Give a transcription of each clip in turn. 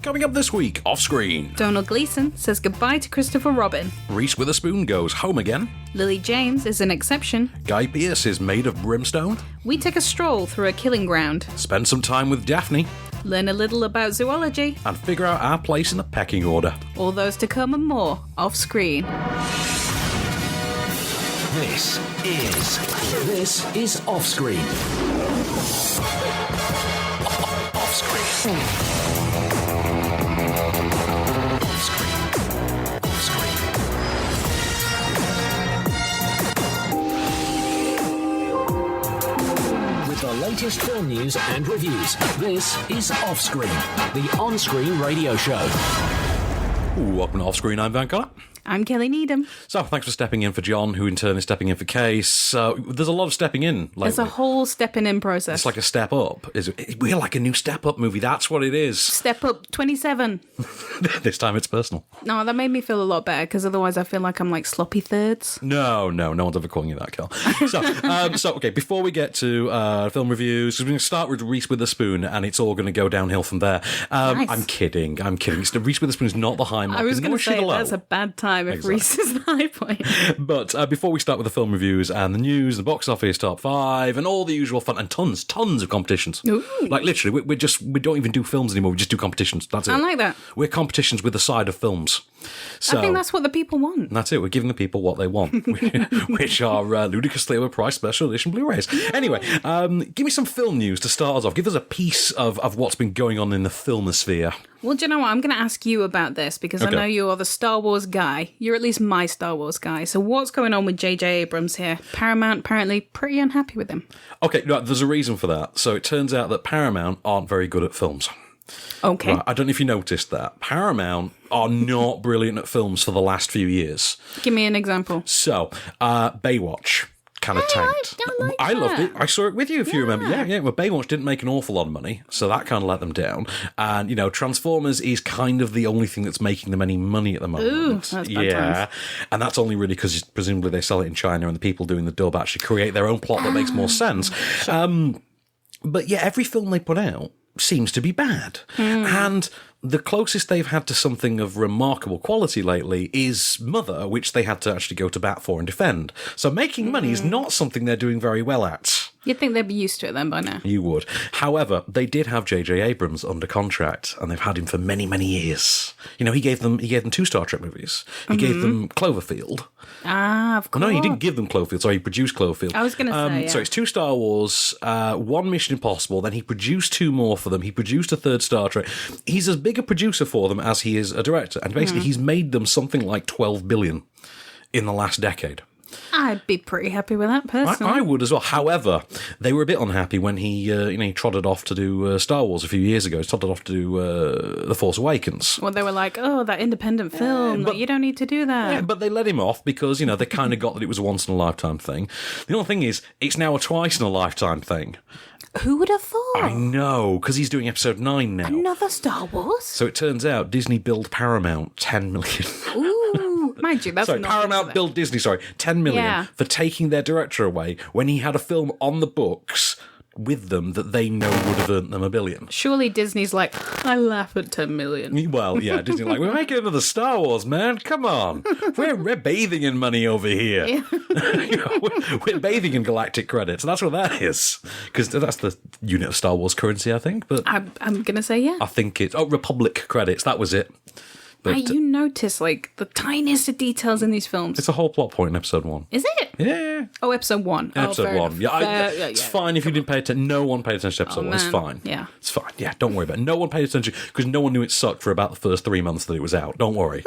Coming up this week, off-screen. Donald Gleason says goodbye to Christopher Robin. Reese Witherspoon goes home again. Lily James is an exception. Guy Pearce is made of brimstone. We take a stroll through a killing ground. Spend some time with Daphne. Learn a little about zoology. And figure out our place in the pecking order. All those to come and more off-screen. This is Off-Screen. Off-Screen. With the latest film news and reviews, this is Off-Screen, the on-screen radio show. Welcome to Off-Screen, I'm Van Connor. I'm Kelly Needham. So, thanks for stepping in for John, who in turn is stepping in for Case. There's a lot of stepping in lately. There's a whole stepping in process. It's like a step up. We're like a new step up movie, that's what it is. Step up 27. This time it's personal. No, that made me feel a lot better, because otherwise I feel like I'm like sloppy thirds. No one's ever calling you that, Kel. So, okay, before we get to film reviews, we're going to start with Reese Witherspoon, and it's all going to go downhill from there. Nice. I'm kidding. Reese Witherspoon is not the high mark. I was going to say, low. that's a bad time if Reese is the high point. But before we start with the film reviews and the news, the box office top 5, and all the usual fun, and tons of competitions. Ooh. Like literally, we don't even do films anymore. We just do competitions. That's it. I like that. We're competitions with the side of films. So, I think that's what the people want. That's it. We're giving the people what they want, which are ludicrously overpriced special edition Blu-rays. Anyway, give me some film news to start us off. Give us a piece of what's been going on in the filmosphere. Well, do you know what? I'm going to ask you about this because I know you're the Star Wars guy. You're at least my Star Wars guy. So what's going on with J.J. Abrams here? Paramount apparently pretty unhappy with him. Okay, no, there's a reason for that. So it turns out that Paramount aren't very good at films. Okay. Right, I don't know if you noticed that. Paramount are not brilliant at films for the last few years. Give me an example. So, Baywatch kind of tanked. I loved it. I saw it with you, if you remember. Yeah. Well, Baywatch didn't make an awful lot of money, so that kind of let them down. And, Transformers is kind of the only thing that's making them any money at the moment. Ooh, that's bad times. And that's only really because presumably they sell it in China and the people doing the dub actually create their own plot that makes more sense. Sure. But yeah, every film they put out seems to be bad. And the closest they've had to something of remarkable quality lately is Mother, which they had to actually go to bat for and defend. So making money is not something they're doing very well at. You'd think they'd be used to it then by now. You would. However, they did have J.J. Abrams under contract, and they've had him for many, many years. He gave them 2 Star Trek movies. He gave them Cloverfield. Ah, of course. No, he didn't give them Cloverfield. Sorry, he produced Cloverfield. I was going to say, So it's 2 Star Wars, 1 Mission Impossible, then he produced 2 more for them. He produced a 3rd Star Trek. He's as big a producer for them as he is a director. And basically, he's made them something like $12 billion in the last decade. I'd be pretty happy with that, personally. I would as well. However, they were a bit unhappy when he trotted off to do Star Wars a few years ago. He trotted off to do The Force Awakens. Well, they were like, oh, that independent film, you don't need to do that. Yeah, but they let him off because, they kind of got that it was a once-in-a-lifetime thing. The other thing is, it's now a twice-in-a-lifetime thing. Who would have thought? I know, because he's doing episode 9 now. Another Star Wars? So it turns out Disney billed Paramount $10 million. Ooh, mind you, that's sorry, not Paramount billed Disney, $10 million for taking their director away when he had a film on the books with them that they know would have earned them $1 billion. Surely Disney's like, I laugh at 10 million. Well, yeah, Disney's like, we're making another Star Wars, man. Come on. We're bathing in money over here. Yeah. we're bathing in galactic credits. That's what that is. Because that's the unit of Star Wars currency, I think. But I'm going to say yeah. I think it's... Republic credits. That was it. But you notice, the tiniest of details in these films. It's a whole plot point in episode 1. Is it? Yeah. Oh, episode 1. Episode 1. Yeah, it's fine if you didn't pay attention. No one paid attention to episode 1. It's fine. Yeah. It's fine. Yeah, don't worry about it. No one paid attention because no one knew it sucked for about the first 3 months that it was out. Don't worry.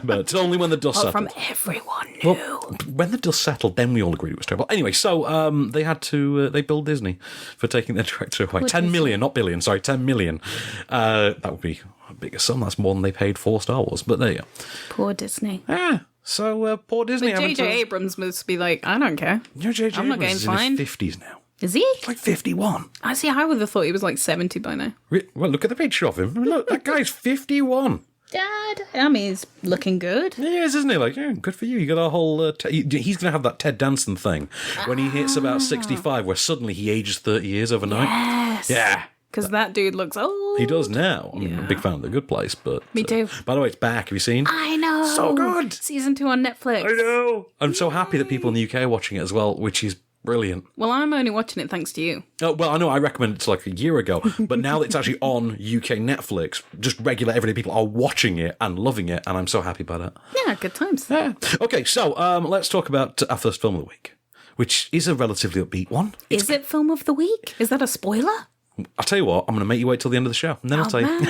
But it's only when the dust settled. From everyone knew. Well, when the dust settled, then we all agreed it was terrible. Anyway, so they had to... they billed Disney for taking their director away. 10 million, not billion. Sorry, 10 million. That would be... a bigger sum. That's more than they paid for Star Wars, but there you go. Poor Disney. Yeah. So poor Disney. But J.J. Abrams must be like, I don't care. J.J. I'm not getting Abrams fined. is in his 50s now. Is he? Like 51. I see. I would have thought he was like 70 by now. Well, look at the picture of him. Look, that guy's 51. Dad. I mean, he's looking good. He is, isn't he? Like, yeah, good for you. You got a whole... he's going to have that Ted Danson thing when he hits about 65, where suddenly he ages 30 years overnight. Yes. Yeah. because that dude looks old. He does now. I'm a big fan of The Good Place, but... Me too. By the way, it's back. Have you seen? I know. So good. Season 2 on Netflix. I know. I'm so happy that people in the UK are watching it as well, which is brilliant. Well, I'm only watching it thanks to you. Oh, well, I know I recommended it like a year ago, but now that it's actually on UK Netflix, just regular everyday people are watching it and loving it, and I'm so happy about it. Yeah, good times. Yeah. Okay, so let's talk about our first film of the week, which is a relatively upbeat one. Is it film of the week? Is that a spoiler? I'll tell you what, I'm going to make you wait till the end of the show, and then I'll tell you.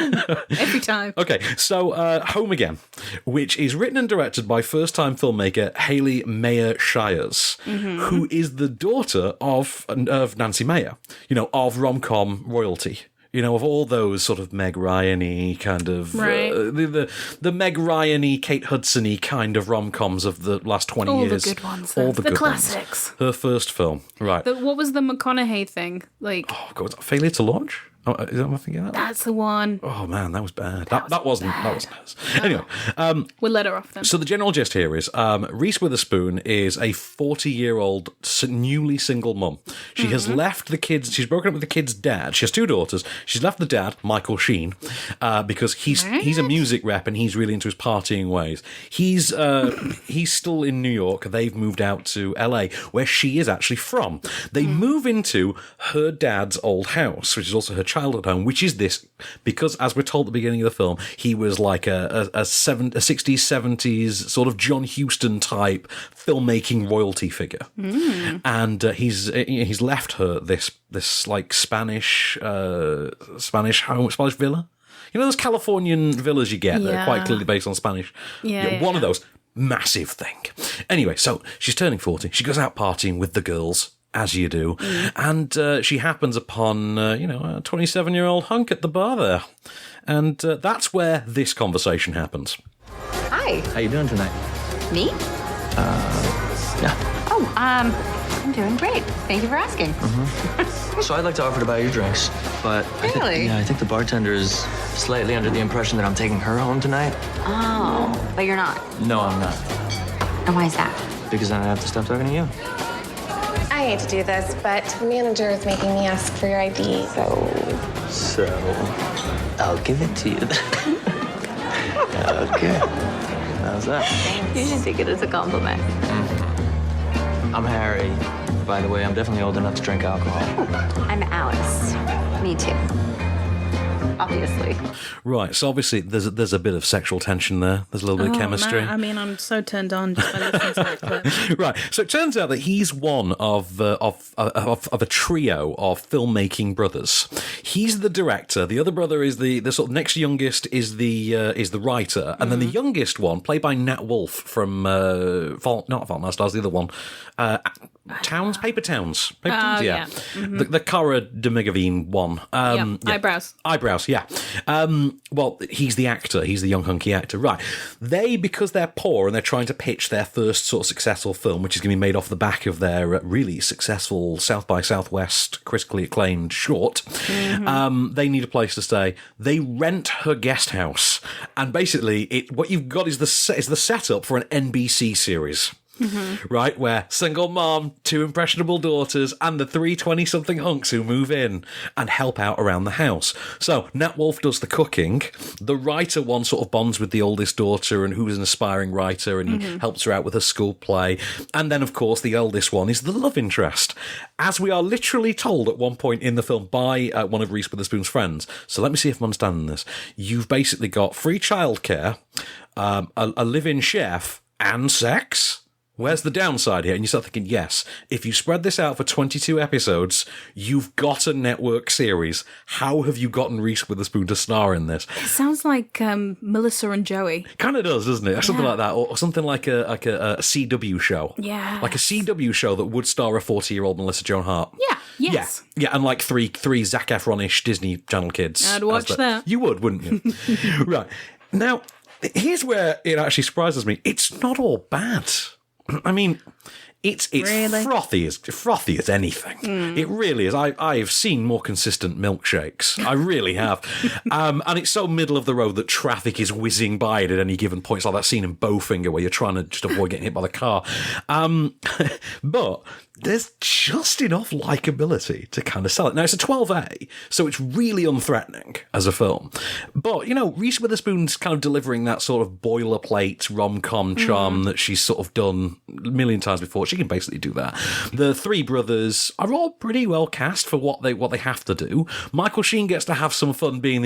Every time. Okay, so Home Again, which is written and directed by first-time filmmaker Hayley Mayer Shires, who is the daughter of Nancy Mayer, of rom-com royalty. Of all those sort of Meg Ryan-y kind of... Right. The Meg Ryan-y, Kate Hudson-y kind of rom-coms of the last 20 All years. the good ones. All the good classics. Ones. Her first film. Right. What was the McConaughey thing? Oh, God, was that Failure to Launch? Oh, is that what I'm thinking of? That's the one. Oh man, that was bad. That wasn't hers. Anyway, we'll let her off then. So the general gist here is Reese Witherspoon is a 40-year-old newly single mum. She has left the kids. She's broken up with the kids' dad. She has 2 daughters. She's left the dad, Michael Sheen, because he's a music rep and he's really into his partying ways. He's still in New York. They've moved out to LA, where she is actually from. They move into her dad's old house, which is also her childhood home, which is this, because as we're told at the beginning of the film, he was like a 60s, 70s sort of John Huston type filmmaking royalty figure. And he's left her this like Spanish home, Spanish villa. Those Californian villas you get that are quite clearly based on Spanish. One of those. Massive thing. Anyway, so she's turning 40. She goes out partying with the girls, as you do, and she happens upon, a 27-year-old hunk at the bar there. And that's where this conversation happens. Hi. How you doing tonight? Me? Yeah. Oh, I'm doing great. Thank you for asking. So I'd like to offer to buy your drinks, but Really? I think the bartender is slightly under the impression that I'm taking her home tonight. Oh, but you're not. No, I'm not. And why is that? Because then I have to stop talking to you. I hate to do this, but the manager is making me ask for your ID, So I'll give it to you. Okay. How's that? You should take it as a compliment. I'm Harry. By the way, I'm definitely old enough to drink alcohol. I'm Alice. Me too. Obviously. Right, so obviously there's a bit of sexual tension there. There's a little bit of chemistry. Man, I mean, I'm so turned on just by listening to that clip. Right, so it turns out that he's one of a trio of filmmaking brothers. He's the director. The other brother is the sort of next youngest is the writer, and then the youngest one, played by Nat Wolff from not Fault in Our Stars, the other one, Paper Towns, yeah. The Cara Demigovine one. Eyebrows, yeah. Well, he's the actor. He's the young hunky actor. Right. Because they're poor and they're trying to pitch their first sort of successful film, which is going to be made off the back of their really successful South by Southwest critically acclaimed short, they need a place to stay. They rent her guest house. And basically, what you've got is the setup for an NBC series. Right, where single mom, 2 impressionable daughters, and the 3 20-something hunks who move in and help out around the house. So Nat Wolff does the cooking. The writer one sort of bonds with the oldest daughter, and who's an aspiring writer, and he helps her out with her school play. And then, of course, the eldest one is the love interest, as we are literally told at one point in the film by one of Reese Witherspoon's friends. So let me see if I'm understanding this. You've basically got free childcare, a live-in chef, and sex. Where's the downside here? And you start thinking, yes, if you spread this out for 22 episodes, you've got a network series. How have you gotten Reese Witherspoon to star in this? It sounds like Melissa and Joey. Kind of does, doesn't it? Something like that, or something like a CW show. Yeah. Like a CW show that would star a 40-year-old Melissa Joan Hart. Yeah. Yes. Yeah, and like three Zac Efron-ish Disney Channel kids. I'd watch that. You would, wouldn't you? Right. Now, here's where it actually surprises me. It's not all bad. I mean, It's Really? frothy as anything. It really is. I have seen more consistent milkshakes. I really have. And it's so middle of the road that traffic is whizzing by it at any given point. It's like that scene in Bowfinger where you're trying to just avoid getting hit by the car. But there's just enough likability to kind of sell it. Now, it's a 12A, so it's really unthreatening as a film. But, you know, Reese Witherspoon's kind of delivering that sort of boilerplate rom-com charm that she's sort of done a million times before. She can basically do that. The three brothers are all pretty well cast for what they have to do. Michael Sheen gets to have some fun being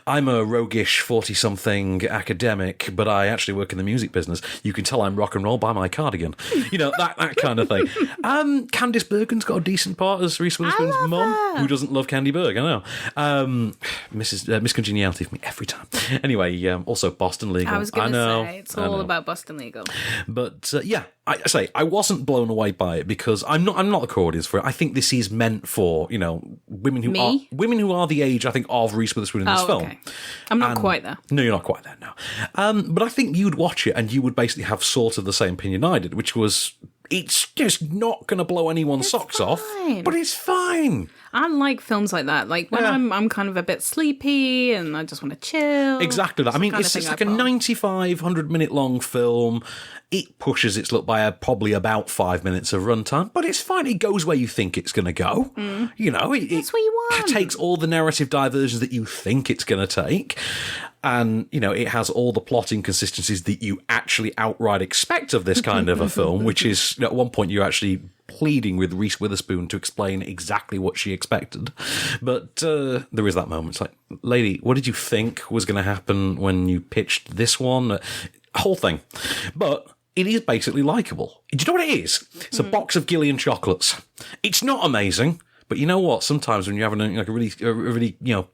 I'm a roguish 40-something academic, but I actually work in the music business. You can tell I'm rock and roll by my cardigan. You know, that kind of thing. Candice Bergen's got a decent part as Reese Witherspoon's mum. Who doesn't love Candy Berg? I know. Miss Congeniality for me every time. Anyway, also Boston Legal. I was going to say, it's all about Boston Legal. But I wasn't blown away by it because I'm not the core audience for it. I think this is meant for, you know, women who are the age, I think, of Reese Witherspoon in this film. Okay. I'm not quite there. No, you're not quite there, no. But I think you'd watch it and you would basically have sort of the same opinion I did, which was, it's just not going to blow anyone's socks off, but it's fine. I like films like that. Like when I'm kind of a bit sleepy and I just want to chill. Exactly that. I mean, it's like a 95, 100-minute long film. It pushes its luck by probably about 5 minutes of runtime, but it's fine. It goes where you think it's going to go. You know, that's what you want. It takes all the narrative diversions that you think it's going to take. And, you know, it has all the plot inconsistencies that you actually outright expect of this kind of a film, which is, at one point, you're actually pleading with Reese Witherspoon to explain exactly what she expected. But there is that moment. It's like, lady, what did you think was going to happen when you pitched this one? Whole thing. But it is basically likeable. Do you know what it is? It's a box of Gillian chocolates. It's not amazing. But you know what? Sometimes when you're having a really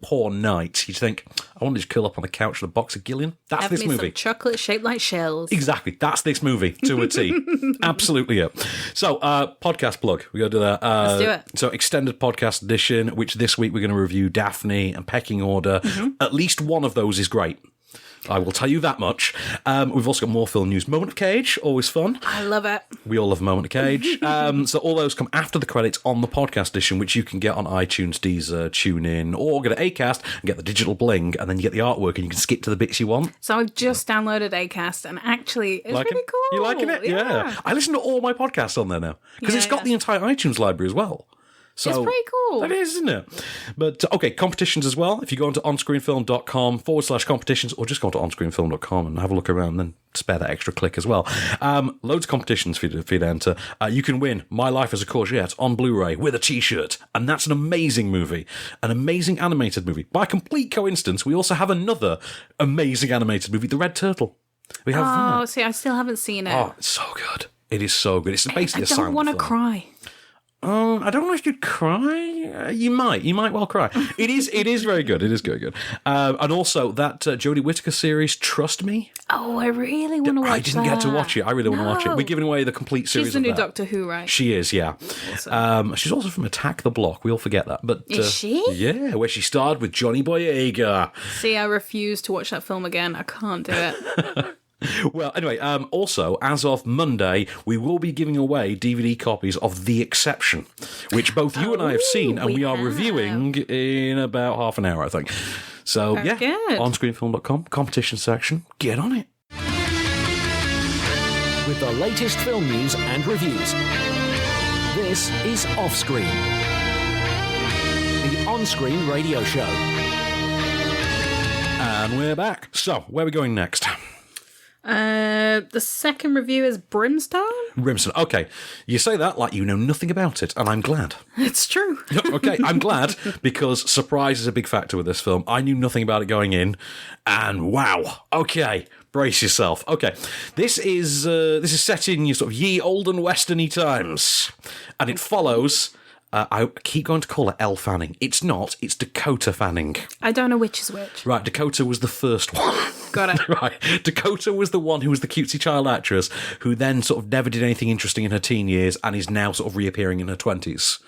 poor night, you think, I want to just curl up on the couch with a box of Gillian. That's this movie. Some chocolate shaped like shells. Exactly. That's this movie to a T. Absolutely it. So, podcast plug. We got to do that. Let's do it. So, extended podcast edition, which this week we're going to review Daphne and Pecking Order. At least one of those is great. I will tell you that much. We've also got more film news. Moment of Cage, always fun. I love it. We all love Moment of Cage. So all those come after the credits on the podcast edition, which you can get on iTunes, Deezer, TuneIn, or go to Acast and get the digital bling, and then you get the artwork and you can skip to the bits you want. So I've just downloaded Acast, and actually, it's really cool. You liking it? Yeah. I listen to all my podcasts on there now, because it's got the entire iTunes library as well. So it's pretty cool. That is, isn't it? But, okay, competitions as well. If you go onto onscreenfilm.com/competitions, or just go to onscreenfilm.com and have a look around, then spare that extra click as well. Loads of competitions for you to enter. You can win My Life as a Courgette on Blu-ray with a t-shirt, and that's an amazing movie. An amazing animated movie. By complete coincidence, we also have another amazing animated movie, The Red Turtle. We have that. See, I still haven't seen it. Oh, it's so good. It is so good. It's basically a silent film. I don't want to cry. I don't know if you'd cry. You might well cry. It is very good. It is very good. And also that Jodie Whittaker series, Trust Me. Oh, I really want to watch that. I didn't get to watch it. I really want to watch it. We're giving away the complete series. She's the new Doctor Who, right? She is, yeah. Awesome. She's also from Attack the Block. We all forget that. But is she? Yeah, where she starred with Johnny Boyega. See, I refuse to watch that film again. I can't do it. Well, anyway, also, as of Monday, we will be giving away DVD copies of The Exception, which both you and I have seen, and we are reviewing in about half an hour, I think. So, Very good. onscreenfilm.com, competition section, get on it. With the latest film news and reviews, this is Offscreen, the on-screen radio show. And we're back. So, where are we going next? The second review is Brimstone? Brimstone. Okay. You say that like you know nothing about it, and I'm glad. It's true. Okay, I'm glad, because surprise is a big factor with this film. I knew nothing about it going in, and wow. Okay. Brace yourself. Okay. This is set in your sort of ye olden westerny times, and it follows... I keep going to call her Elle Fanning. It's not. It's Dakota Fanning. I don't know which is which. Right, Dakota was the first one. Got it. Right. Dakota was the one who was the cutesy child actress who then sort of never did anything interesting in her teen years and is now sort of reappearing in her 20s.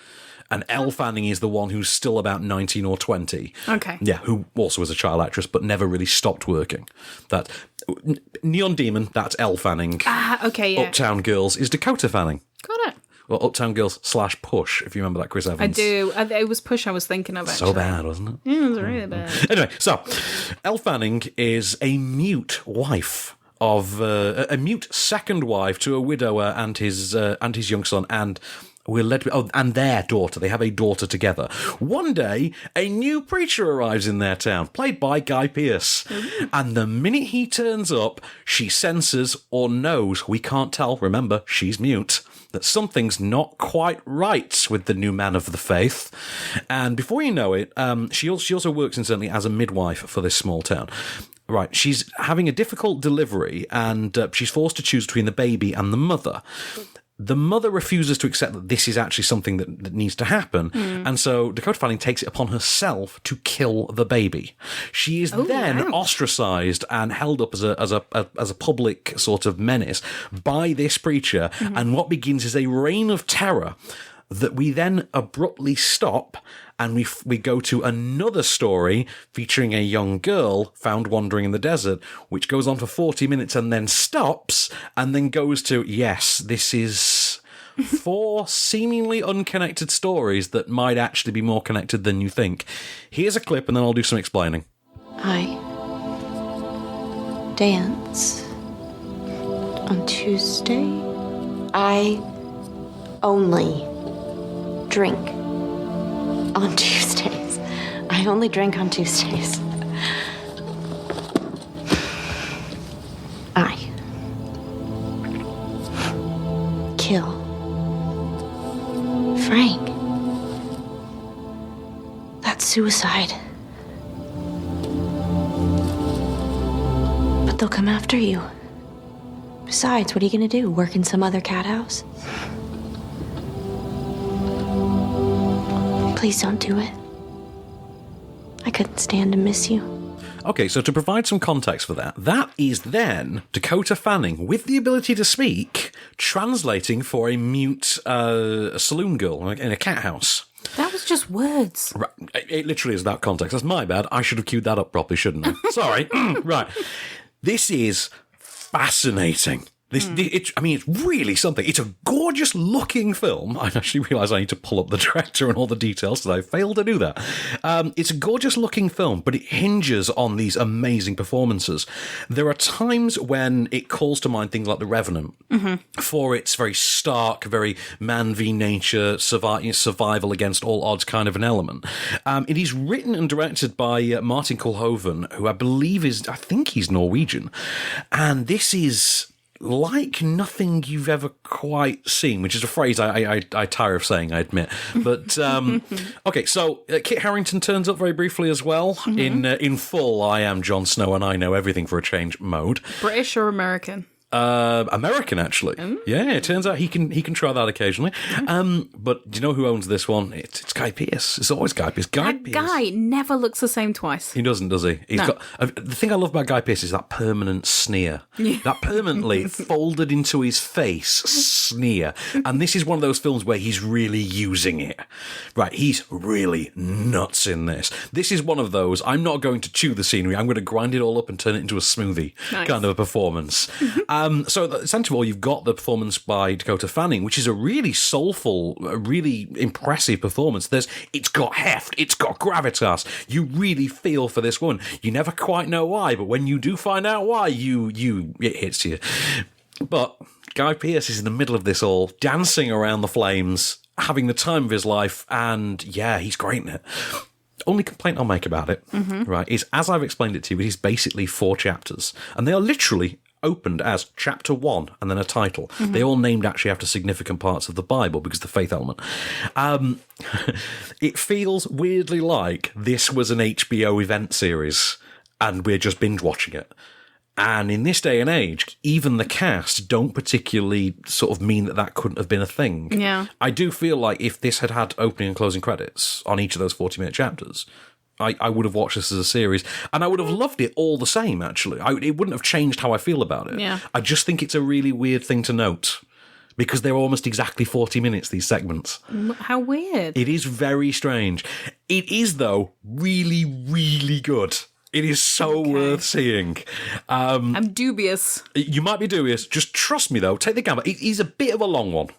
And Elle Fanning is the one who's still about 19 or 20. Okay. Yeah, who also was a child actress but never really stopped working. That Neon Demon, that's Elle Fanning. Okay, yeah. Uptown Girls is Dakota Fanning. Got it. Well, Uptown Girls / Push, if you remember that, Chris Evans. I do. It was Push I was thinking of, actually. So bad, wasn't it? Yeah, it was really bad. Anyway, so Elle Fanning is a mute wife of a mute second wife to a widower and his young son, and we're led and their daughter. They have a daughter together. One day, a new preacher arrives in their town, played by Guy Pearce. And the minute he turns up, she senses or knows, we can't tell, remember, she's mute, that something's not quite right with the new man of the faith. And before you know it, she also works incidentally as a midwife for this small town. Right, she's having a difficult delivery, and she's forced to choose between the baby and the mother. The mother refuses to accept that this is actually something that needs to happen, and so Dakota Fanning takes it upon herself to kill the baby. She is then ostracised and held up as a public sort of menace by this preacher, and what begins is a reign of terror that we then abruptly stop, and we go to another story featuring a young girl found wandering in the desert, which goes on for 40 minutes and then stops, and then goes to, yes, this is 4 seemingly unconnected stories that might actually be more connected than you think. Here's a clip, and then I'll do some explaining. I dance on Tuesday. I only drink on Tuesdays. I only drink on Tuesdays. I kill Frank. That's suicide. But they'll come after you. Besides, what are you gonna do? Work in some other cat house? Please don't do it. I couldn't stand to miss you. Okay, so to provide some context for that is then Dakota Fanning, with the ability to speak, translating for a mute saloon girl in a cat house. That was just words. Right, it literally is that context. That's my bad. I should have queued that up properly, shouldn't I? Sorry. Right. This is fascinating. It's really something. It's a gorgeous looking film. I actually realise I need to pull up the director and all the details, so I failed to do that. It's a gorgeous looking film, but it hinges on these amazing performances. There are times when it calls to mind things like The Revenant for its very stark, very man v nature, survival against all odds kind of an element. It is written and directed by Martin Kulhoven, who I think he's Norwegian. And this is like nothing you've ever quite seen, which is a phrase I tire of saying, I admit. But, okay, so Kit Harington turns up very briefly as well. In full, I am Jon Snow and I know everything for a change mode. British or American? American, actually. Yeah, it turns out he can try that occasionally. But do you know who owns this one? It's Guy Pearce. It's always Guy Pearce. That guy never looks the same twice. He doesn't, does he? He's got the thing I love about Guy Pearce is that permanent sneer. Yeah. That permanently folded into his face sneer. And this is one of those films where he's really using it. Right, he's really nuts in this. This is one of those, I'm not going to chew the scenery, I'm going to grind it all up and turn it into a smoothie kind of a performance. So essentially, all you've got the performance by Dakota Fanning, which is a really soulful, a really impressive performance. It's got heft, it's got gravitas. You really feel for this woman. You never quite know why, but when you do find out why, it hits you. But Guy Pearce is in the middle of this all, dancing around the flames, having the time of his life, and yeah, he's great in it. Only complaint I'll make about it, right, is as I've explained it to you, it is basically 4 chapters, and they are literally opened as chapter 1 and then a title. They all named actually after significant parts of the Bible because of the faith element. It feels weirdly like this was an HBO event series and we're just binge watching it. And in this day and age, even the cast don't particularly sort of mean that couldn't have been a thing. Yeah. I do feel like if this had opening and closing credits on each of those 40-minute chapters, I would have watched this as a series, and I would have loved it all the same, actually. It wouldn't have changed how I feel about it. Yeah. I just think it's a really weird thing to note, because they're almost exactly 40 minutes, these segments. How weird. It is very strange. It is, though, really, really good. It is so worth seeing. I'm dubious. You might be dubious. Just trust me, though. Take the gamble. It is a bit of a long one.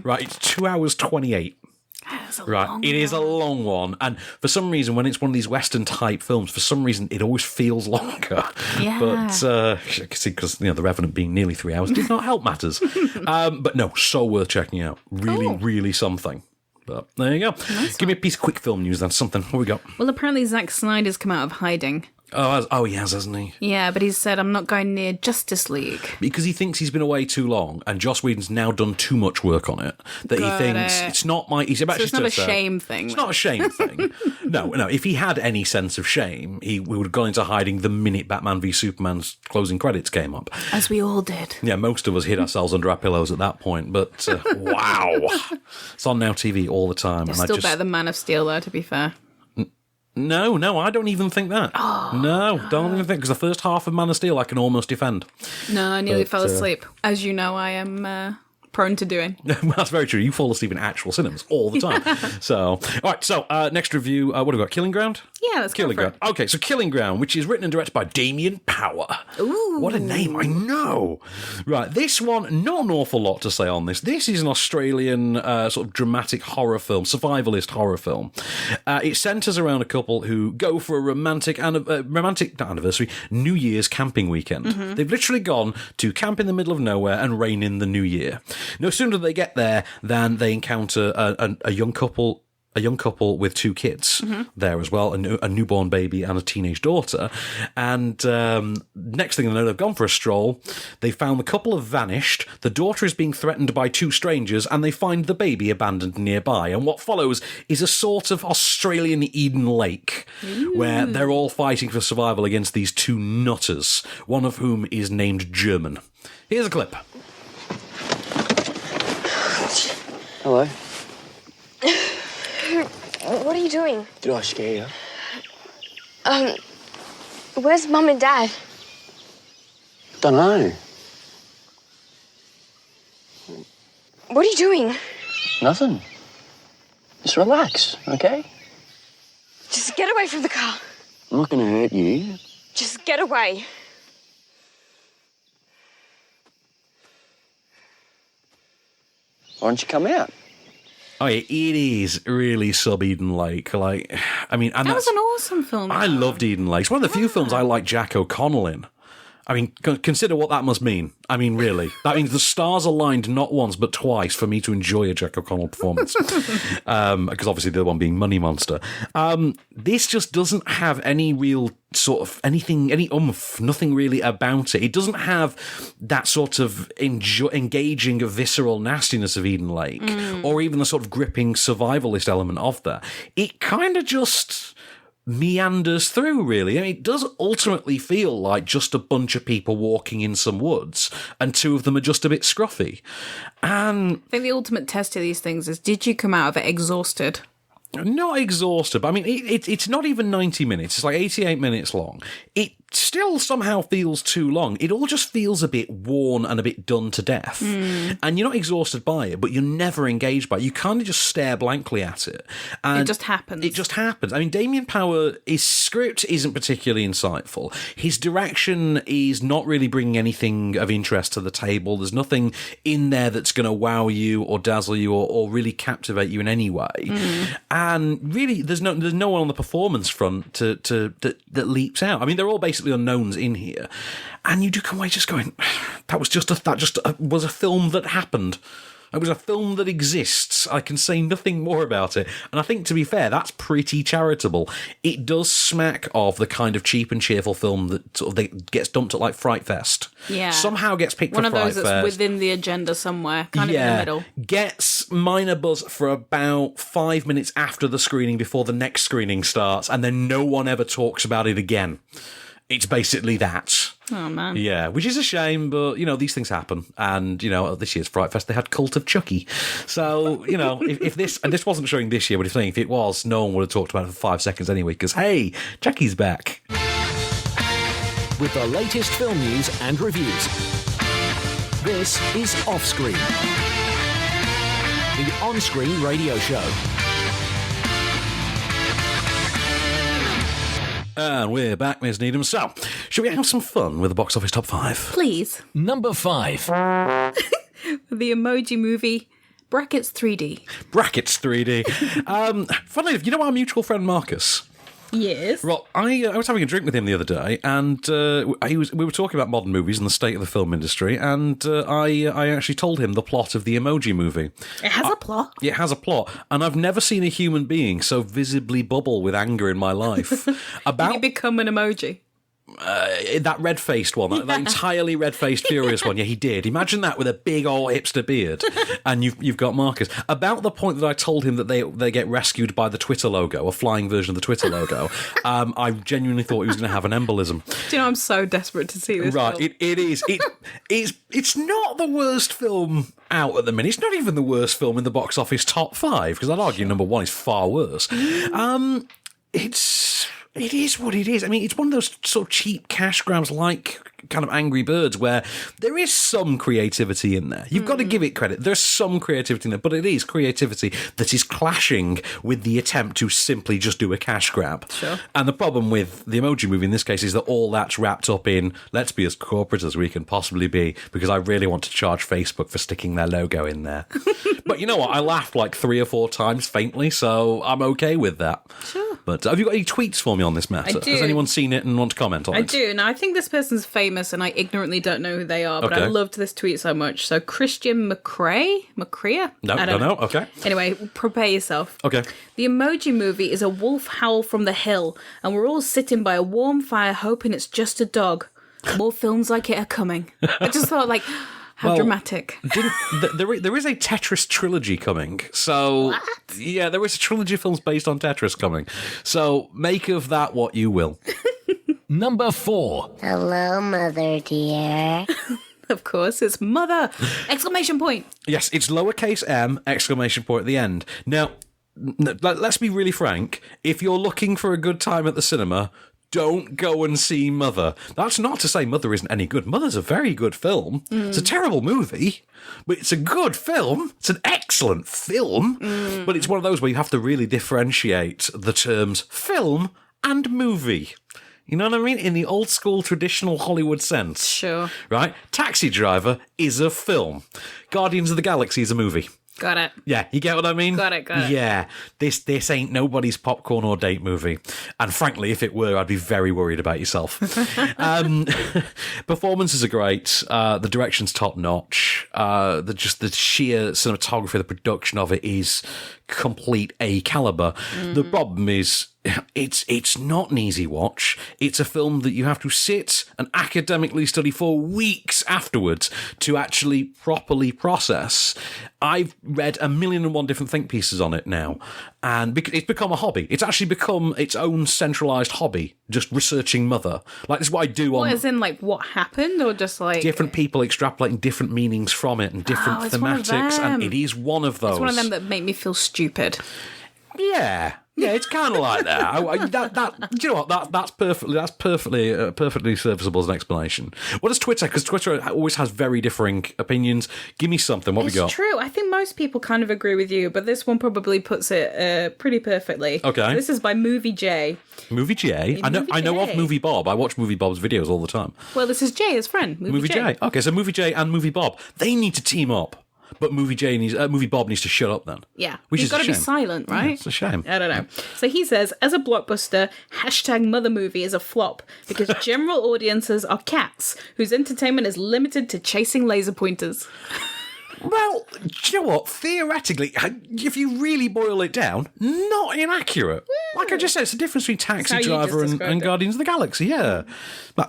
Right, it's 2 hours 28. It is a long one, and for some reason, when it's one of these Western type films, for some reason it always feels longer. Yeah. But because The Revenant being nearly 3 hours did not help matters. But no, so worth checking out. Really something. But there you go. Give me a piece of quick film news then. Something. What we got? Well, apparently Zack Snyder's come out of hiding. Oh, he has, hasn't he? Yeah, but he said, I'm not going near Justice League. Because he thinks he's been away too long, and Joss Whedon's now done too much work on it, that he thinks it's not my... He's about so it's not a shame thing. It's not a shame thing. No, if he had any sense of shame, we would have gone into hiding the minute Batman v Superman's closing credits came up. As we all did. Yeah, most of us hid ourselves under our pillows at that point, but wow. It's on Now TV all the time. It's still better than Man of Steel, though, to be fair. No, I don't even think that. Don't even think, because the first half of Man of Steel I can almost defend. No, I nearly fell asleep. As you know, I am prone to doing. That's very true. You fall asleep in actual cinemas all the time. So, all right, so next review, what have we got? Killing Ground? Yeah, let's Killing go for Ground. it. Okay, so Killing Ground, which is written and directed by Damien Power. Ooh. What a name, I know. Right, this one, not an awful lot to say on this. This is an Australian sort of dramatic horror film, survivalist horror film. It centres around a couple who go for a romantic anniversary, New Year's camping weekend. Mm-hmm. They've literally gone to camp in the middle of nowhere and rein in the new year. No sooner do they get there than they encounter a young couple with two kids there as well, a newborn baby and a teenage daughter. And next thing they know, they've gone for a stroll. They found the couple have vanished. The daughter is being threatened by two strangers, and they find the baby abandoned nearby. And what follows is a sort of Australian Eden Lake, where they're all fighting for survival against these two nutters, one of whom is named German. Here's a clip. Hello. What are you doing? Did I scare you? Where's Mum and Dad? Don't know. What are you doing? Nothing. Just relax, okay? Just get away from the car. I'm not going to hurt you. Just get away. Why don't you come out? Oh, yeah, it is really sub-Eden Lake. Like, I mean, and that was an awesome film. I loved Eden Lake. It's one of the few films I like Jack O'Connell in. I mean, consider what that must mean. I mean, really. That means the stars aligned not once, but twice for me to enjoy a Jack O'Connell performance. Because obviously the other one being Money Monster. This just doesn't have any real sort of anything, any nothing really about it. It doesn't have that sort of engaging, visceral nastiness of Eden Lake, or even the sort of gripping survivalist element of that. It kind of just meanders through, really. I mean, it does ultimately feel like just a bunch of people walking in some woods, and two of them are just a bit scruffy. And I think the ultimate test of these things is, did you come out of it exhausted? Not exhausted, but I mean, it's not even 90 minutes. It's like 88 minutes long. It still somehow feels too long. It all just feels a bit worn and a bit done to death. And you're not exhausted by it, but you're never engaged by it. You kind of just stare blankly at it. And it just happens. It just happens. I mean, Damien Power, his script isn't particularly insightful. His direction is not really bringing anything of interest to the table. There's nothing in there that's going to wow you or dazzle you or really captivate you in any way. And really, there's no one on the performance front that leaps out. I mean, they're all basically unknowns in here, and you do come away just going, that was a film that happened. It was a film that exists. I can say nothing more about it. And I think, to be fair, that's pretty charitable. It does smack of the kind of cheap and cheerful film that sort of gets dumped at like Fright Fest. Yeah. Somehow gets picked for Fright Fest. One of those that's within the agenda somewhere, kind of in the middle. Gets minor buzz for about 5 minutes after the screening before the next screening starts, and then no one ever talks about it again. It's basically that. Oh, man. Yeah, which is a shame, but, these things happen. And, this year's Fright Fest, they had Cult of Chucky. So, if this, and this wasn't showing this year, but if it was, no one would have talked about it for 5 seconds anyway, because, hey, Chucky's back. With the latest film news and reviews, this is Offscreen, the on-screen radio show. And we're back, Ms. Needham. So, shall we have some fun with the box office top 5? Please. Number 5. The Emoji Movie, brackets 3D. Brackets 3D. Funnily enough, you know our mutual friend Marcus? Yes. Well, I was having a drink with him the other day, and we were talking about modern movies and the state of the film industry, and I actually told him the plot of the Emoji Movie. It has a plot? It has a plot, and I've never seen a human being so visibly bubble with anger in my life. Did he become an emoji? That red-faced one, that entirely red-faced furious one. Yeah, he did. Imagine that with a big old hipster beard, and you've got Marcus. About the point that I told him that they get rescued by the Twitter logo, a flying version of the Twitter logo, I genuinely thought he was going to have an embolism. Do you know, I'm so desperate to see this Right, film. it is. It's not the worst film out at the minute. It's not even the worst film in the box office top 5, because I'd argue number 1 is far worse. It is what it is. I mean, it's one of those sort of cheap cash grabs like kind of Angry Birds where there is some creativity in there. You've got to give it credit. There's some creativity in there, but it is creativity that is clashing with the attempt to simply just do a cash grab. Sure. And the problem with the Emoji Movie in this case is that all that's wrapped up in let's be as corporate as we can possibly be because I really want to charge Facebook for sticking their logo in there. But you know what? I laughed like 3 or 4 times faintly, so I'm okay with that. Sure. But have you got any tweets for me on this matter? I do. Has anyone seen it and want to comment on it? I do. Now, I think this person's famous and I ignorantly don't know who they are, but I loved this tweet so much. So, Christian McCrea? No, I don't know. Okay. Anyway, prepare yourself. Okay. The Emoji Movie is a wolf howl from the hill, and we're all sitting by a warm fire hoping it's just a dog. More films like it are coming. I just thought, like, how dramatic. There is a Tetris trilogy coming. So, what? Yeah, there is a trilogy of films based on Tetris coming. So, make of that what you will. Number 4. Hello, Mother dear. Of course, it's Mother! Exclamation point. Yes, it's lowercase m, exclamation point at the end. Now, let's be really frank. If you're looking for a good time at the cinema, don't go and see Mother. That's not to say Mother isn't any good. Mother's a very good film. It's a terrible movie, but it's a good film. It's an excellent film. But it's one of those where you have to really differentiate the terms film and movie. You know what I mean? In the old school traditional Hollywood sense. Sure. Right? Taxi Driver is a film. Guardians of the Galaxy is a movie. Got it. Yeah, you get what I mean? Got it. Yeah, this ain't nobody's popcorn or date movie. And frankly, if it were, I'd be very worried about yourself. Performances are great. The direction's top notch. The sheer cinematography, the production of it is complete A caliber. The problem is it's not an easy watch. It's a film that you have to sit and academically study for weeks afterwards to actually properly process. I've read 1,000,001 different think pieces on it now, and it's become a hobby. It's actually become its own centralised hobby, just researching Mother. Like, this is what I do on... What, as in, like, what happened, or just, like... Different people extrapolating different meanings from it and different thematics, and it is one of those. It's one of them that make me feel stupid. Yeah, it's kind of like that. Do you know what? That's perfectly serviceable as an explanation. What does Twitter? Because Twitter always has very differing opinions. Give me something. What we got? It's true. I think most people kind of agree with you, but this one probably puts it pretty perfectly. Okay. This is by Movie J. Movie J. I know of Movie Bob. I watch Movie Bob's videos all the time. Well, this is Jay, his friend. Movie J. Okay, so Movie J and Movie Bob, they need to team up. But Movie Bob needs to shut up then. Yeah. Which You've got to be silent, right? Yeah, it's a shame. I don't know. So he says, as a blockbuster, #Mother Movie is a flop because general audiences are cats whose entertainment is limited to chasing laser pointers. Well, do you know what? Theoretically, if you really boil it down, not inaccurate. Like I just said, it's the difference between Taxi Driver and Guardians of the Galaxy, yeah.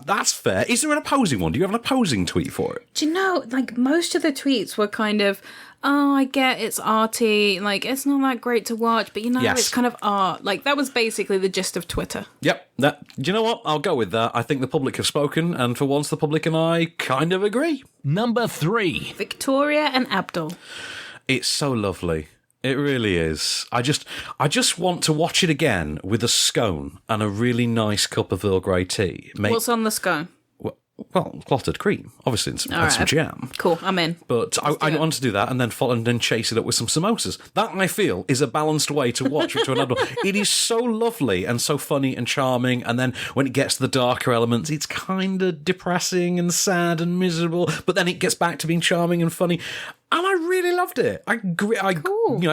That's fair. Is there an opposing one? Do you have an opposing tweet for it? Do you know, like, most of the tweets were kind of, oh, I get it's arty, like, it's not that great to watch, but, you know, it's kind of art. Like, that was basically the gist of Twitter. Yep. Do you know what? I'll go with that. I think the public have spoken, and for once the public and I kind of agree. Number 3. Victoria and Abdul. It's so lovely. It really is. I just want to watch it again with a scone and a really nice cup of Earl Grey tea. What's on the scone? well, clotted cream, obviously, and some jam. Cool, I'm in. But I want to do that and then chase it up with some samosas. That, I feel, is a balanced way to watch it to an adult. It is so lovely and so funny and charming, and then when it gets to the darker elements, it's kind of depressing and sad and miserable, but then it gets back to being charming and funny. And I really loved it. I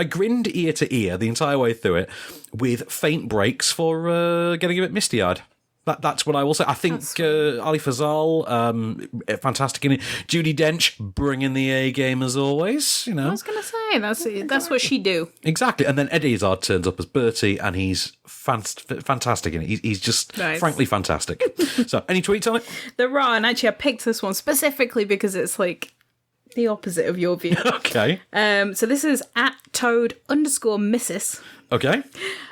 grinned ear to ear the entire way through it, with faint breaks for getting a bit misty-eyed. That's what I will say. I think Ali Fazal, fantastic in it. Judi Dench, bringing the A game as always. You know, I was going to say that's what she do. Exactly. And then Eddie Izzard turns up as Bertie, and he's fantastic in it. He's just frankly fantastic. So, any tweets on it? There are, and actually, I picked this one specifically because it's like the opposite of your view. Okay. So this is @Toad_Mrs. Okay.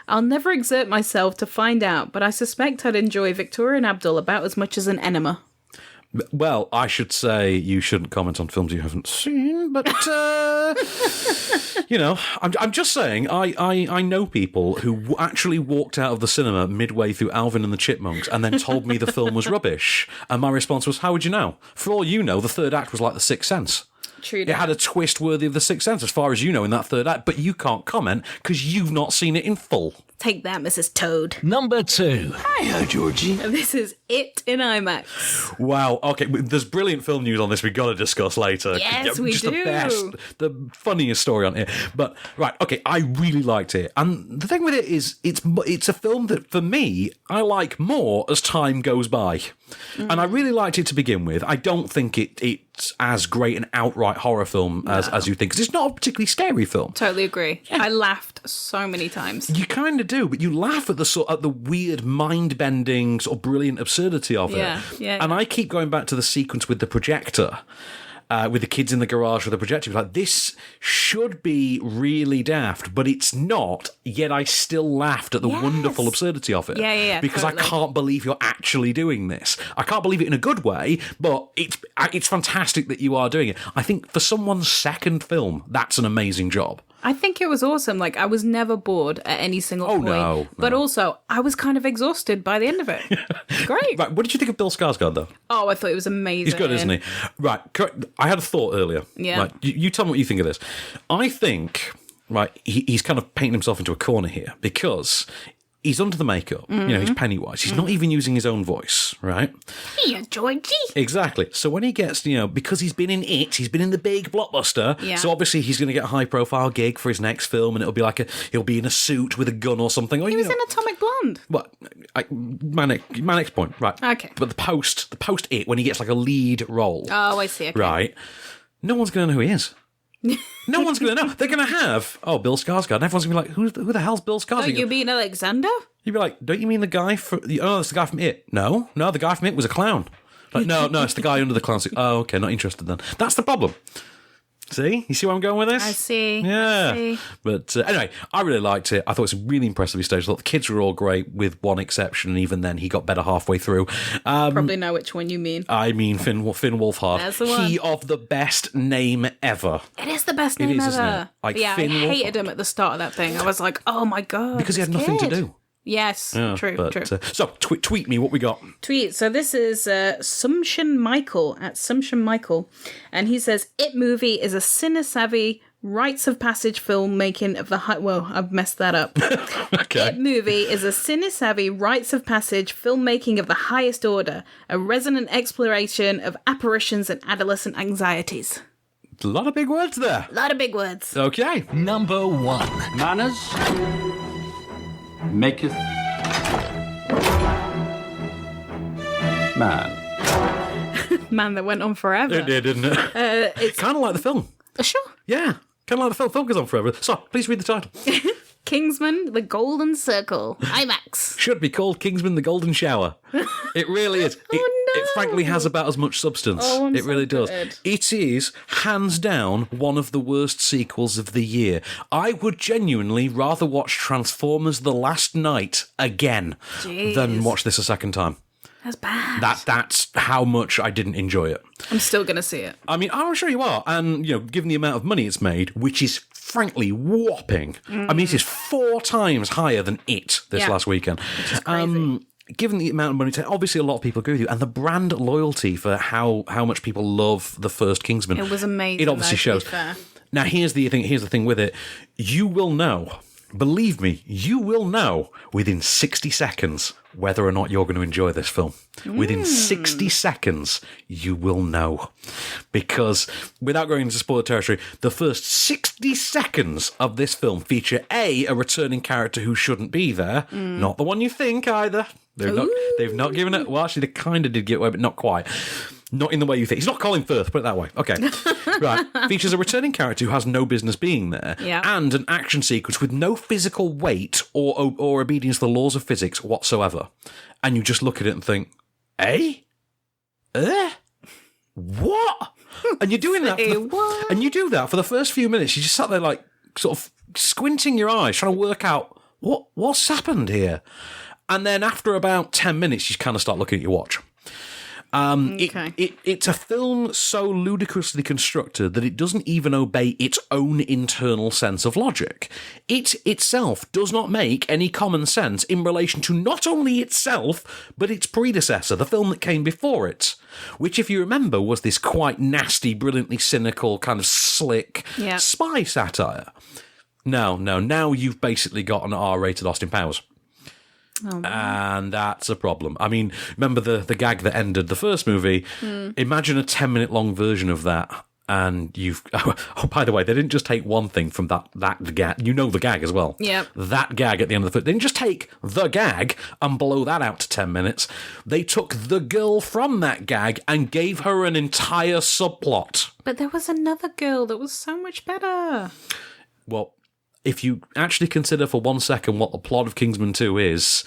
I'll never exert myself to find out, but I suspect I'd enjoy Victoria and Abdul about as much as an enema. Well, I should say you shouldn't comment on films you haven't seen, but, you know, I'm just saying, I know people who actually walked out of the cinema midway through Alvin and the Chipmunks and then told me the film was rubbish. And my response was, how would you know? For all you know, the third act was like The Sixth Sense. True. It had a twist worthy of The Sixth Sense, as far as you know, in that third act, but you can't comment because you've not seen it in full. Take that, Mrs. Toad. Number 2. Hiya, Georgie. And this is It in IMAX. Wow. Okay, there's brilliant film news on this we've got to discuss later. Yes, we just do. The best, the funniest story on it. But, right, okay, I really liked it. And the thing with it is, it's a film that, for me, I like more as time goes by. And I really liked it to begin with. I don't think it's as great an outright horror film as you think, because it's not a particularly scary film. Totally agree. Yeah. I laughed so many times. You kind of do, but you laugh at the weird, mind-bending, sort of brilliant absurdity of it. Yeah. And I keep going back to the sequence with the projector. With the kids in the garage with the projector. Like, this should be really daft, but it's not, yet I still laughed at the wonderful absurdity of it. Yeah, because totally. I can't believe you're actually doing this. I can't believe it in a good way, but it's fantastic that you are doing it. I think for someone's second film, that's an amazing job. I think it was awesome. Like, I was never bored at any single point. No. But also, I was kind of exhausted by the end of it. Great. Right, what did you think of Bill Skarsgård, though? Oh, I thought it was amazing. He's good, isn't he? Right, correct. I had a thought earlier. Yeah. Right, you tell me what you think of this. I think, right, he's kind of painting himself into a corner here because he's under the makeup. You know, he's Pennywise. He's not even using his own voice, right? Here, Georgie. Exactly. So when he gets, because he's been in it, he's been in the big blockbuster. Yeah. So obviously he's going to get a high-profile gig for his next film, and it'll be like he'll be in a suit with a gun or something. Or, He was in Atomic Blonde. What? My next point, right? Okay. But the post it when he gets like a lead role. Oh, I see. Okay. Right. No one's going to know who he is. No one's going to know. They're going to have, Bill Skarsgård. And everyone's going to be like, who the hell's Bill Skarsgård? Don't you mean Alexander? You'd be like, don't you mean the guy from... Oh, it's the guy from It. No, the guy from It was a clown. Like, no, it's the guy under the clown suit. Oh, okay, not interested then. That's the problem. See? You see where I'm going with this? I see. Yeah. I see. But anyway, I really liked it. I thought it was really impressively staged. I thought the kids were all great, with one exception, and even then he got better halfway through. Probably know which one you mean. I mean Finn Wolfhard. That's the one. He of the best name ever. It is the best name is, ever. isn't it? Like, But yeah, Finn I hated Wolfhard. him at the start of that thing. I was like, oh my God. Because he had nothing to do. Yes, Yeah, true. So, tweet me what we got. Tweet. So this is Sumption Michael @Sumption Michael, and he says, It movie is a cine-savvy, rites of passage filmmaking of the high... Whoa, I've messed that up. Okay. It movie is a cine-savvy, rites of passage filmmaking of the highest order, a resonant exploration of apparitions and adolescent anxieties. A lot of big words there. A lot of big words. Okay. Number 1. Manners maketh man. Man, that went on forever. It did, didn't it? It's kind of like the film. Sure. Yeah, kind of like the film. Film goes on forever. So, please read the title. Kingsman: The Golden Circle, IMAX. Should be called Kingsman: The Golden Shower. It really is. It frankly has about as much substance. Oh, it really does. It is, hands down, one of the worst sequels of the year. I would genuinely rather watch Transformers: The Last Night again than watch this a second time. That's bad. That's how much I didn't enjoy it. I'm still going to see it. I mean, I'm sure you are. And, given the amount of money it's made, which is frankly whopping. I mean, it is 4 times higher than It this last weekend. Which is crazy. given the amount of money, obviously a lot of people agree with you, and the brand loyalty for how much people love the first Kingsman. It was amazing. It obviously shows. Now, here's the thing with it. You will know, believe me, you will know within 60 seconds whether or not you're going to enjoy this film. Within 60 seconds, you will know. Because, without going into spoiler territory, the first 60 seconds of this film feature a returning character who shouldn't be there. Not the one you think, either. They've not given it... Well, actually, they kind of did get away, but not quite. Not in the way you think. He's not Colin Firth, put it that way. Okay. Right. Features a returning character who has no business being there, and an action sequence with no physical weight or obedience to the laws of physics whatsoever. And you just look at it and think, what? And you're doing that and you do that for the first few minutes. You just sat there like sort of squinting your eyes, trying to work out what's happened here. And then after about 10 minutes, you kind of start looking at your watch. It's a film so ludicrously constructed that it doesn't even obey its own internal sense of logic. It itself does not make any common sense in relation to not only itself, but its predecessor, the film that came before it, which, if you remember, was this quite nasty, brilliantly cynical, kind of slick spy satire. No, now you've basically got an R-rated Austin Powers. Oh, and that's a problem. I mean, remember the gag that ended the first movie? Imagine a 10-minute long version of that, and you've... Oh, by the way, they didn't just take one thing from that gag. You know the gag as well. Yeah. That gag at the end of the film. They didn't just take the gag and blow that out to 10 minutes. They took the girl from that gag and gave her an entire subplot. But there was another girl that was so much better. Well... If you actually consider for 1 second what the plot of Kingsman 2 is,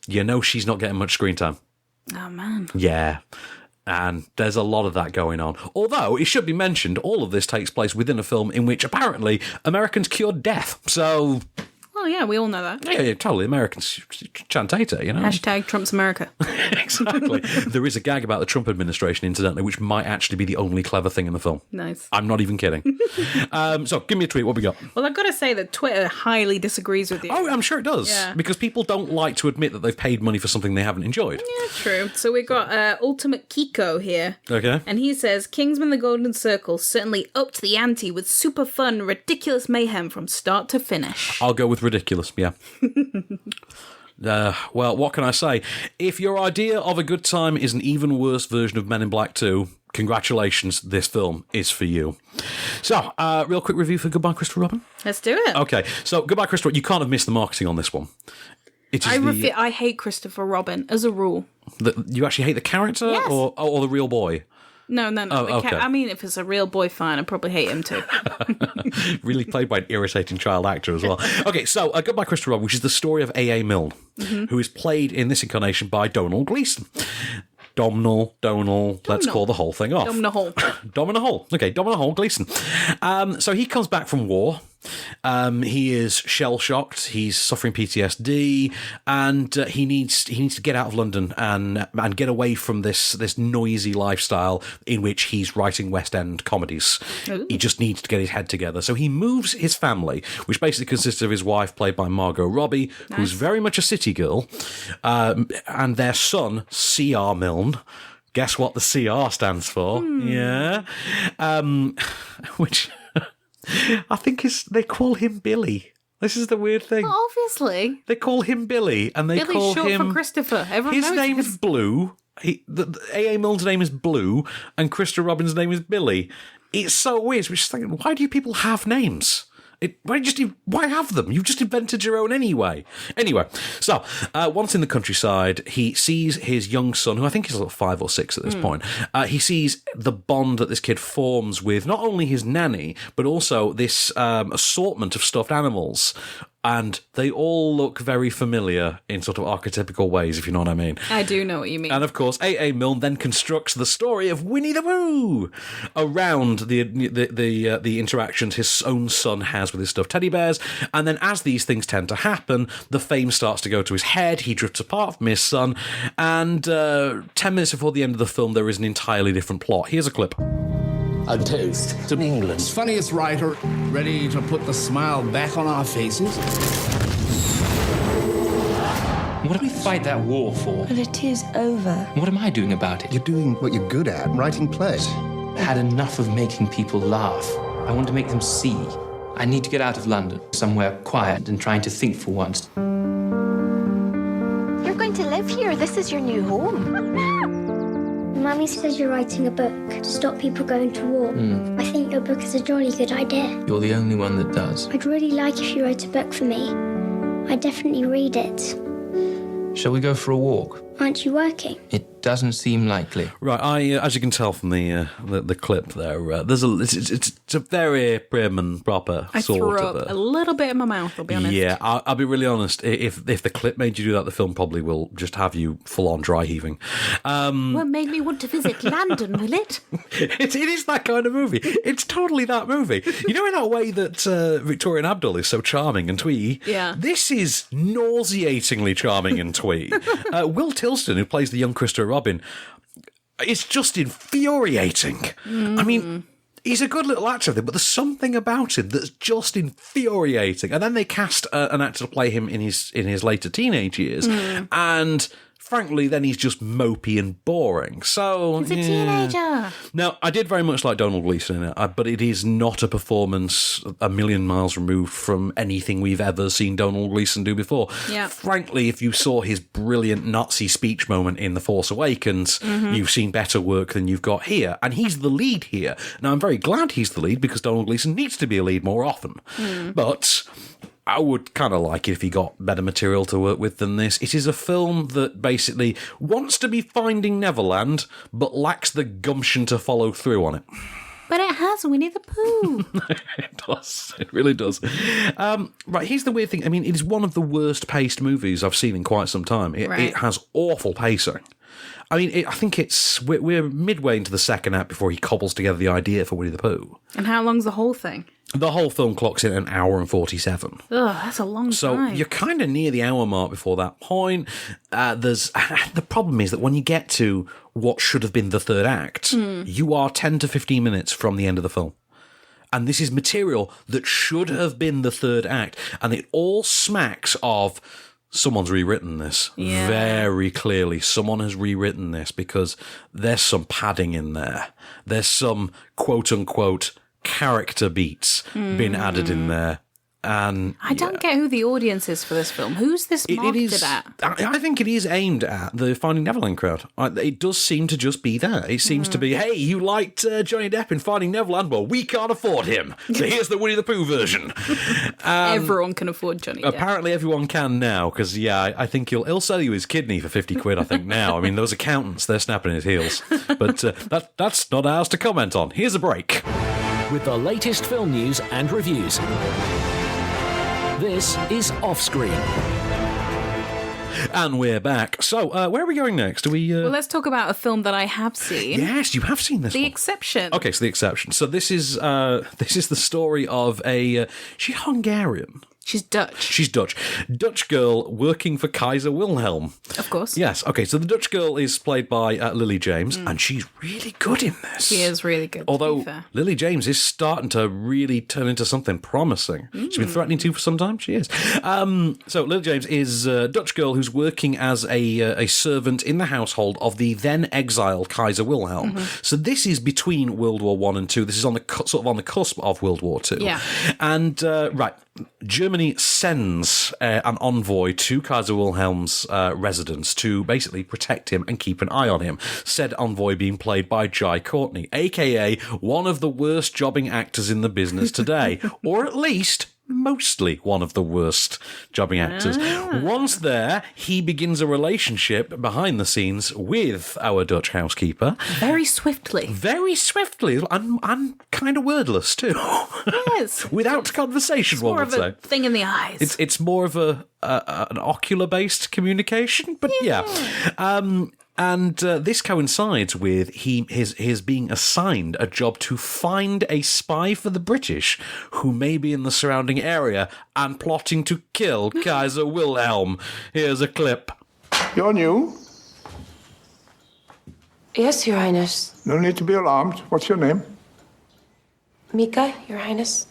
you know she's not getting much screen time. Oh, man. Yeah. And there's a lot of that going on. Although, it should be mentioned, all of this takes place within a film in which, apparently, Americans cured death. So... Well, yeah, we all know that. Yeah, totally. Americans chantator, you know? Hashtag Trump's America. Exactly. There is a gag about the Trump administration, incidentally, which might actually be the only clever thing in the film. Nice. I'm not even kidding. So, give me a tweet. What we got? Well, I've got to say that Twitter highly disagrees with you. Oh, I'm sure it does. Yeah. Because people don't like to admit that they've paid money for something they haven't enjoyed. Yeah, true. So we've got Ultimate Kiko here. Okay. And he says, Kingsman The Golden Circle certainly upped the ante with super fun, ridiculous mayhem from start to finish. I'll go with ridiculous, yeah. Well, what can I say? If your idea of a good time is an even worse version of Men in Black 2, congratulations, this film is for you. So, real quick review for Goodbye, Christopher Robin? Let's do it. Okay, so Goodbye, Christopher, you can't have missed the marketing on this one. I hate Christopher Robin, as a rule. You actually hate the character? Yes. Or the real boy? No. Oh, okay. I mean, if it's a real boy, fine. I probably hate him too. Really played by an irritating child actor as well. Okay, so Goodbye, Christopher Robin, which is the story of A.A. Milne, who is played in this incarnation by Domhnall Gleeson. Domhnall, let's call the whole thing off. Domhnall. Okay, Domhnall Gleeson. So he comes back from war. He is shell-shocked. He's suffering PTSD, and he needs to get out of London and get away from this noisy lifestyle in which he's writing West End comedies. Ooh. He just needs to get his head together. So he moves his family, which basically consists of his wife, played by Margot Robbie, who's very much a city girl, and their son, C.R. Milne. Guess what the CR stands for? Yeah. Which... I think they call him Billy. This is the weird thing. Well, obviously. They call him Billy, and they Billy's call short him... for Christopher. Everyone his knows name is Blue. A.A. Milne's name is Blue, and Christopher Robin's name is Billy. It's so weird. We're just thinking, why do you people have names? Why have them? You've just invented your own anyway. Anyway, so once in the countryside, he sees his young son, who I think is like 5 or 6 at this point. He sees the bond that this kid forms with not only his nanny, but also this assortment of stuffed animals. And they all look very familiar in sort of archetypical ways, if you know what I mean. I do know what you mean. And of course, A.A. Milne then constructs the story of Winnie the Pooh around the interactions his own son has with his stuffed teddy bears. And then as these things tend to happen, the fame starts to go to his head. He drifts apart from his son. And 10 minutes before the end of the film, there is an entirely different plot. Here's a clip. A toast to England's funniest writer, ready to put the smile back on our faces. What do we fight that war for? But it is over. What am I doing about it? You're doing what you're good at, writing plays. I had enough of making people laugh. I want to make them see. I need to get out of London, somewhere quiet and trying to think for once. You're going to live here. This is your new home. Mummy says you're writing a book to stop people going to war. I think your book is a jolly good idea. You're the only one that does. I'd really like if you wrote a book for me. I'd definitely read it. Shall we go for a walk? Aren't you working? It doesn't seem likely. Right, as you can tell from the clip there, it's a very prim and proper I sort threw of up a little bit in my mouth, I'll be honest. Yeah, I'll be really honest. If the clip made you do that, the film probably will just have you full on dry heaving. Won't make me want to visit London, will it? It is that kind of movie. It's totally that movie. You know, in that way that Victoria Abdul is so charming and twee. Yeah. This is nauseatingly charming and twee. Will Tilston, who plays the young Christopher Robin, it's just infuriating. I mean, he's a good little actor, but there's something about him that's just infuriating. And then they cast an actor to play him in his later teenage years, and frankly, then he's just mopey and boring. So he's a teenager. Now, I did very much like Donald Gleeson in it, but it is not a performance a million miles removed from anything we've ever seen Donald Gleeson do before. Yeah. Frankly, if you saw his brilliant Nazi speech moment in The Force Awakens, you've seen better work than you've got here. And he's the lead here. Now, I'm very glad he's the lead because Donald Gleeson needs to be a lead more often. But I would kind of like it if he got better material to work with than this. It is a film that basically wants to be Finding Neverland, but lacks the gumption to follow through on it. But it has Winnie the Pooh. It does. It really does. Right, here's the weird thing. I mean, it is one of the worst paced movies I've seen in quite some time. It has awful pacing. I mean, I think we're midway into the second act before he cobbles together the idea for Winnie the Pooh. And how long's the whole thing? The whole film clocks in an hour and 47. Ugh, that's a long time. So you're kind of near the hour mark before that point. The problem is that when you get to what should have been the third act, you are 10 to 15 minutes from the end of the film. And this is material that should have been the third act. And it all smacks of someone's rewritten this. Yeah. Very clearly, someone has rewritten this because there's some padding in there. There's some quote-unquote character beats been added in there. And I don't get who the audience is for this film. Who's this marketed at? I think it is aimed at the Finding Neverland crowd. It does seem to just be that. It seems to be, hey, you liked Johnny Depp in Finding Neverland? Well, we can't afford him. So here's the Winnie the Pooh version. Everyone can afford Johnny Depp. Apparently everyone can now, because, I think he'll sell you his kidney for 50 quid, I think, now. I mean, those accountants, they're snapping his heels. But that's not ours to comment on. Here's a break. With the latest film news and reviews. This is Offscreen. And we're back. So, where are we going next? Do we? Well, let's talk about a film that I have seen. Yes, you have seen this. The one. Exception. Okay, so The Exception. So this is the story of she's Hungarian. She's Dutch. She's Dutch. Dutch girl working for Kaiser Wilhelm. Of course. Yes. Okay, so the Dutch girl is played by Lily James, and she's really good in this. She is really good. Although Lily James is starting to really turn into something promising. She's been threatening to for some time. She is. So Lily James is a Dutch girl who's working as a servant in the household of the then exiled Kaiser Wilhelm. So this is between World War I and II. This is on the sort of on the cusp of World War II. Yeah. And Germany sends an envoy to Kaiser Wilhelm's residence to basically protect him and keep an eye on him. Said envoy being played by Jai Courtney, a.k.a. one of the worst jobbing actors in the business today, or at least mostly one of the worst jobbing actors. Once there, he begins a relationship behind the scenes with our Dutch housekeeper. Very swiftly. Very swiftly, and kind of wordless too. Yes. Without conversation, one would say. More of a thing in the eyes. It's more of an ocular-based communication, but yeah. And this coincides with his being assigned a job to find a spy for the British who may be in the surrounding area and plotting to kill Kaiser Wilhelm. Here's a clip. You're new? Yes, Your Highness. No need to be alarmed. What's your name? Mika, Your Highness.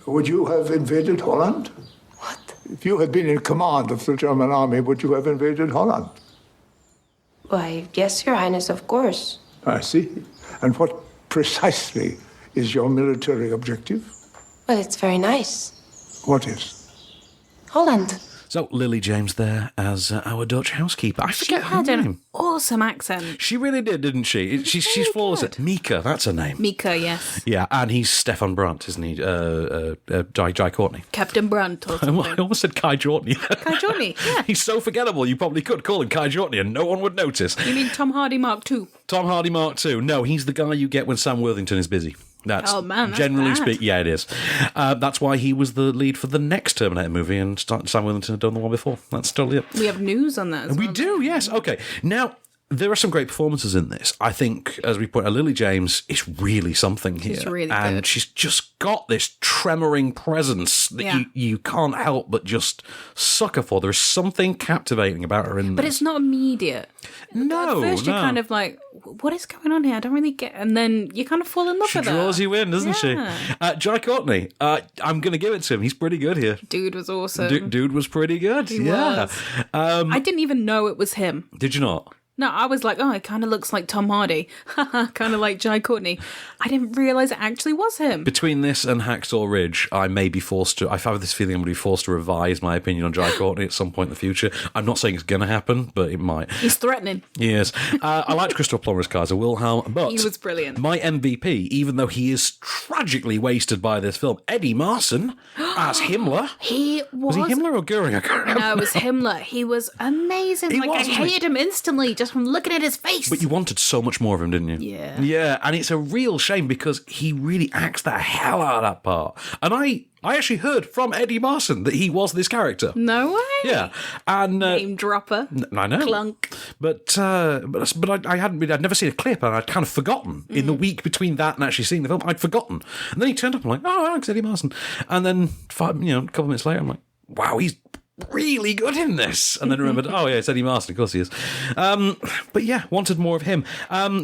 Would you have invaded Holland? What? If you had been in command of the German army, would you have invaded Holland? Why, yes, Your Highness, of course. I see. And what precisely is your military objective? Well, it's very nice. What is? Holland. So, Lily James there as our Dutch housekeeper. I forget her Had an name. awesome accent. She really did, didn't she? She's flawless. Mika, that's her name. Mika, yes. Yeah, and he's Stefan Brandt, isn't he? Jai Courtney. Captain Brandt or something. I almost said Kai Jortney. Kai Jortney, yeah. He's so forgettable, you probably could call him Kai Jortney and no one would notice. You mean Tom Hardy Mark II? Tom Hardy Mark II. No, he's the guy you get when Sam Worthington is busy. That's generally speaking. Yeah, it is. That's why he was the lead for the next Terminator movie, and Sam Worthington had done the one before. That's totally it. We have news on that. We do, yes. Okay, now there are some great performances in this. I think, as we point out, Lily James is really something here. She's really and good. She's just got this tremoring presence that you can't help but just sucker for. There is something captivating about her in this. But it's not immediate. No, At first you're kind of like, what is going on here? I don't really get... And then you kind of fall in love with her. She draws you in, doesn't she? Jai Courtney, I'm going to give it to him. He's pretty good here. Dude was awesome. Dude was pretty good, He was. I didn't even know it was him. Did you not? No, I was like, oh, it kind of looks like Tom Hardy. Kind of like Jai Courtney. I didn't realise it actually was him. Between this and Hacksaw Ridge, I may be forced to... I have this feeling I'm going to be forced to revise my opinion on Jai Courtney at some point in the future. I'm not saying it's going to happen, but it might. He's threatening. Yes. I liked Crystal Plummer as Kaiser Wilhelm, but... He was brilliant. My MVP, even though he is tragically wasted by this film, Eddie Marsan as Himmler. He was... Was he Himmler or Goering? I can't remember. No, it was Himmler. He was amazing. He I was, wasn't he? hated him instantly just from looking at his face. But you wanted so much more of him, didn't you? Yeah. Yeah, and it's a real shame because he really acts the hell out of that part. And I actually heard from Eddie Marsan that he was this character. No way. Yeah, and Name dropper. I know. Clunk. But I'd never seen a clip, and I'd kind of forgotten in the week between that and actually seeing the film. I'd forgotten, and then he turned up. I'm like, oh, it's Eddie Marsan. And then a couple of minutes later, I'm like, wow, he's really good in this. And then remembered, oh yeah, it's Eddie Marsan, of course he is. But yeah, wanted more of him.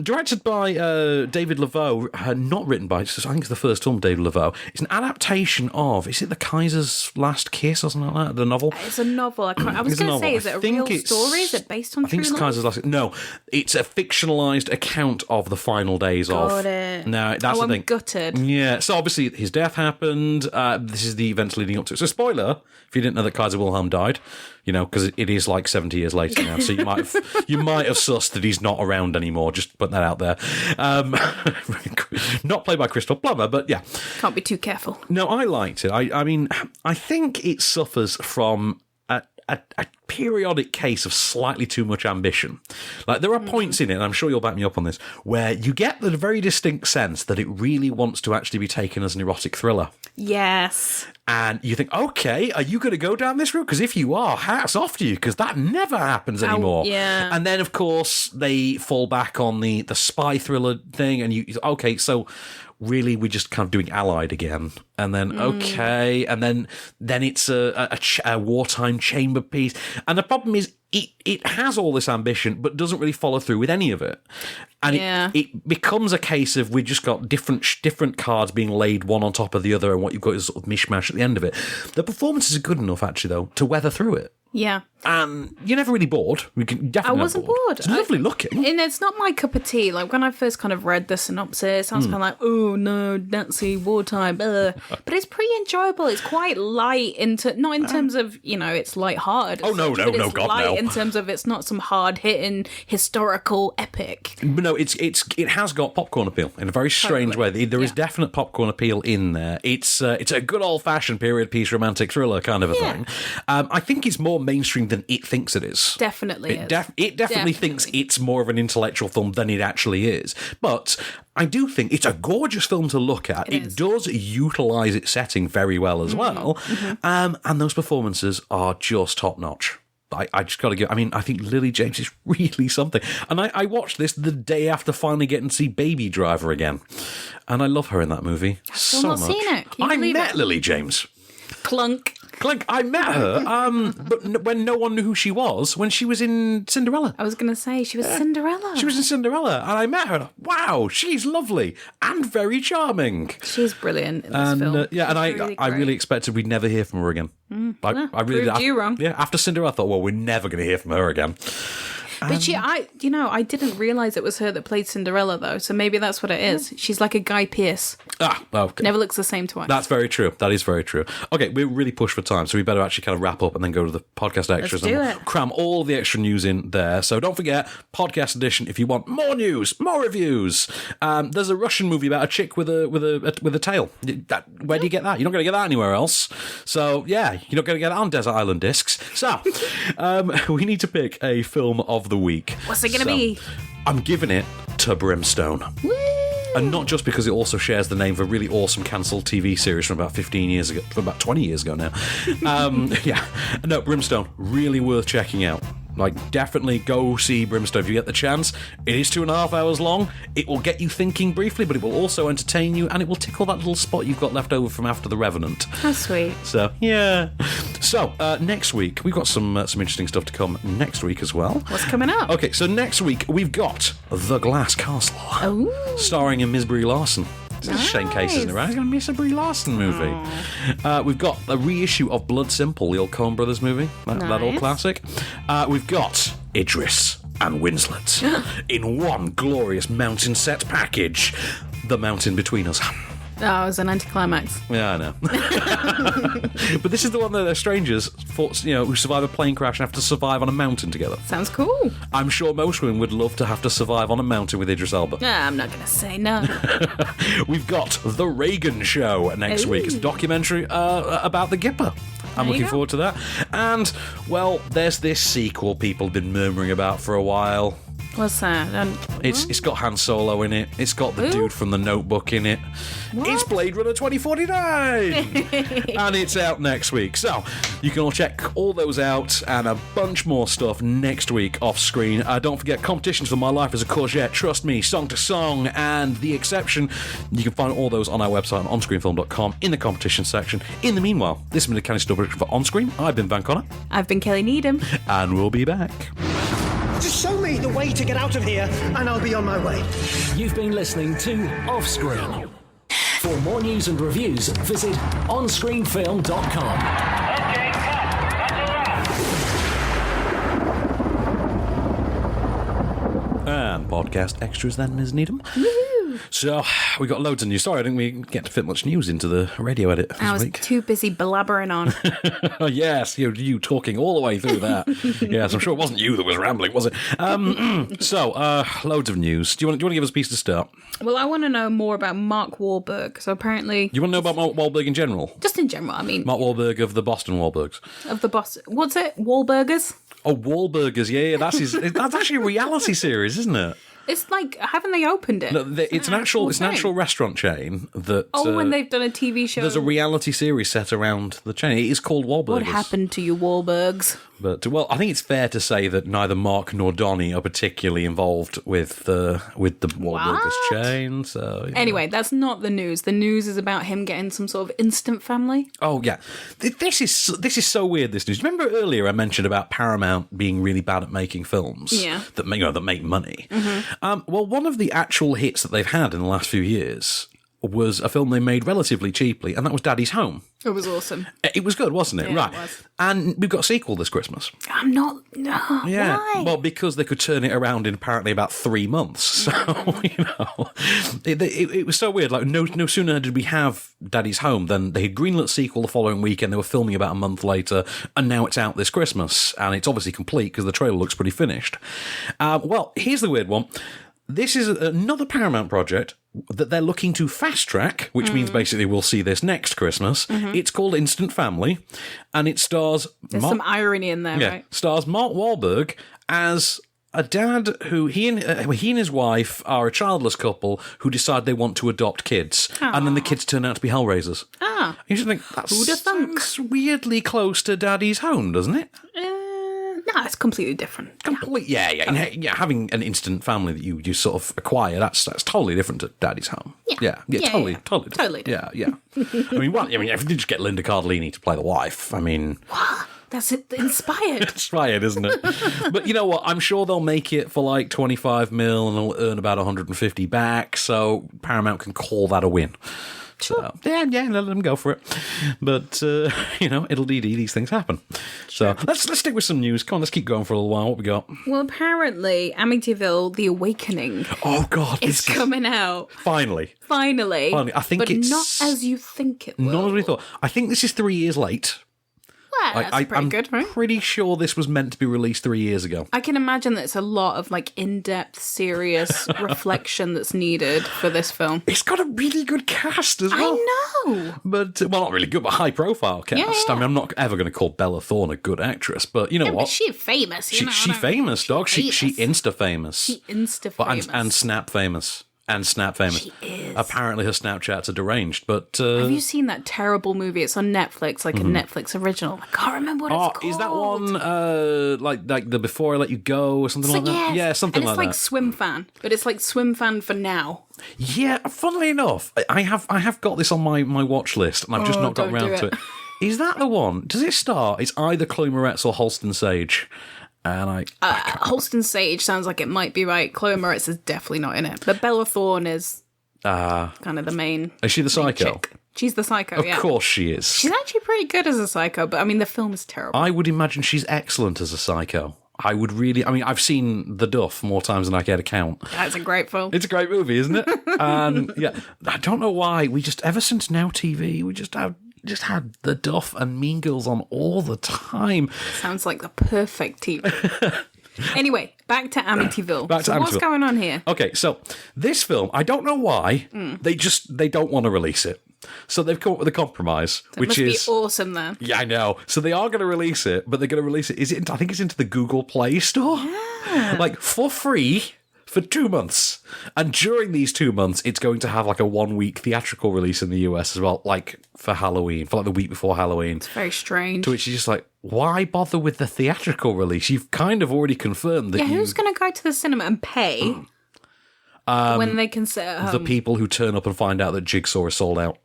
Directed by David Laveau, not written by, I think it's the first film, David Laveau. It's an adaptation of, is it The Kaiser's Last Kiss or something like that, the novel? It's a novel. I was going to say, is it a real story? Is it based on I think true it's Kaiser's Last Kiss. No, it's a fictionalised account of the final days of. Got it. No, that's the thing. I'm gutted. Yeah, so obviously his death happened. This is the events leading up to it. So spoiler, if you didn't know that Kaiser Wilhelm died, because it is like 70 years later now, so you might have sussed that he's not around anymore. Just putting that out there. Not played by Crystal Plummer, but yeah. Can't be too careful. No, I liked it. I mean, I think it suffers from a periodic case of slightly too much ambition. Like, there are points in it, and I'm sure you'll back me up on this, where you get the very distinct sense that it really wants to actually be taken as an erotic thriller. Yes. And you think, okay, are you going to go down this route? Because if you are, hats off to you, because that never happens anymore. Yeah. And then, of course, they fall back on the spy thriller thing, and okay, so really we're just kind of doing Allied again. And then, okay, and then it's a wartime chamber piece. And the problem is, it has all this ambition, but doesn't really follow through with any of it. And it becomes a case of we've just got different cards being laid one on top of the other, and what you've got is sort of mishmash at the end of it. The performances are good enough, actually, though, to weather through it. Yeah. And you're never really bored. I wasn't bored. It's lovely looking. And it's not my cup of tea. Like, when I first kind of read the synopsis, I was kind of like, oh, no, Nazi wartime. But it's pretty enjoyable. It's quite light, not in terms of, it's light-hearted. Oh, no, God, no. In terms of it's not some hard-hitting historical epic. But no, it has got popcorn appeal in a very strange way. There is definite popcorn appeal in there. It's a good old-fashioned period piece romantic thriller kind of a thing. I think it's more mainstream than it thinks it is. Definitely It definitely thinks it's more of an intellectual film than it actually is. But I do think it's a gorgeous film to look at. It does utilise its setting very well as well. Mm-hmm. And those performances are just top-notch. I just got to give... I mean, I think Lily James is really something. And I watched this the day after finally getting to see Baby Driver again. And I love her in that movie so much. I've still not seen it. I met Lily James. Clunk. Clink, I met her, but when no one knew who she was, when she was in Cinderella. I was going to say, she was Cinderella. She was in Cinderella, and I met her. Wow, she's lovely and very charming. She's brilliant in this film. And I really expected we'd never hear from her again. I really proved you wrong. Yeah, after Cinderella, I thought, well, we're never going to hear from her again. But I didn't realise it was her that played Cinderella, though, so maybe that's what it is. She's like a Guy Pearce. Okay. Never looks the same twice. That's very true. That is very true. Okay, we're really pushed for time, so we better actually kind of wrap up and then go to the podcast extras and cram all the extra news in there. So don't forget, podcast edition if you want more news, more reviews. There's a Russian movie about a chick with a tail. Where do you get that? You're not going to get that anywhere else. So, yeah, you're not going to get that on Desert Island Discs. So, we need to pick a film of the week. What's it going to be? I'm giving it to Brimstone. Woo! And not just because it also shares the name of a really awesome cancelled TV series from about 15 years ago, from about 20 years ago now. No, Brimstone, really worth checking out. Like, definitely go see Brimstone if you get the chance. It is 2.5 hours long. It will get you thinking briefly, but it will also entertain you, and it will tickle that little spot you've got left over from after The Revenant. That's sweet. So, yeah. So, next week, we've got some interesting stuff to come next week as well. What's coming up? Okay, so next week, we've got The Glass Castle. Oh. Starring in Miss Brie Larson. It's a Shane Case, isn't it, right? It's going to be a Brie Larson movie. We've got a reissue of Blood Simple, the old Coen Brothers movie, that old classic. We've got Idris and Winslet in one glorious mountain set package. The Mountain Between Us. Oh, it was an anticlimax. Yeah, I know. But this is the one that they're strangers, who survive a plane crash and have to survive on a mountain together. Sounds cool. I'm sure most women would love to have to survive on a mountain with Idris Elba. Nah, I'm not going to say no. We've got The Reagan Show next week. It's a documentary about the Gipper. I'm looking forward to that. And, well, there's this sequel people have been murmuring about for a while. What's that? It's got Han Solo in it. It's got the dude from The Notebook in it. What? It's Blade Runner 2049! And it's out next week. So, you can all check all those out and a bunch more stuff next week off screen. Don't forget, competitions for My Life as a Courgette, Trust Me, Song to Song, and The Exception. You can find all those on our website on onscreenfilm.com in the competition section. In the meanwhile, this has been a Canny Store production for On Screen. I've been Van Connor. I've been Kelly Needham. And we'll be back. Just show me the way to get out of here, and I'll be on my way. You've been listening to Offscreen. For more news and reviews, visit onscreenfilm.com. Okay, cut. That's a wrap. And podcast extras then, Ms. Needham. Woo-hoo. So, we got loads of news. Sorry, I didn't we get to fit much news into the radio edit this I was week. too busy blabbering on. Yes, you talking all the way through that. Yes, I'm sure it wasn't you that was rambling, was it? So, loads of news. Do you want to give us a piece to start? Well, I want to know more about Mark Wahlberg. So apparently... You want to know about Mark Wahlberg in general? Just in general, I mean... Mark Wahlberg of the Boston Wahlbergs. Of the Boston... What's it? Wahlburgers? Oh, Wahlburgers, yeah, that's actually a reality series, isn't it? It's like, haven't they opened it? No, it's an actual restaurant chain that... when they've done a TV show? There's a reality series set around the chain. It is called Wahlburgers. What happened to you, Wahlbergs? But, well, I think it's fair to say that neither Mark nor Donnie are particularly involved with the Wahlburgers chain. So Anyway, that's not the news. The news is about him getting some sort of instant family. Oh, yeah. This is so weird, this news. Remember earlier I mentioned about Paramount being really bad at making films that make money? Mm-hmm. Well, one of the actual hits that they've had in the last few years was a film they made relatively cheaply, and that was Daddy's Home. It was awesome. It was good, wasn't it? Yeah, right. It was. And we've got a sequel this Christmas. No. Yeah. Why? Well, because they could turn it around in apparently about 3 months. So, it was so weird. Like, no sooner did we have Daddy's Home than they had greenlit sequel the following week, and they were filming about a month later, and now it's out this Christmas. And it's obviously complete because the trailer looks pretty finished. Well, here's the weird one. This is another Paramount project that they're looking to fast track, which means basically we'll see this next Christmas. Mm-hmm. It's called Instant Family, and it stars... There's some irony in there, right? Stars Mark Wahlberg as a dad who... He and his wife are a childless couple who decide they want to adopt kids, and then the kids turn out to be Hellraisers. You should think, that sounds weirdly close to Daddy's Home, doesn't it? No, it's completely different. Yeah. And, having an instant family that you sort of acquire, that's totally different to Daddy's Home. Yeah. Totally different. Yeah. I mean, if you did just get Linda Cardellini to play the wife, I mean... What? That's inspired. Inspired, isn't it? But you know what? I'm sure they'll make it for like 25 mil and they'll earn about 150 back, so Paramount can call that a win. Sure. So, yeah, let them go for it. But, it'll these things happen. So let's stick with some news. Come on, let's keep going for a little while. What we got? Well, apparently, Amityville: The Awakening. Oh, God. Is coming out. Finally. I think but it's... not as you think it will. Not as we thought. I think this is 3 years late. Well, that's pretty good, right? I'm pretty sure this was meant to be released 3 years ago. I can imagine that it's a lot of like in-depth, serious reflection that's needed for this film. It's got a really good cast as well. I know. But, not really good, but high-profile cast. Yeah. I mean, I'm not ever going to call Bella Thorne a good actress, but you know what? But she's famous. She's famous, dog. She Insta-famous. She Insta-famous. And Snap-famous. She is. Apparently her Snapchats are deranged, but... Have you seen that terrible movie? It's on Netflix, like a Netflix original. I can't remember what it's called. Is that one, like the Before I Let You Go or something like that? Yeah, something like that. And it's like Swim Fan, but it's like Swim Fan for now. Yeah, funnily enough, I have got this on my watch list, and I've just not got around to it. Is that the one? Does it start? It's either Chloe Moretz or Halston Sage. And Halston Sage sounds like it might be right. Chloe Moretz is definitely not in it. But Bella Thorne is kind of the main. Is she the psycho? Chick. She's the psycho, Of course she is. She's actually pretty good as a psycho, but I mean, the film is terrible. I would imagine she's excellent as a psycho. I've seen The Duff more times than I care to count. That's a great film. It's a great movie, isn't it? And yeah, I don't know why, ever since Now TV, we just had The Duff and Mean Girls on all the time. Sounds like the perfect team. Anyway, back to Amityville. What's going on here? Okay, so this film, I don't know why, they don't want to release it. So they've come up with a compromise, which is... be awesome then. Yeah, I know. So they are going to release it, but they're going to release it... I think it's into the Google Play Store? Yeah. Like, for free... for 2 months. And during these 2 months, it's going to have like a 1 week theatrical release in the US as well, like for Halloween, for like the week before Halloween. It's very strange. To which you're just like, why bother with the theatrical release? You've kind of already confirmed that who's going to go to the cinema and pay when they can sit at home? The people who turn up and find out that Jigsaw is sold out.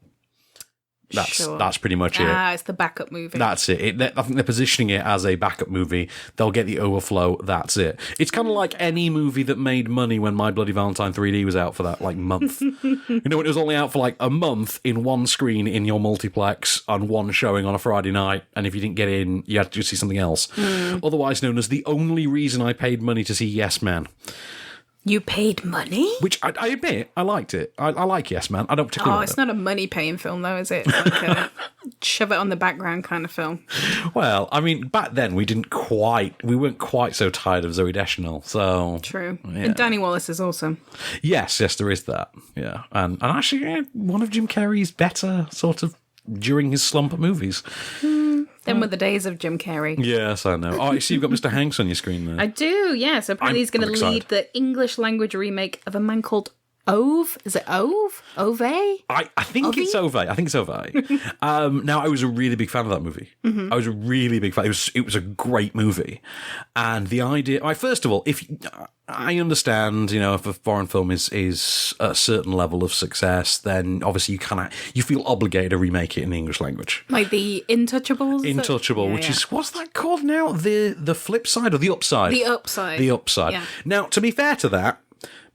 That's pretty much it. It's the backup movie. That's it. I think they're positioning it as a backup movie. They'll get the overflow. That's it. It's kind of like any movie that made money when My Bloody Valentine 3D was out for that like month. When it was only out for like a month in one screen in your multiplex on one showing on a Friday night, and if you didn't get in, you had to see something else. Otherwise known as the only reason I paid money to see Yes Man. You paid money? Which I admit, I liked it. I like Yes Man. I don't particularly like it. It's not a money-paying film, though, is it? It's like a shove it on the background kind of film. Well, I mean, back then we weren't quite so tired of Zooey Deschanel, so... True. Yeah. And Danny Wallace is awesome. Yes, there is that. Yeah. And actually, one of Jim Carrey's better, sort of, during his slump movies. Them were the days of Jim Carrey. Yes, I know. Oh, you see you've got Mr. Hanks on your screen there. I do, yes. Apparently he's going to lead the English language remake of a man called Ove. Is it Ove? Ove? I think it's Ove. Now, I was a really big fan of that movie. I was a really big fan. It was a great movie. And the idea... first of all, I understand, if a foreign film is a certain level of success, then obviously you feel obligated to remake it in the English language. Like the Intouchables? Intouchable, which is, what's that called now? The flip side or the upside? The upside. The upside. Yeah. Now, to be fair to that,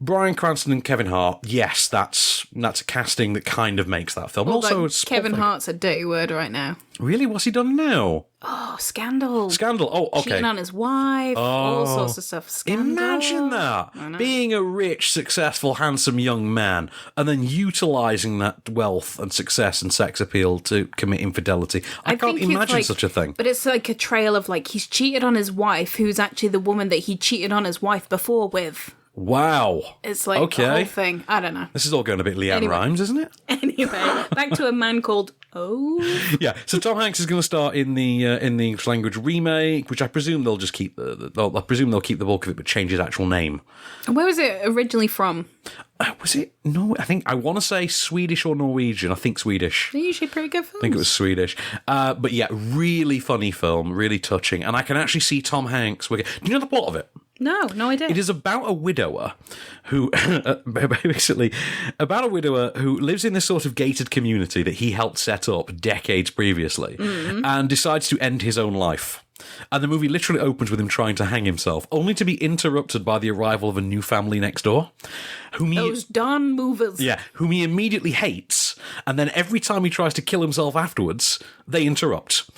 Bryan Cranston and Kevin Hart, yes, that's a casting that kind of makes that film. Also, Kevin Hart's a dirty word right now. Really? What's he done now? Oh, Scandal. Oh, okay. Cheating on his wife, all sorts of stuff. Scandal. Imagine that. Being a rich, successful, handsome young man and then utilising that wealth and success and sex appeal to commit infidelity. I can't imagine such a thing. But it's like a trail of he's cheated on his wife, who's actually the woman that he cheated on his wife before with. Wow. It's like the whole thing. I don't know. This is all going a bit Leanne Rimes, isn't it? Anyway, back to a man called Yeah, so Tom Hanks is going to start in the English language remake, which I presume they'll just keep I presume they'll keep the bulk of it, but change his actual name. Where was it originally from? Was it? No, I want to say Swedish or Norwegian. I think Swedish. They're usually pretty good films. I think it was Swedish. But yeah, really funny film, really touching, and I can actually see Tom Hanks. Do you know the plot of it? No idea. It is about a widower who, basically, about a widower who lives in this sort of gated community that he helped set up decades previously, and decides to end his own life. And the movie literally opens with him trying to hang himself, only to be interrupted by the arrival of a new family next door. Those darn movers. Yeah, whom he immediately hates, and then every time he tries to kill himself afterwards, they interrupt.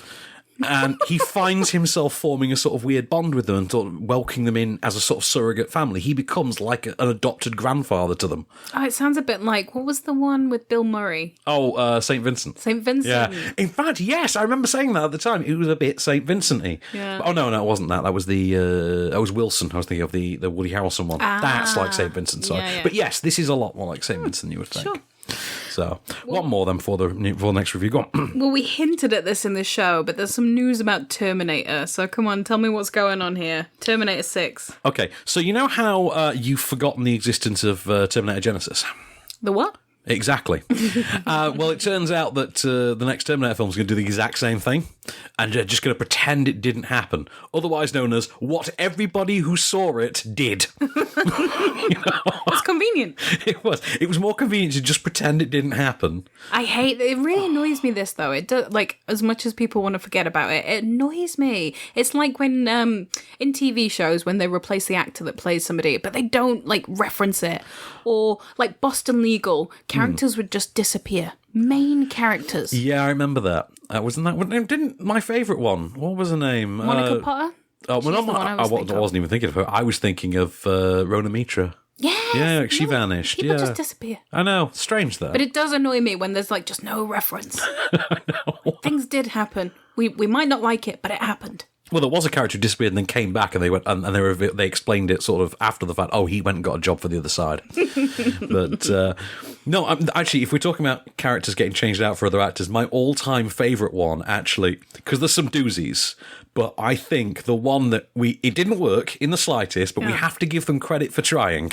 And he finds himself forming a sort of weird bond with them and sort of welcoming them in as a sort of surrogate family. He becomes like an adopted grandfather to them. Oh, it sounds a bit like, what was the one with Bill Murray? Oh, St. Vincent. St. Vincent. Yeah. In fact, yes, I remember saying that at the time. It was a bit St. Vincent-y. Yeah. Oh, no, it wasn't that. That was was Wilson. I was thinking of the Woody Harrelson one. That's like St. Vincent, sorry. Yeah. But yes, this is a lot more like St. Vincent, you would think. Sure. So, one more then for the next review. Go on. Well, we hinted at this in the show, but there's some news about Terminator. So come on, tell me what's going on here. Terminator 6. Okay, so you know how you've forgotten the existence of Terminator Genesis? The what? Exactly. Well, it turns out that the next Terminator film is going to do the exact same thing, and they're just going to pretend it didn't happen, otherwise known as what everybody who saw it did. It's convenient. It was. It was more convenient to just pretend it didn't happen. I hate it. Really annoys me, this, though. It does, like, as much as people want to forget about it, it annoys me. It's like when, in TV shows, when they replace the actor that plays somebody, but they don't, like, reference it. Or, like, Boston Legal, characters would just disappear. Main characters. Yeah, I remember that. Wasn't that... Didn't my favourite one... What was her name? Monica Potter? Oh, well, I wasn't even thinking of her. I was thinking of Rona Mitra. Yes, yeah, she vanished. People just disappear. I know, strange though. But it does annoy me when there's like just no reference. I know. Things did happen. We might not like it, but it happened. Well, there was a character who disappeared and then came back, and they went and they explained it sort of after the fact. Oh, he went and got a job for the other side. But no, actually, if we're talking about characters getting changed out for other actors, my all-time favourite one, actually, because there's some doozies, but I think the one that it didn't work in the slightest, but we have to give them credit for trying,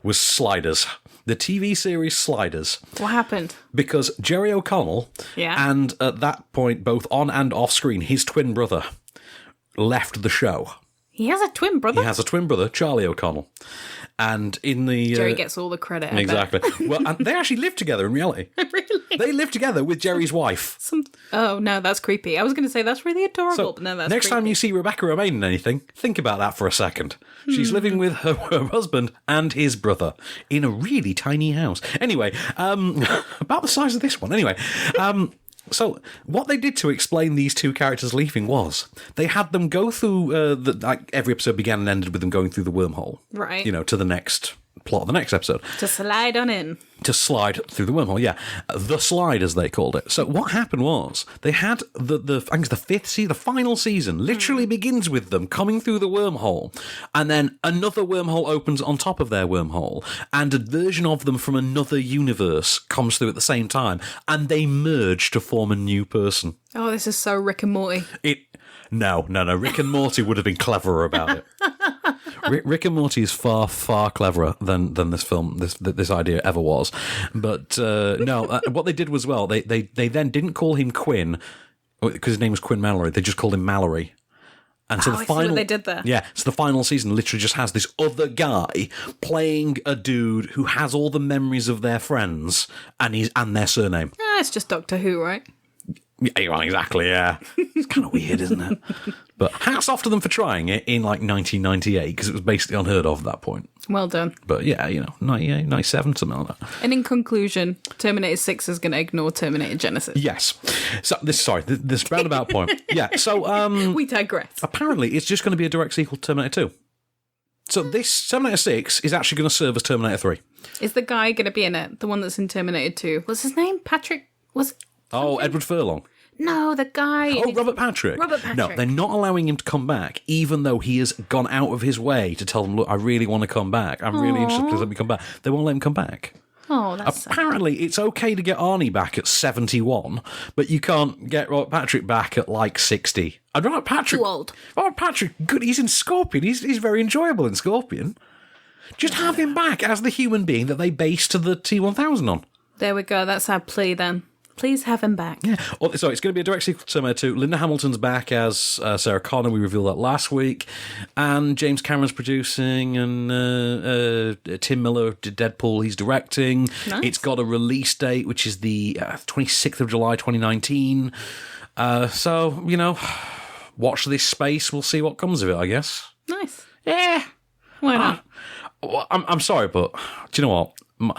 was Sliders. The TV series Sliders. What happened? Because Jerry O'Connell, and at that point, both on and off screen, his twin brother, left the show. He has a twin brother? He has a twin brother, Charlie O'Connell. And in the... Jerry gets all the credit. Exactly. Well, and they actually live together in reality. Really? They live together with Jerry's wife. Oh, no, that's creepy. I was going to say that's really adorable, but no, that's next creepy. time you see Rebecca Romaine in anything, think about that for a second. She's living with her husband and his brother in a really tiny house. Anyway, about the size of this one. Anyway, so what they did to explain these two characters leaving was they had them go through every episode began and ended with them going through the wormhole, right? You know, to the next plot of the next episode. To slide on in. To slide through the wormhole, yeah. The slide, as they called it. So what happened was they had the fifth season, the final season, literally begins with them coming through the wormhole, and then another wormhole opens on top of their wormhole, and a version of them from another universe comes through at the same time, and they merge to form a new person. Oh, this is so Rick and Morty. No. Rick and Morty would have been cleverer about it. Rick and Morty is far, far cleverer than this film, this idea ever was. But no, what they did was, well, they then didn't call him Quinn, because his name was Quinn Mallory. They just called him Mallory. And so the final, I see what they did there. Yeah, so the final season literally just has this other guy playing a dude who has all the memories of their friends and their surname. It's just Doctor Who, right? Yeah, well, exactly, yeah. It's kind of weird, isn't it? But hats off to them for trying it in, 1998, because it was basically unheard of at that point. Well done. But, yeah, 98, 97, something like that. And in conclusion, Terminator 6 is going to ignore Terminator Genesis. Yes. So, this roundabout point. Yeah, so... we digress. Apparently, it's just going to be a direct sequel to Terminator 2. So this Terminator 6 is actually going to serve as Terminator 3. Is the guy going to be in it? The one that's in Terminator 2? What's his name? Patrick? Oh, Edward Furlong. No, the guy. Oh, Robert Patrick. Robert Patrick. No, they're not allowing him to come back, even though he has gone out of his way to tell them, look, I really want to come back. I'm really interested. Please let me come back. They won't let him come back. Oh, that's Apparently, it's okay to get Arnie back at 71, but you can't get Robert Patrick back at like 60. And Robert Patrick, too old. Robert Patrick, good. He's in Scorpion. He's very enjoyable in Scorpion. Just have him back as the human being that they based the T-1000 on. There we go. That's our plea then. Please have him back. Yeah. Oh, so it's going to be a direct sequel to Terminator 2. Linda Hamilton's back as Sarah Connor. We revealed that last week. And James Cameron's producing, and Tim Miller did Deadpool. He's directing. Nice. It's got a release date, which is the 26th of July, 2019. So, you know, watch this space. We'll see what comes of it, I guess. Nice. Yeah. Why not? I'm sorry, but do you know what?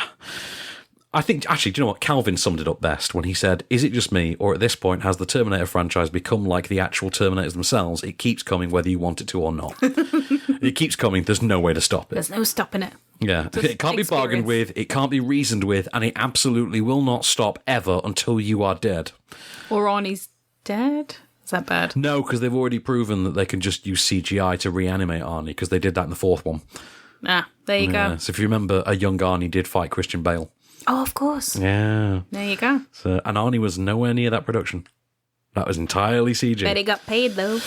I think, actually, do you know what? Calvin summed it up best when he said, is it just me, or at this point, has the Terminator franchise become like the actual Terminators themselves? It keeps coming whether you want it to or not. It keeps coming. There's no way to stop it. There's no stopping it. Yeah. Just it can't be bargained with. It can't be reasoned with. And it absolutely will not stop ever until you are dead. Or Arnie's dead? Is that bad? No, because they've already proven that they can just use CGI to reanimate Arnie, because they did that in the fourth one. Ah, there you go. So if you remember, a young Arnie did fight Christian Bale. Oh, of course. Yeah. There you go. So, and Arnie was nowhere near that production. That was entirely CG. Bet he got paid, though.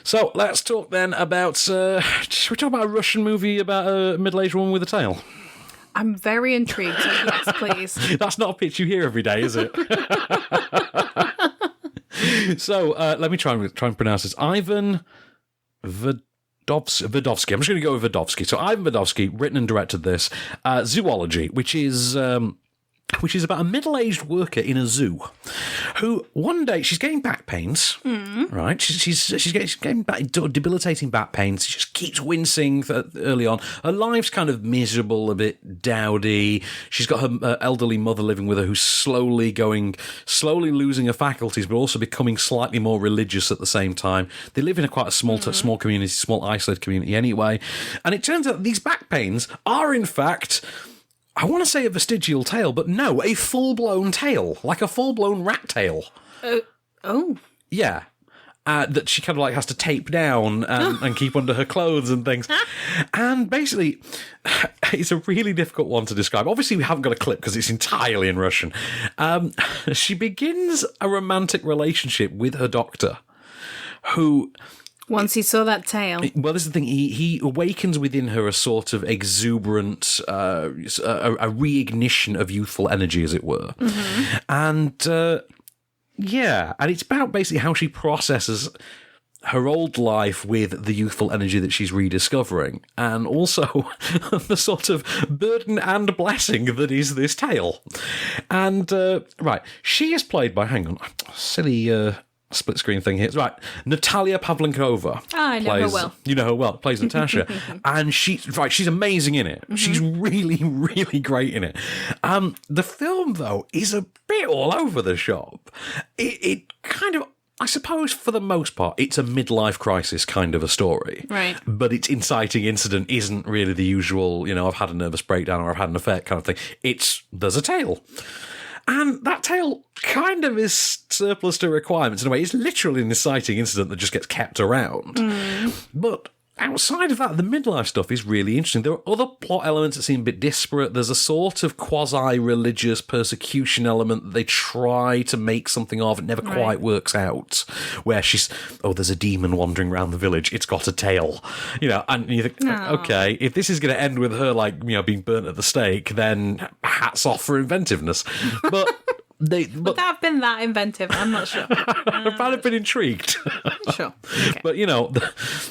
So, let's talk then about... should we talk about a Russian movie about a middle-aged woman with a tail? I'm very intrigued, so yes, please. That's not a pitch you hear every day, is it? So, let me try and pronounce this. Ivan Vidovsky. I'm just going to go with Vidovsky. So Ivan Vidovsky written and directed this. Zoology, which is about a middle-aged worker in a zoo who one day she's getting back pains. Right? She's getting debilitating back pains. She just keeps wincing early on. Her life's kind of miserable, a bit dowdy. She's got her elderly mother living with her who's slowly losing her faculties, but also becoming slightly more religious at the same time. They live in quite a small community, small isolated community anyway. And it turns out these back pains are in fact, I want to say a vestigial tail, but no, a full-blown tail, like a full-blown rat tail. Oh. Yeah. That she kind of like has to tape down and keep under her clothes and things. And basically, it's a really difficult one to describe. Obviously, we haven't got a clip because it's entirely in Russian. She begins a romantic relationship with her doctor, who... Once he saw that tail. Well, this is the thing. He awakens within her a sort of exuberant, a reignition of youthful energy, as it were. Mm-hmm. And, and it's about basically how she processes her old life with the youthful energy that she's rediscovering, and also the sort of burden and blessing that is this tale. And, she is played by, hang on, silly... split screen thing here. Right, Natalia Pavlenkova. I know her well. You know her well. Plays Natasha, and she's amazing in it. Mm-hmm. She's really, really great in it. The film though is a bit all over the shop. It kind of, I suppose, for the most part, it's a midlife crisis kind of a story. Right. But its inciting incident isn't really the usual, I've had a nervous breakdown or I've had an affair kind of thing. There's a tale. And that tale kind of is surplus to requirements in a way. It's literally an inciting incident that just gets kept around. But outside of that, the midlife stuff is really interesting. There are other plot elements that seem a bit disparate. There's a sort of quasi-religious persecution element that they try to make something of. It never quite works out. Where there's a demon wandering around the village. It's got a tail. And you think, okay, if this is going to end with her, being burnt at the stake, then hats off for inventiveness. But... Would that have been that inventive? I'm not sure. I'd have been intrigued. Sure. Okay. But,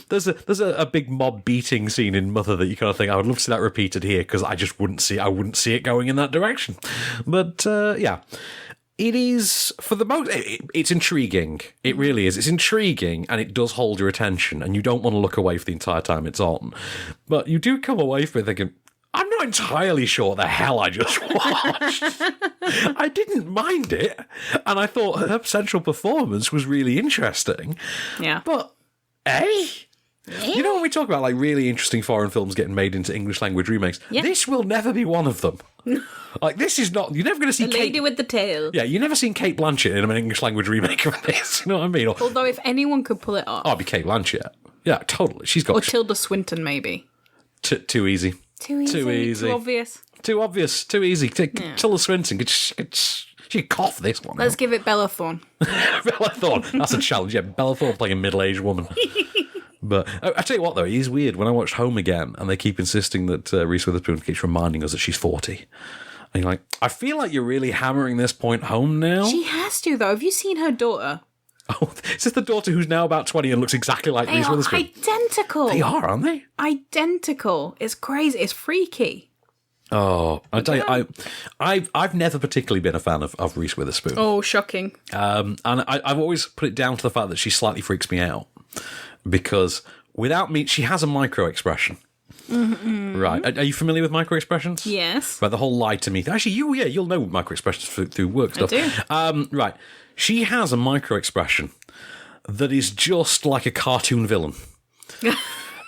there's a big mob beating scene in Mother that you kind of think, I would love to see that repeated here, because I wouldn't see it going in that direction. But, it is, for the most, it's intriguing. It really is. It's intriguing, and it does hold your attention, and you don't want to look away for the entire time it's on. But you do come away from it thinking, I'm not entirely sure what the hell I just watched. I didn't mind it, and I thought her central performance was really interesting. Yeah. But, You know when we talk about like really interesting foreign films getting made into English language remakes, this will never be one of them. Like, this is not... You're never going to see The Lady with the Tail. Yeah, you've never seen Kate Blanchett in an English language remake of this. You know what I mean? Although if anyone could pull it off... Oh, it'd be Kate Blanchett. Yeah, totally. She's got... Or Tilda Swinton, maybe. Too easy. Too easy. Too obvious. Too obvious. Too easy. Tilda Swinton. She could cough this one. Let's give it Bella Thorne. Bella Thorne. That's a challenge. Yeah, Bella Thorne playing a middle-aged woman. But I tell you what, though, it is weird. When I watched Home again, and they keep insisting that Reese Witherspoon keeps reminding us that she's 40. And you're like, I feel like you're really hammering this point home now. She has to, though. Have you seen her daughter? Oh, is this the daughter who's now about 20 and looks exactly like Reese Witherspoon? Identical. They are, aren't they? Identical. It's crazy. It's freaky. Oh, I tell you, I've never particularly been a fan of Reese Witherspoon. Oh, shocking. And I've always put it down to the fact that she slightly freaks me out. Because without me, she has a micro-expression. Mm-hmm. Right. Are you familiar with micro-expressions? Yes. Right, the whole lie to me thing. Actually, you'll know micro-expressions through work stuff. I do. Right. She has a micro-expression that is just like a cartoon villain.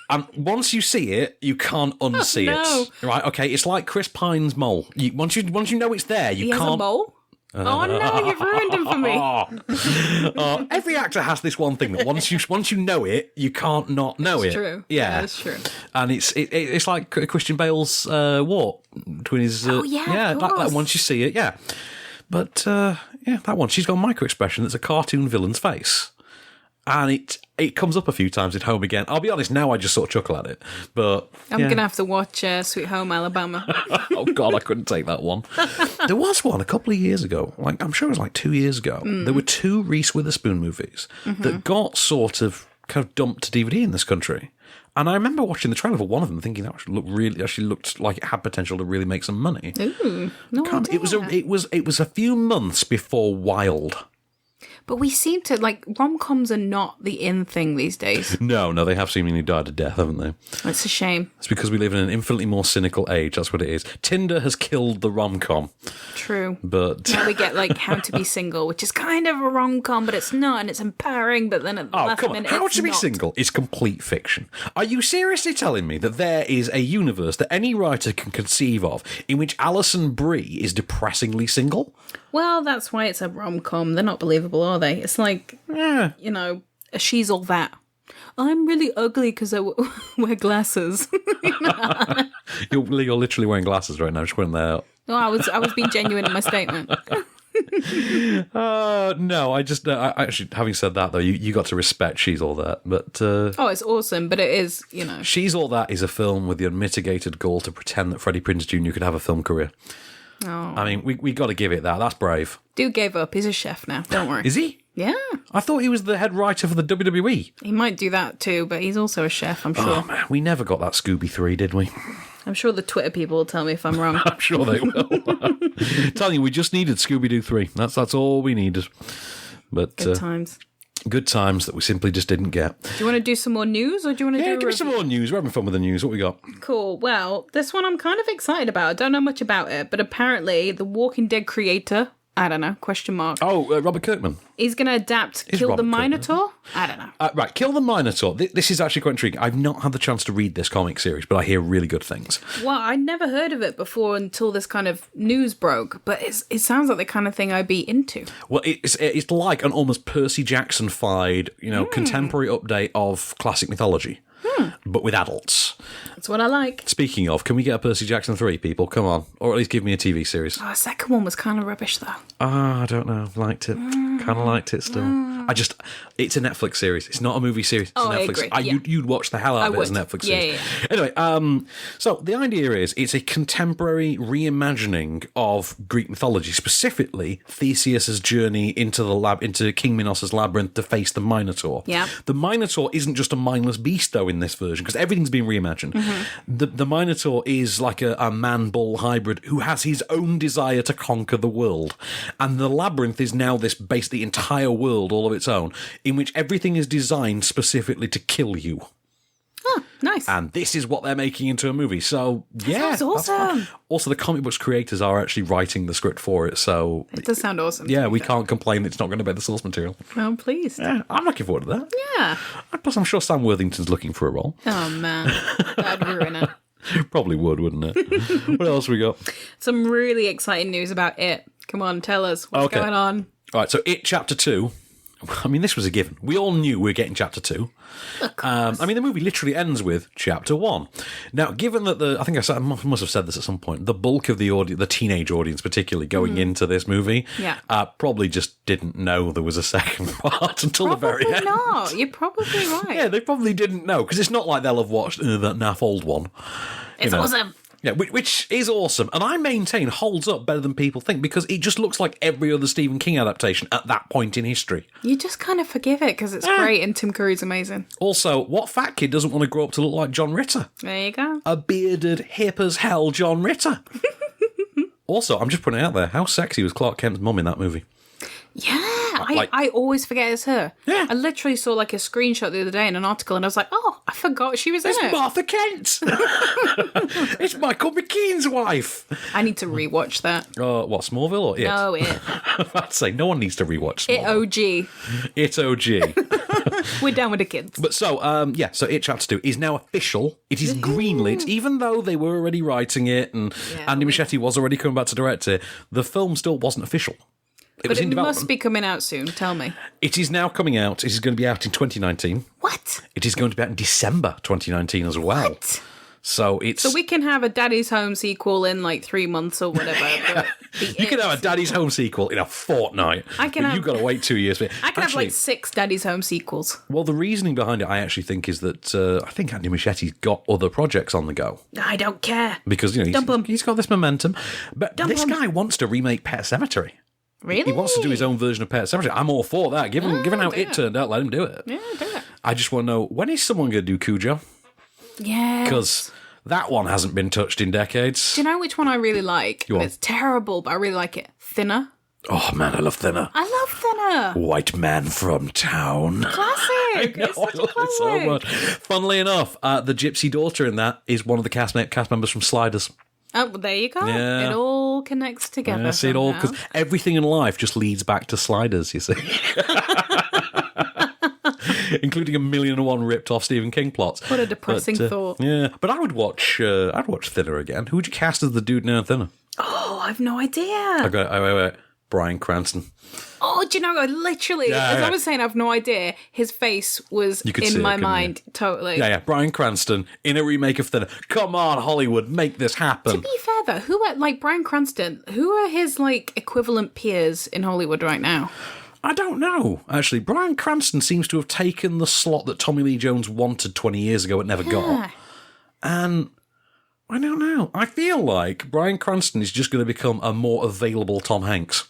And once you see it, you can't unsee it. Right, okay, it's like Chris Pine's mole. Once you know it's there, you can't... He has a mole? Oh no, you've ruined him for me. Every actor has this one thing that once you know it, you can't not know it. True. Yeah, it's true. And it's like Christian Bale's wart between his. That once you see it, yeah. But that one, she's got a micro expression that's a cartoon villain's face, and it comes up a few times in Home Again. I'll be honest, now I just sort of chuckle at it. But I'm going to have to watch Sweet Home Alabama. Oh, God, I couldn't take that one. There was one a couple of years ago. Like, I'm sure it was like 2 years ago. There were 2 Reese Witherspoon movies that got sort of kind of dumped to DVD in this country. And I remember watching the trailer for one of them thinking that actually looked like it had potential to really make some money. Ooh, no idea. It was a few months before Wild. But we seem to, like, rom-coms are not the in thing these days. No, they have seemingly died a death, haven't they? It's a shame. It's because we live in an infinitely more cynical age, that's what it is. Tinder has killed the rom-com. True. But now we get, like, How to Be Single, which is kind of a rom-com, but it's not, and it's empowering, but then at the last minute How it's to Be not. Single is complete fiction. Are you seriously telling me that there is a universe that any writer can conceive of in which Alison Brie is depressingly single? Well, that's why it's a rom-com. They're not believable, are they? It's like, you know, She's All That. I'm really ugly because I wear glasses. You're literally wearing glasses right now. Just putting that out. No, I was being genuine in my statement. No, I actually, having said that, though, you got to respect She's All That. But oh, it's awesome, but it is, you know. She's All That is a film with the unmitigated goal to pretend that Freddie Prinze Jr. could have a film career. Oh. I mean, we got to give it that. That's brave. Dude gave up. He's a chef now. Don't worry. Is he? Yeah. I thought he was the head writer for the WWE. He might do that too, but he's also a chef, I'm sure. Oh, man. We never got that Scooby 3, did we? I'm sure the Twitter people will tell me if I'm wrong. I'm sure they will. Telling you, we just needed Scooby-Doo 3. That's all we needed. But Good times. Good times that we simply just didn't get. Do you want to do some more news, or do you want to do a give me some more news. We're having fun with the news. What we got? Cool. Well, this one I'm kind of excited about. I don't know much about it, but apparently the Walking Dead creator, I don't know, question mark. Oh, Robert Kirkman. He's going to adapt Kill the Minotaur? I don't know. Right, Kill the Minotaur. This is actually quite intriguing. I've not had the chance to read this comic series, but I hear really good things. Well, I'd never heard of it before until this kind of news broke, but it sounds like the kind of thing I'd be into. Well, it's like an almost Percy Jackson-fied, contemporary update of classic mythology. But with adults. That's what I like. Speaking of, can we get a Percy Jackson 3, people? Come on. Or at least give me a TV series. Oh, the second one was kind of rubbish, though. I don't know. Liked it. Kind of liked it still. It's a Netflix series. It's not a movie series. It's a Netflix. I agree. You'd watch the hell out of it as a Netflix series. Yeah. Anyway, so the idea is it's a contemporary reimagining of Greek mythology, specifically Theseus's journey into King Minos' labyrinth to face the Minotaur. Yeah. The Minotaur isn't just a mindless beast, though, in this version, because everything's been reimagined. The Minotaur is like a man-bull hybrid who has his own desire to conquer the world. And the labyrinth is now this basically entire world all of its own, in which everything is designed specifically to kill you. Oh, nice. And this is what they're making into a movie. So, yeah. Sounds awesome. Also, the comic books creators are actually writing the script for it, so... It does sound awesome. Yeah, we can't complain that it's not going to be the source material. Oh, please. Yeah, I'm looking forward to that. Yeah. Plus, I'm sure Sam Worthington's looking for a role. Oh, man. That'd ruin it. Probably would, wouldn't it? What else we got? Some really exciting news about It. Come on, tell us. What's going on? All right, so It Chapter 2. I mean, this was a given. We all knew we were getting Chapter 2. I mean, the movie literally ends with Chapter 1. Now, given that I must have said this at some point, the bulk of the audience, the teenage audience particularly, going into this movie, probably just didn't know there was a second part until the very end. Not. You're probably right. Yeah, they probably didn't know, because it's not like they'll have watched that naff old one. It's awesome. Yeah, which is awesome, and I maintain holds up better than people think, because it just looks like every other Stephen King adaptation at that point in history. You just kind of forgive it because it's great and Tim Curry's amazing. Also, what fat kid doesn't want to grow up to look like John Ritter? There you go. A bearded, hip as hell John Ritter. Also, I'm just putting it out there, how sexy was Clark Kent's mum in that movie? Yeah, I always forget it's her. Yeah. I literally saw like a screenshot the other day in an article and I was like, oh, I forgot she was in it. It's Martha Kent! It's Michael McKean's wife! I need to rewatch that. What, Smallville or It? No, It. I was about to say, no one needs to rewatch Smallville. It OG. It OG. We're down with the kids. But so It Chapter 2 is now official. It is greenlit, even though they were already writing it and Andy Muschietti was already coming back to direct it. The film still wasn't official. But it must be coming out soon, tell me. It is now coming out. It is going to be out in 2019. What? It is going to be out in December 2019 as well. What? So we can have a Daddy's Home sequel in like 3 months or whatever. You can have a Daddy's Home sequel in a fortnight. You've got to wait 2 years for it. I can have like 6 Daddy's Home sequels. Well, the reasoning behind it, I actually think, is that I think Andy Muschietti's got other projects on the go. I don't care. Because, he's got this momentum. But this guy wants to remake Pet Sematary. Really? He wants to do his own version of Pet Sematary. I'm all for that. Given how it turned out, let him do it. Yeah, do it. I just want to know, when is someone going to do Cujo? Yeah. Because that one hasn't been touched in decades. Do you know which one I really like? It's terrible, but I really like it. Thinner. Oh, man, I love Thinner. I love Thinner. White Man from Town. Classic. I love it so much. Funnily enough, the gypsy daughter in that is one of the cast members from Sliders. Oh, well, there you go. Yeah. It all connects together. Yeah, see it all, because everything in life just leads back to Sliders, you see. Including 1,000,001 ripped off Stephen King plots. What a depressing thought. Yeah, but I would watch Thinner again. Who would you cast as the dude now in Thinner? Oh, I've no idea. Okay, wait. Bryan Cranston. Oh, do you know, literally, as I was saying, I've no idea, his face was in my mind, totally. Yeah, Bryan Cranston in a remake of Thinner. Come on, Hollywood, make this happen. To be fair, though, who are Bryan Cranston, who are his, equivalent peers in Hollywood right now? I don't know, actually. Bryan Cranston seems to have taken the slot that Tommy Lee Jones wanted 20 years ago but never got. And I don't know. I feel like Bryan Cranston is just going to become a more available Tom Hanks.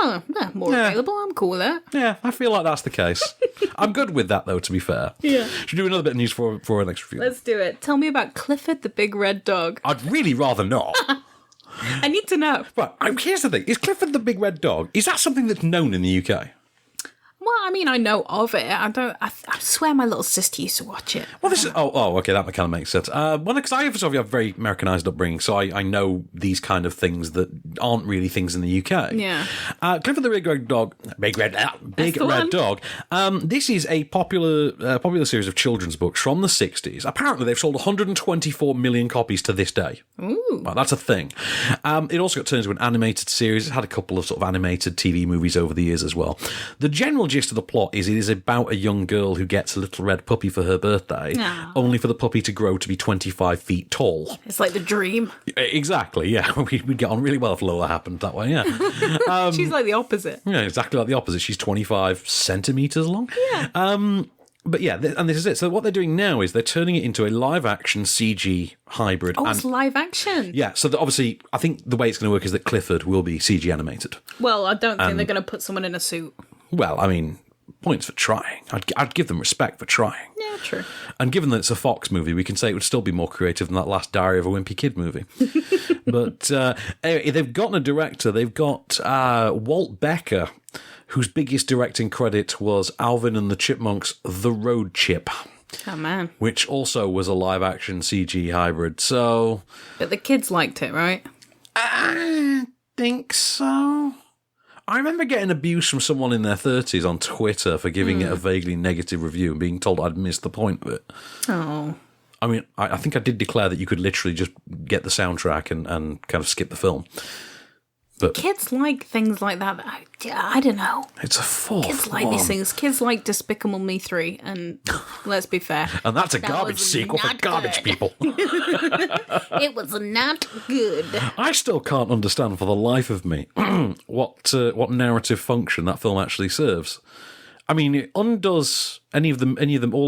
Oh, more available. I'm cool with that. Yeah, I feel like that's the case. I'm good with that, though, to be fair. Yeah. Should we do another bit of news for our next review? Let's do it. Tell me about Clifford the Big Red Dog. I'd really rather not. I need to know. But here's the thing. Is Clifford the Big Red Dog, is that something that's known in the UK? Well, I mean, I know of it. I swear my little sister used to watch it. Well, this is... Oh, okay, that kind of makes sense. Because I have a very Americanised upbringing, so I know these kind of things that aren't really things in the UK. Yeah. Clifford the Big Red Dog... Big Red Dog. This is a popular series of children's books from the 60s. Apparently, they've sold 124 million copies to this day. Ooh. Well, that's a thing. It also got turned into an animated series. It had a couple of sort of animated TV movies over the years as well. The general gist of the plot is it is about a young girl who gets a little red puppy for her birthday, only for the puppy to grow to be 25 feet tall. It's like the dream. Exactly, yeah. We'd get on really well if Lola happened that way, yeah. She's like the opposite. Yeah, exactly like the opposite. She's 25 centimetres long. Yeah. But yeah, and this is it. So what they're doing now is they're turning it into a live-action CG hybrid. Oh, it's live action? Yeah, so obviously, I think the way it's going to work is that Clifford will be CG animated. Well, I don't think they're going to put someone in a suit. Well, I mean, points for trying. I'd give them respect for trying. Yeah, true. And given that it's a Fox movie, we can say it would still be more creative than that last Diary of a Wimpy Kid movie. But anyway, they've gotten a director. They've got Walt Becker, whose biggest directing credit was Alvin and the Chipmunks' The Road Chip. Oh, man. which also was a live-action CG hybrid. So, But the kids liked it, right? I think so. I remember getting abuse from someone in their 30s on Twitter for giving it a vaguely negative review and being told I'd missed the point of it. Oh. I mean, I think I did declare that you could literally just get the soundtrack and kind of skip the film. But Kids like things like that. I don't know. it's a fourth Kids like one. these things. Kids like Despicable Me 3, and let's be fair. And that's a that garbage was sequel for not garbage good. people. It was not good. I still can't understand for the life of me what narrative function that film actually serves. I mean, it undoes all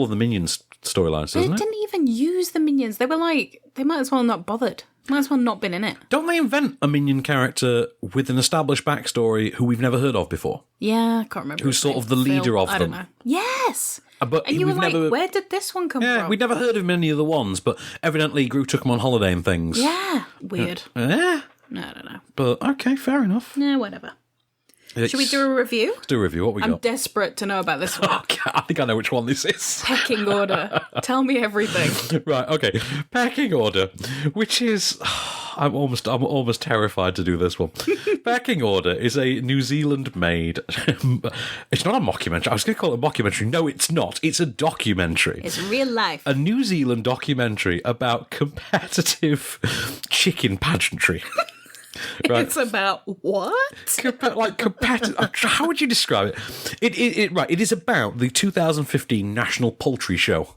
of the Minions storylines, They doesn't it? didn't even use the Minions. They were like, they might as well not bothered. Might as well not been in it. Don't they invent a Minion character with an established backstory who we've never heard of before? Yeah, I can't remember. Who's his sort name. of the leader Phil? of I don't them. know. Yes. But And you were we've like, never, where did this one come yeah, from? we'd never heard of many of the ones, but evidently Groot took them on holiday and things. Yeah. Weird. Yeah. No, I don't know. But okay, fair enough. Yeah, whatever. Should we do a review? Let's do a review. What we I'm got? desperate to know about this one. Okay, I think I know which one this is. Pecking Order. Tell me everything. Right, okay. Pecking Order, which is I'm almost terrified to do this one. Pecking Order is a New Zealand made it's not a mockumentary. I was going to call it a mockumentary. No, it's not. It's a documentary. It's real life. A New Zealand documentary about competitive chicken pageantry. Right. It's about what? Competitive. How would you describe it? It is about the 2015 National Poultry Show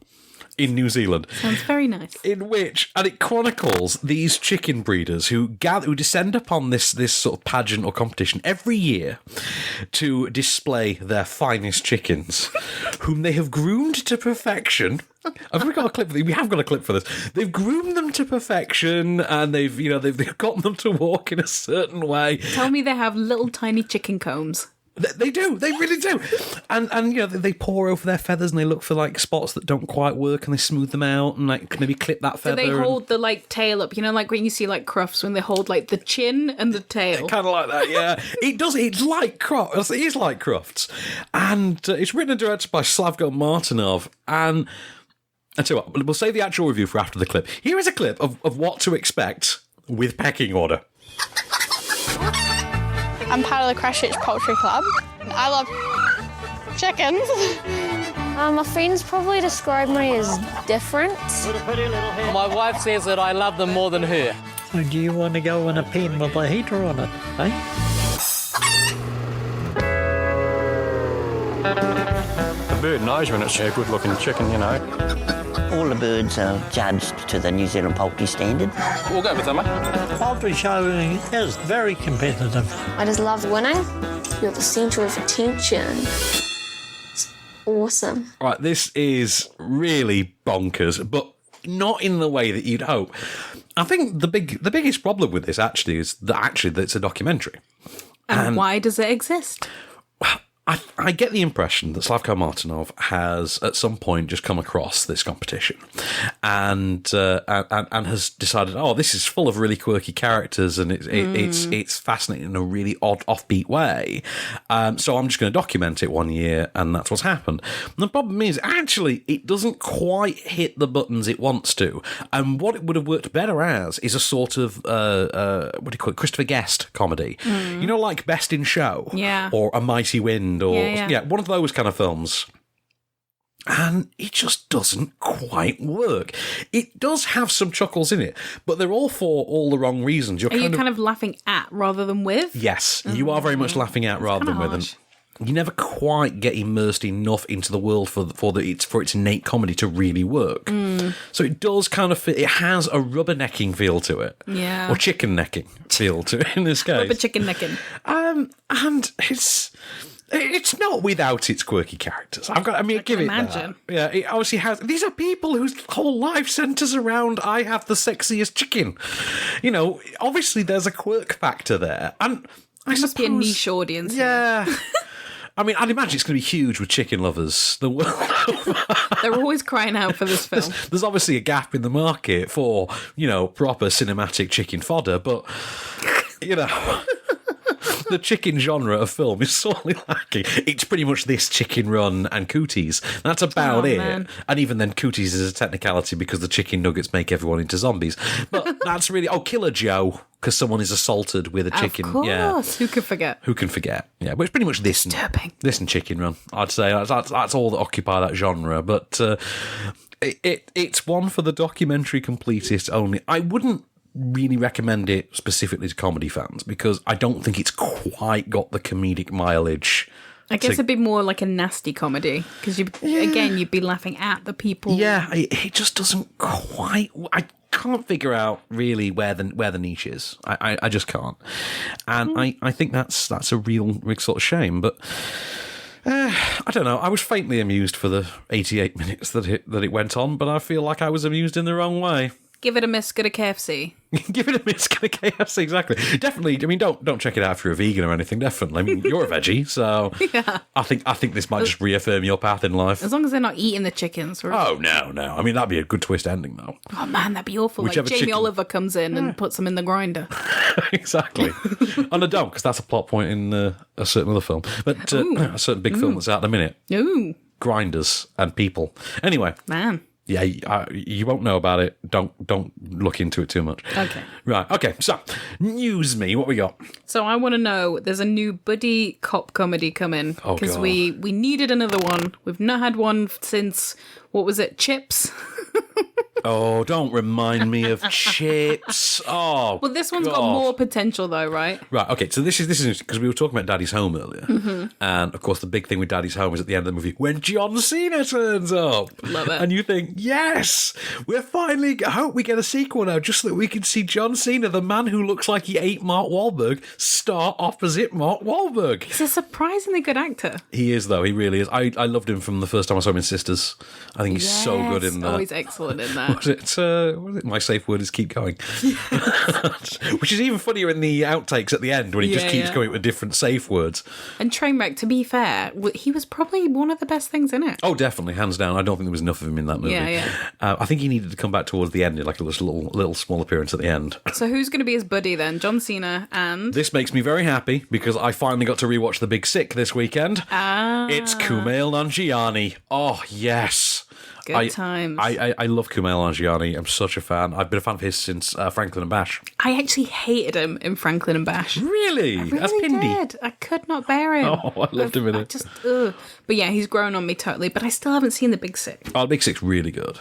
in New Zealand. Sounds very nice. And it chronicles these chicken breeders who descend upon this sort of pageant or competition every year to display their finest chickens, whom they have groomed to perfection. Have we got a clip? We have got a clip for this. They've groomed them to perfection, and they've gotten them to walk in a certain way. Tell me they have little tiny chicken combs. They do. They really do. And they pore over their feathers and they look for like spots that don't quite work and they smooth them out and like maybe clip that feather. Do they hold the like tail up? You know, like when you see like Crufts when they hold like the chin and the tail. Kind of like that, yeah. It does. It's like Crufts. It is like Crufts, and it's written and directed by Slavko Martinov. And I tell you what, we'll save the actual review for after the clip. Here is a clip of what to expect with Pecking Order. I'm part of the Christchurch Poultry Club. I love chickens. My friends probably describe me as different. My wife says that I love them more than her. So do you want to go in a pen with a heater on it, eh? The bird knows when it's a good-looking chicken, you know. All the birds are judged to the New Zealand poultry standard. We'll go with them, mate. The poultry show is very competitive. I just love winning. You're the centre of attention. It's awesome. Right, this is really bonkers, but not in the way that you'd hope. I think the biggest problem with this actually is that it's a documentary. And why does it exist? I get the impression that Slavko Martinov has at some point just come across this competition and has decided, oh, this is full of really quirky characters and it's fascinating in a really odd, offbeat way. So I'm just going to document it one year, and that's what's happened. And the problem is, actually, it doesn't quite hit the buttons it wants to. And what it would have worked better as is a sort of what do you call it, Christopher Guest comedy. You know, like Best in Show, or A Mighty Wind. Or one of those kind of films. And it just doesn't quite work. It does have some chuckles in it, but they're all for all the wrong reasons. Are you kind of laughing at rather than with? Yes, you are very much laughing at rather than with. And you never quite get immersed enough into the world for its innate comedy to really work. So it does kind of fit. It has a rubbernecking feel to it, or chicken necking feel to it in this case. Rubber chicken necking. And it's not without its quirky characters. Give it that. Yeah, it obviously has. These are people whose whole life centres around I have the sexiest chicken. You know, obviously there's a quirk factor there, and It must be a niche audience. Yeah. I mean, I'd imagine it's going to be huge with chicken lovers the world over. They're always crying out for this film. There's obviously a gap in the market for, proper cinematic chicken fodder, but, the chicken genre of film is sorely lacking. It's pretty much this Chicken Run and Cooties. That's about it. Man. And even then, Cooties is a technicality because the chicken nuggets make everyone into zombies. But that's really... Oh, Killer Joe, because someone is assaulted with a chicken. Of course. Yeah. Who could forget? Who can forget? Yeah, but it's pretty much this and Chicken Run. I'd say that's all that occupy that genre. But it's one for the documentary completists only. I wouldn't really recommend it specifically to comedy fans because I don't think it's quite got the comedic mileage. I guess it'd be more like a nasty comedy because you'd be laughing at the people. Yeah, it just doesn't quite. I can't figure out really where the niche is. I just can't, and I think that's a real sort of shame. But I don't know. I was faintly amused for the 88 minutes that it went on, but I feel like I was amused in the wrong way. Give it a miss, go to KFC. Give it a miss, go to KFC, exactly. Definitely, I mean, don't check it out if you're a vegan or anything, definitely. I mean, you're a veggie, so yeah. I think this might just reaffirm your path in life. As long as they're not eating the chickens. Oh, no. I mean, that'd be a good twist ending, though. Oh, man, that'd be awful. Whichever Jamie Oliver comes in and puts them in the grinder. Exactly. And I don't, because that's a plot point in a certain other film. But a certain big film that's out in a minute. Ooh. Grinders and people. Anyway. Man. Yeah, you won't know about it. Don't look into it too much. Okay. Right, okay. So, news me. What we got? So I want to know, there's a new buddy cop comedy coming. Because we needed another one. We've not had one since, what was it, Chips? Oh, don't remind me of Chips. Oh, well, this one's got more potential, though, right? Right. Okay. So this is because we were talking about Daddy's Home earlier, and of course the big thing with Daddy's Home is at the end of the movie when John Cena turns up. Love it. And you think, yes, we're finally. I hope we get a sequel now, just so that we can see John Cena, the man who looks like he ate Mark Wahlberg, star opposite Mark Wahlberg. He's a surprisingly good actor. He is, though. He really is. I loved him from the first time I saw him in Sisters. I think he's so good in that. Oh, he's excellent in that. What was it? My safe word is keep going. Which is even funnier in the outtakes at the end when he just keeps going with different safe words. And Trainwreck, to be fair, he was probably one of the best things in it. Oh, definitely, hands down. I don't think there was enough of him in that movie. Yeah. I think he needed to come back towards the end, like a little small appearance at the end. So who's going to be his buddy then? John Cena and... This makes me very happy because I finally got to rewatch The Big Sick this weekend. It's Kumail Nanjiani. Oh, yes. Good times. I love Kumail Nanjiani. I'm such a fan. I've been a fan of his since Franklin and Bash. I actually hated him in Franklin and Bash. Really? I really As Pindy? did. I could not bear him. Oh, I loved him in it. But yeah, he's grown on me totally. But I still haven't seen The Big Sick. Oh, The Big Sick's really good.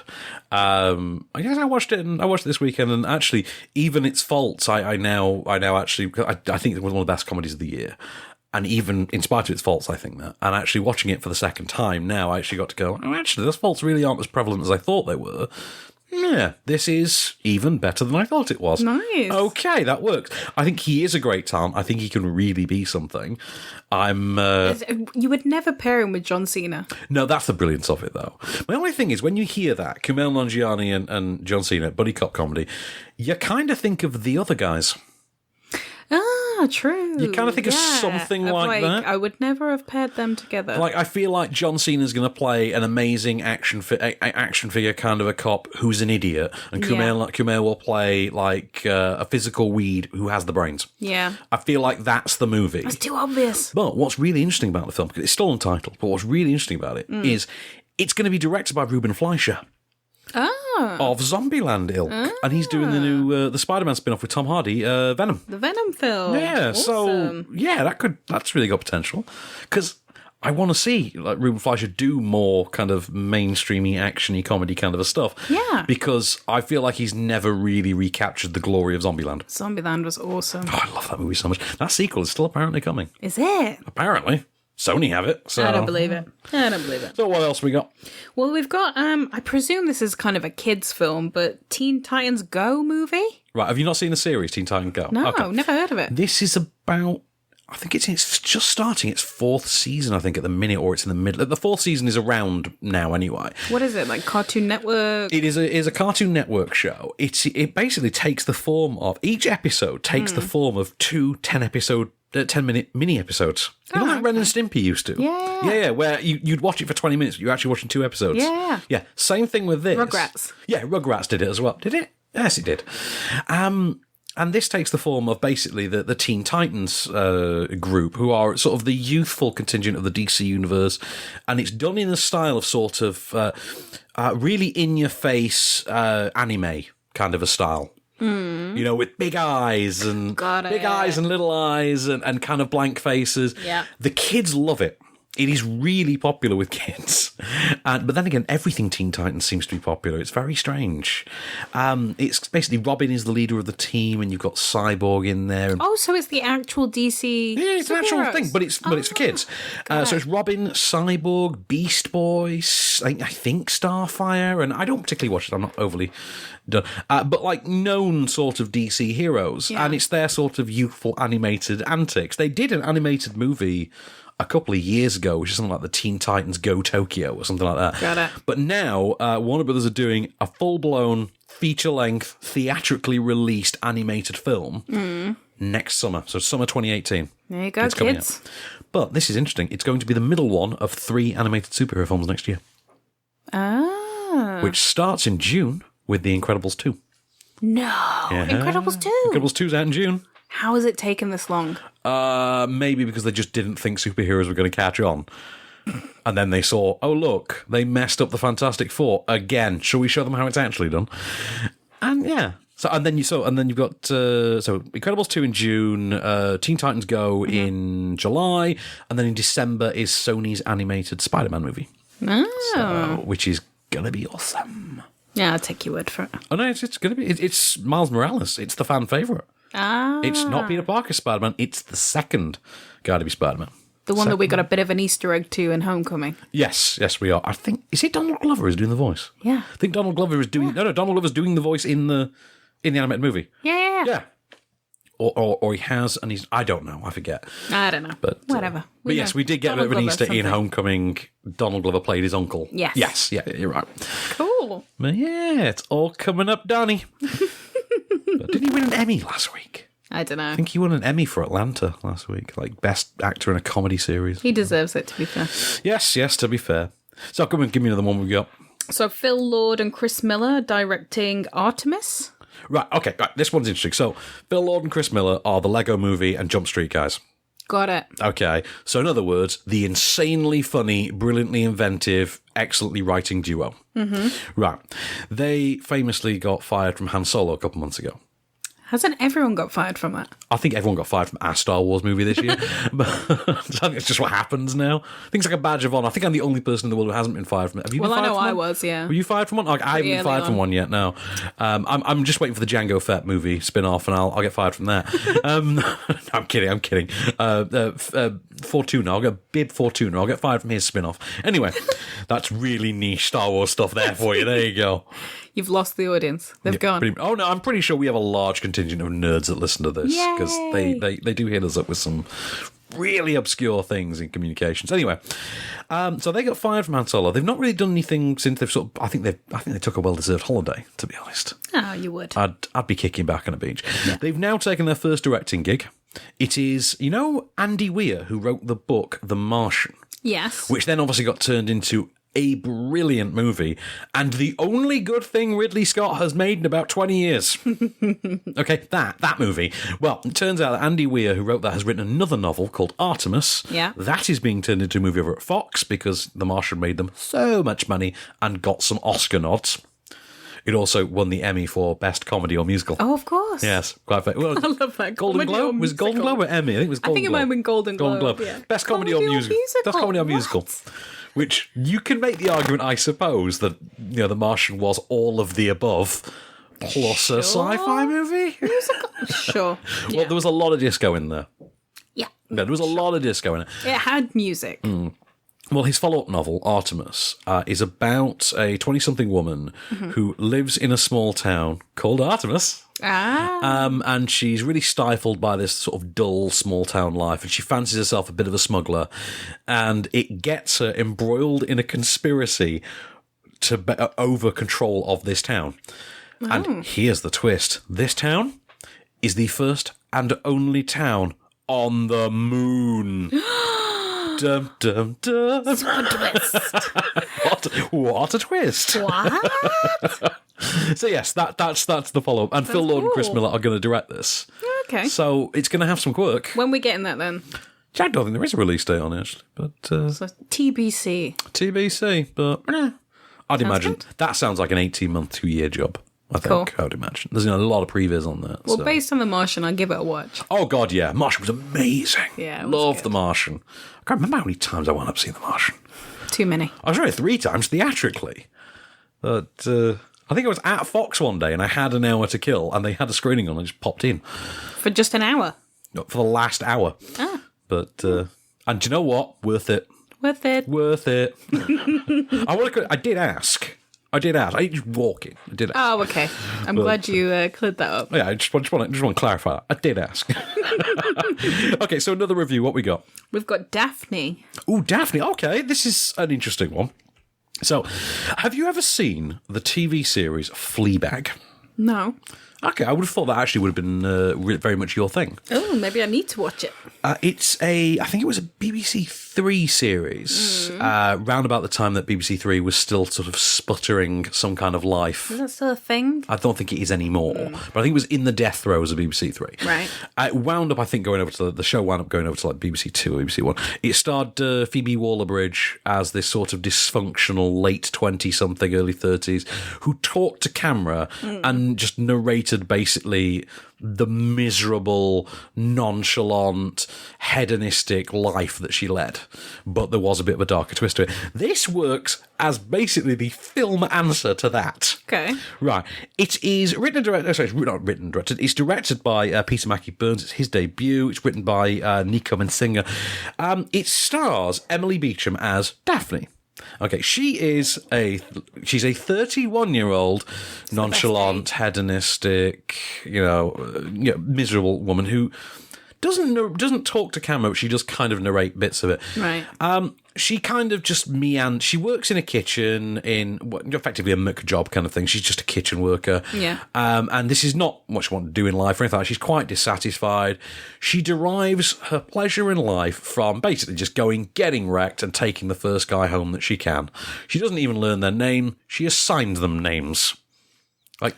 I guess I watched it this weekend, and actually, even its faults, I now actually I think it was one of the best comedies of the year. And even in spite of its faults, I think that. And actually watching it for the second time now, I actually got to go, oh, actually, those faults really aren't as prevalent as I thought they were. Yeah, this is even better than I thought it was. Nice. Okay, that works. I think he is a great talent. I think he can really be something. You would never pair him with John Cena. No, that's the brilliance of it, though. My only thing is, when you hear that, Kumail Nanjiani and John Cena, buddy cop comedy, you kind of think of the other guys. Ah, true. You kind of think of something like that. I would never have paired them together. Like, I feel like John Cena's going to play an amazing action figure kind of a cop who's an idiot, and Kumail will play like a physical weed who has the brains. Yeah. I feel like that's the movie. That's too obvious. But what's really interesting about the film, because it's still untitled, but what's really interesting about it is it's going to be directed by Ruben Fleischer. Of Zombieland ilk. And he's doing the new the Spider-Man spin-off with Tom Hardy, Venom. The Venom film. Yeah, awesome. So yeah, that's really got potential. Because I want to see like Ruben Fleischer do more kind of mainstreamy, action-y comedy kind of a stuff. Yeah. Because I feel like he's never really recaptured the glory of Zombieland. Zombieland was awesome. Oh, I love that movie so much. That sequel is still apparently coming. Is it? Apparently. Sony have it. So. I don't believe it. So what else we got? Well, we've got, I presume this is kind of a kid's film, but Teen Titans Go movie? Right, have you not seen the series, Teen Titans Go? No, okay. Never heard of it. This is about, I think it's just starting its fourth season, I think, at the minute, or it's in the middle. The fourth season is around now anyway. What is it, like Cartoon Network? It is a Cartoon Network show. It basically takes the form of, each episode takes the form of 2 10-minute mini episodes. You know like Ren and Stimpy used to? Yeah, where you'd watch it for 20 minutes, you're actually watching 2 episodes. Yeah, same thing with this. Rugrats. Yeah, Rugrats did it as well. Did it? Yes, it did. And this takes the form of basically the Teen Titans group, who are sort of the youthful contingent of the DC universe, and it's done in a style of sort of really in-your-face anime kind of a style. You know, with big eyes and eyes and little eyes and kind of blank faces. Yeah. The kids love it. It is really popular with kids. But then again, everything Teen Titans seems to be popular. It's very strange. It's basically Robin is the leader of the team, and you've got Cyborg in there. Oh, so it's the actual DC. Yeah, it's an actual thing, but it's for kids. So it's Robin, Cyborg, Beast Boy, I think Starfire, and I don't particularly watch it. I'm not overly done. But like known sort of DC heroes, and it's their sort of youthful animated antics. They did an animated movie a couple of years ago, which is something like the Teen Titans Go Tokyo or something like that. Got it. But now Warner Brothers are doing a full-blown, feature-length, theatrically released animated film next summer. So summer 2018. There you go, it's coming kids. out. But this is interesting. It's going to be the middle one of 3 animated superhero films next year. Which starts in June with The Incredibles 2. No. Yeah. Incredibles 2. Incredibles 2's out in June. How has it taken this long? Maybe because they just didn't think superheroes were going to catch on. And then they saw, oh, look, they messed up the Fantastic Four again. Shall we show them how it's actually done? And yeah. And then you've got Incredibles 2 in June, Teen Titans Go in July, and then in December is Sony's animated Spider-Man movie. Which is going to be awesome. Yeah, I'll take your word for it. Oh, no, it's going to be. It's Miles Morales. It's the fan favourite. It's not Peter Parker's Spider-Man. It's the second guy to be Spider-Man. The one that we got a bit of an Easter egg to in Homecoming. Yes, we are. I think, is it Donald Glover who's doing the voice? Yeah. I think Donald Glover is doing... No, Donald Glover's doing the voice in the animated movie. Yeah. Or he has, and he's... I don't know. I forget. I don't know. But whatever. But yes, we did get Donald a bit of an Glover, Easter in Homecoming. Donald Glover played his uncle. Yes. Yes, yeah, you're right. Cool. But yeah, it's all coming up, Donnie. But didn't he win an Emmy last week? I don't know. I think he won an Emmy for Atlanta last week, like Best Actor in a Comedy Series. He deserves it, to be fair. Yes, to be fair. So come and give me another one we've got. So Phil Lord and Chris Miller directing Artemis. Right, okay, right. This one's interesting. So Phil Lord and Chris Miller are the Lego Movie and Jump Street guys. Got it. Okay, so in other words, the insanely funny, brilliantly inventive, excellently writing duo. Mm-hmm. Right. They famously got fired from Han Solo a couple months ago. Hasn't everyone got fired from it? I think everyone got fired from our Star Wars movie this year. But I think it's just what happens now. I think it's like a badge of honour. I think I'm the only person in the world who hasn't been fired from it. Have you been fired from one? I know I was, yeah. Were you fired from one? I haven't been fired from one yet, no. I'm just waiting for the Django Fett movie spin-off, and I'll get fired from that. I'm kidding. Fortuna. I'll get Bib Fortuna. I'll get fired from his spin-off. Anyway, that's really niche Star Wars stuff there for you. There you go. You've lost the audience. They've gone. Oh, no, I'm pretty sure we have a large contingent of nerds that listen to this, because they do hit us up with some really obscure things in communications. Anyway, so they got fired from Han Solo. They've not really done anything since they've sort of... I think they took a well-deserved holiday, to be honest. Oh, you would. I'd be kicking back on a beach. Yeah. They've now taken their first directing gig. It is, Andy Weir, who wrote the book The Martian. Yes. Which then obviously got turned into a brilliant movie, and the only good thing Ridley Scott has made in about 20 years. Okay, that movie. Well, it turns out that Andy Weir, who wrote that, has written another novel called Artemis. Yeah. That is being turned into a movie over at Fox, because The Martian made them so much money and got some Oscar nods. It also won the Emmy for Best Comedy or Musical. Oh, of course. Yes, quite fair. Well, I love that. Golden Globe? Was it Golden Globe or Emmy? I think it was Golden Globe. I think it might have been Golden Globe. Yeah. Best Comedy or Musical. Best Comedy or Musical. Which you can make the argument, I suppose, that The Martian was all of the above, plus a sci-fi movie. Musical, sure. Well, there was a lot of disco in there. Yeah, there was a lot of disco in it. It had music. Well, his follow-up novel, Artemis, is about a 20-something woman who lives in a small town called Artemis. And she's really stifled by this sort of dull small-town life, and she fancies herself a bit of a smuggler, and it gets her embroiled in a conspiracy to over control of this town. And here's the twist. This town is the first and only town on the moon. Dum, dum, dum. What a twist. What a twist. What? So yes, that's the follow-up. And Phil Lord and Chris Miller are going to direct this. Okay. So it's going to have some quirk. When we getting that then? I don't think there is a release date on it, actually. But, So TBC. TBC, but I'd imagine good. that sounds like an 18-month, 2-year job. I think, Cool. I would imagine. There's a lot of previs on that. Well, so. based on The Martian, I'll give it a watch. Oh, God, yeah. Martian was amazing. Yeah, it was Love good. The Martian. I can't remember how many times I wound up seeing The Martian. Too many. I saw it 3 times theatrically. But I think I was at Fox one day and I had an hour to kill and they had a screening on and I just popped in. For just an hour? For the last hour. Ah. But, and do you know what? Worth it. Worth it. Worth it. I did ask. I just walk in. I did ask. Oh, okay. I'm glad you cleared that up. Yeah, I just want to clarify that. I did ask. Okay, so another review. What we got? We've got Daphne. Ooh, Daphne. Okay, this is an interesting one. So, have you ever seen the TV series Fleabag? No. Okay, I would have thought that actually would have been very much your thing. Oh, maybe I need to watch it. I think it was a BBC Three series, round about the time that BBC Three was still sort of sputtering some kind of life. Is that still a thing? I don't think it is anymore, but I think it was in the death throes of BBC Three. Right. It wound up, I think, going over to the show wound up going over to like BBC Two or BBC One. It starred Phoebe Waller-Bridge as this sort of dysfunctional late 20-something, early 30s who talked to camera and just narrated basically the miserable, nonchalant, hedonistic life that she led. But there was a bit of a darker twist to it. This works as basically the film answer to that. Okay. Right. It is written and directed... Sorry, it's not written and directed. It's directed by Peter Mackie-Burns. It's his debut. It's written by Nico Mensinger. It stars Emily Beecham as Daphne. Okay, she's a 31-year-old nonchalant, hedonistic, miserable woman who doesn't talk to camera, but she does kind of narrate bits of it. Right. She kind of just meanders. She works in a kitchen in effectively a McJob kind of thing. She's just a kitchen worker. Yeah. And this is not what she wants to do in life or anything like that. She's quite dissatisfied. She derives her pleasure in life from basically just getting wrecked and taking the first guy home that she can. She doesn't even learn their name. She assigns them names.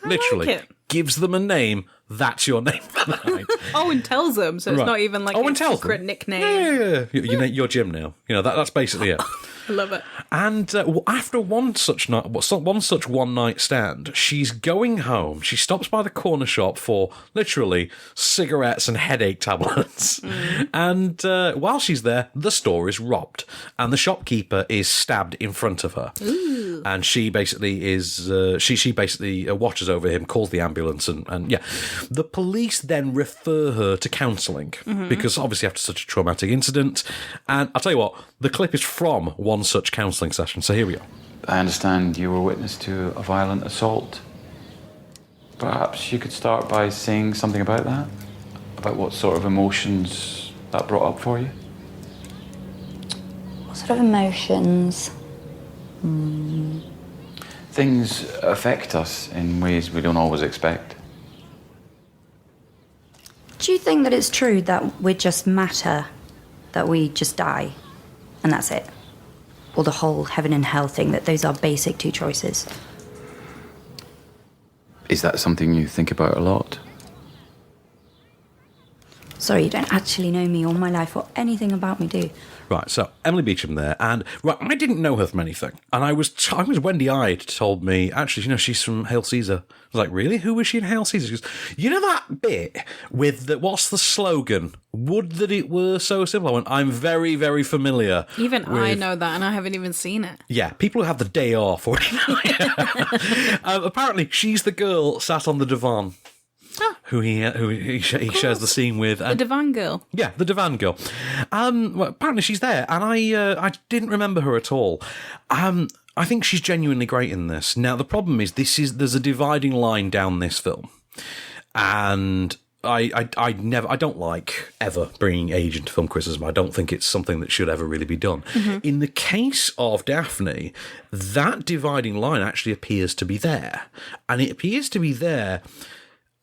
Literally. Gives them a name. That's your name for the night. And tells them, so it's Right. not even like a secret nickname. Yeah. You're Jim now. That's basically it. I love it. And after one such one-night stand, she's going home. She stops by the corner shop for literally cigarettes and headache tablets. And while she's there, the store is robbed, and the shopkeeper is stabbed in front of her. Ooh. And she basically she basically watches over him, calls the ambulance, and yeah. The police then refer her to counselling because obviously after such a traumatic incident. And I'll tell you what, the clip is from one such counselling session. So here we go. I understand you were witness to a violent assault. Perhaps you could start by saying something about that? About what sort of emotions that brought up for you? What sort of emotions? Things affect us in ways we don't always expect. Do you think that it's true that we just matter? That we just die? And that's it? Or the whole heaven and hell thing, that those are basic 2 choices? Is that something you think about a lot? Sorry, you don't actually know me or my life or anything about me, do you? Right, so Emily Beecham there, and I didn't know her from anything, and I was Wendy-eyed told me, actually, she's from Hail Caesar. I was like, really? Who was she in Hail Caesar? She goes, you know that bit with what's the slogan? Would that it were so simple. I went, I'm very, very familiar. Even I know that, and I haven't even seen it. Yeah, people who have the day off. Or apparently, she's the girl sat on the divan. Who he shares the scene with. The divan girl. Yeah, the divan girl. Well, apparently she's there, and I didn't remember her at all. I think she's genuinely great in this. Now, the problem is there's a dividing line down this film, and I don't like ever bringing age into film criticism. I don't think it's something that should ever really be done. In the case of Daphne, that dividing line actually appears to be there, and it appears to be there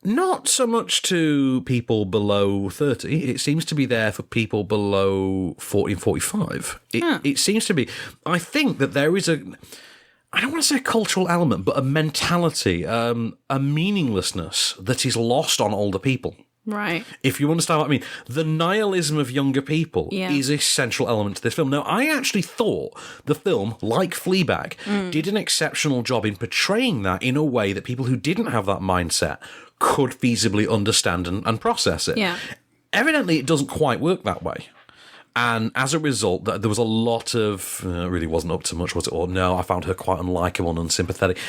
Not so much to people below 30. It seems to be there for people below 40 and 45. It seems to be. I think that there is I don't want to say a cultural element, but a mentality, a meaninglessness that is lost on older people. Right. If you understand what I mean. The nihilism of younger people is a central element to this film. Now, I actually thought the film, like Fleabag, did an exceptional job in portraying that in a way that people who didn't have that mindset could feasibly understand and process it. Yeah. Evidently, it doesn't quite work that way. And as a result, there was a lot of, it really wasn't up to much, was it? Or no, I found her quite unlikable and unsympathetic.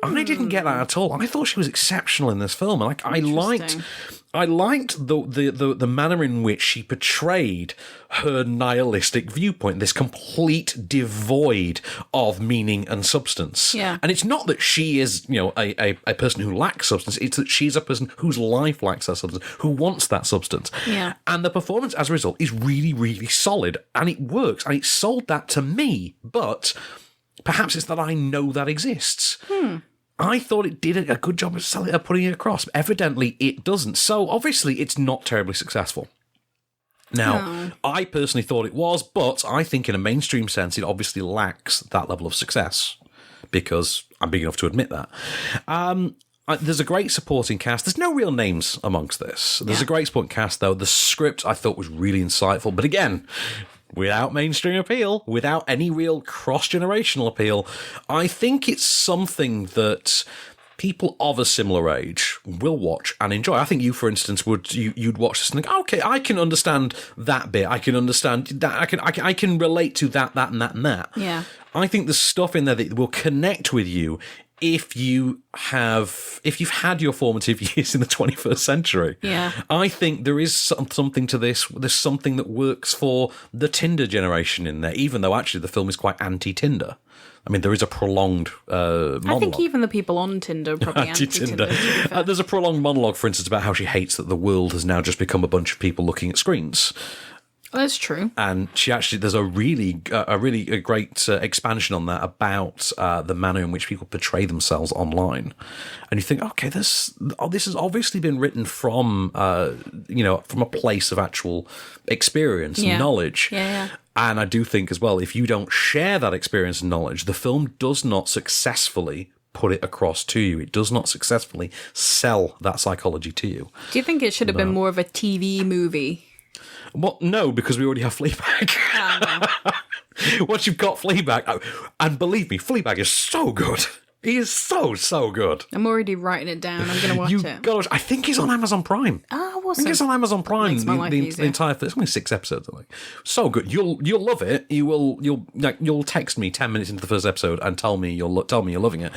I didn't get that at all. I thought she was exceptional in this film. And I liked the manner in which she portrayed her nihilistic viewpoint, this complete devoid of meaning and substance. Yeah. And it's not that she is, a person who lacks substance. It's that she's a person whose life lacks that substance, who wants that substance. Yeah. And the performance, as a result, is really, really solid. And it works. And it sold that to me. But perhaps it's that I know that exists. I thought it did a good job of putting it across. Evidently, it doesn't. So, obviously, it's not terribly successful. Now, I personally thought it was, but I think in a mainstream sense, it obviously lacks that level of success, because I'm big enough to admit that. There's a great supporting cast. There's no real names amongst this. There's a great supporting cast, though. The script, I thought, was really insightful. But again, without mainstream appeal, without any real cross-generational appeal, I think it's something that people of a similar age will watch and enjoy. I think you, for instance, you'd watch this and think, okay, I can understand that bit. I can understand that. I can relate to that, and that, and that. Yeah. I think there's stuff in there that will connect with you if you've had your formative years in the 21st century. Yeah. I think there is something to this. There's something that works for the Tinder generation in there, even though actually the film is quite anti-Tinder. I mean, there is a prolonged monologue. I think even the people on Tinder are probably anti-Tinder. There's a prolonged monologue, for instance, about how she hates that the world has now just become a bunch of people looking at screens. That's true. And there's a really great expansion on that about the manner in which people portray themselves online. And you think, okay, this has obviously been written from from a place of actual experience and knowledge. Yeah. And I do think as well, if you don't share that experience and knowledge, the film does not successfully put it across to you. It does not successfully sell that psychology to you. Do you think it should have been more of a TV movie? Well, no, because we already have Fleabag. Once you've got Fleabag, and believe me, Fleabag is so good. He is so good. I'm already writing it down. I'm going to watch it. Gosh, I think he's on Amazon Prime. Oh, awesome. I think it's on Amazon Prime. Makes my life the entire. It's only 6 episodes. I think. So good. You'll love it. You'll text me 10 minutes into the first episode and tell me you're loving it.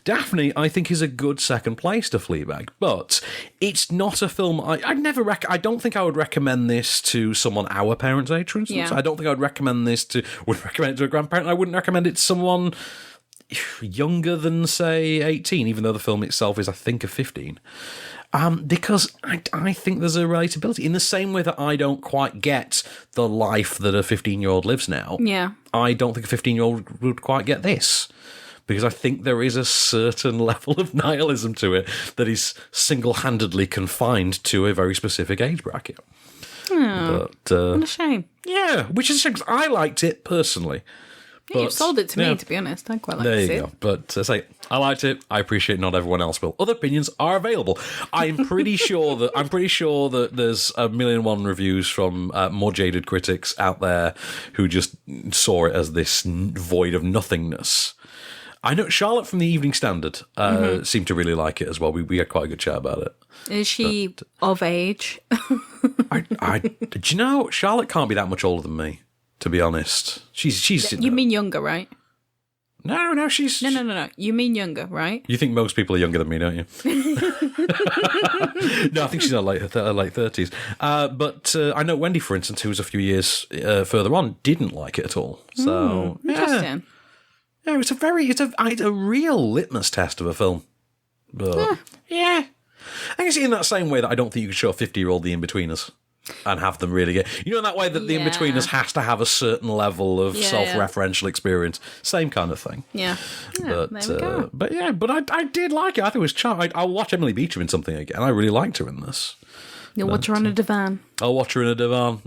Daphne, I think, is a good second place to Fleabag, but it's not a film. I don't think I would recommend this to someone our parents' age, for instance. Yeah. I don't think I would recommend it to a grandparent. I wouldn't recommend it to someone younger than, say, 18, even though the film itself is, I think, of 15. Because I think there's a relatability. In the same way that I don't quite get the life that a 15-year-old lives now, I don't think a 15-year-old would quite get this. Because I think there is a certain level of nihilism to it that is single-handedly confined to a very specific age bracket. Oh, what a shame. Yeah, which is a shame, because I liked it personally. Yeah, you've sold it to me, to be honest. I quite like there to you see go. it. But I liked it. I appreciate not everyone else will. Other opinions are available. I'm pretty sure that there's a million and one reviews from more jaded critics out there who just saw it as this void of nothingness. I know Charlotte from the Evening Standard seemed to really like it as well. We had quite a good chat about it. Is she of age? Do you know, Charlotte can't be that much older than me, to be honest. She's You mean younger, right? No, she's... No. You mean younger, right? You think most people are younger than me, don't you? No, I think she's in her late 30s. But I know Wendy, for instance, who was a few years further on, didn't like it at all. So, interesting. Yeah, it's a real litmus test of a film. But, I can see in that same way that I don't think you could show a 50-year-old The In-Betweeners. and have them really get... You know, in that way that the in-betweeners has to have a certain level of self-referential experience. Same kind of thing. Yeah. But, there we go. But I did like it. I think it was charming. I'll watch Emily Beecham in something again. I really liked her in this. You'll watch her on a divan. I'll watch her in a divan.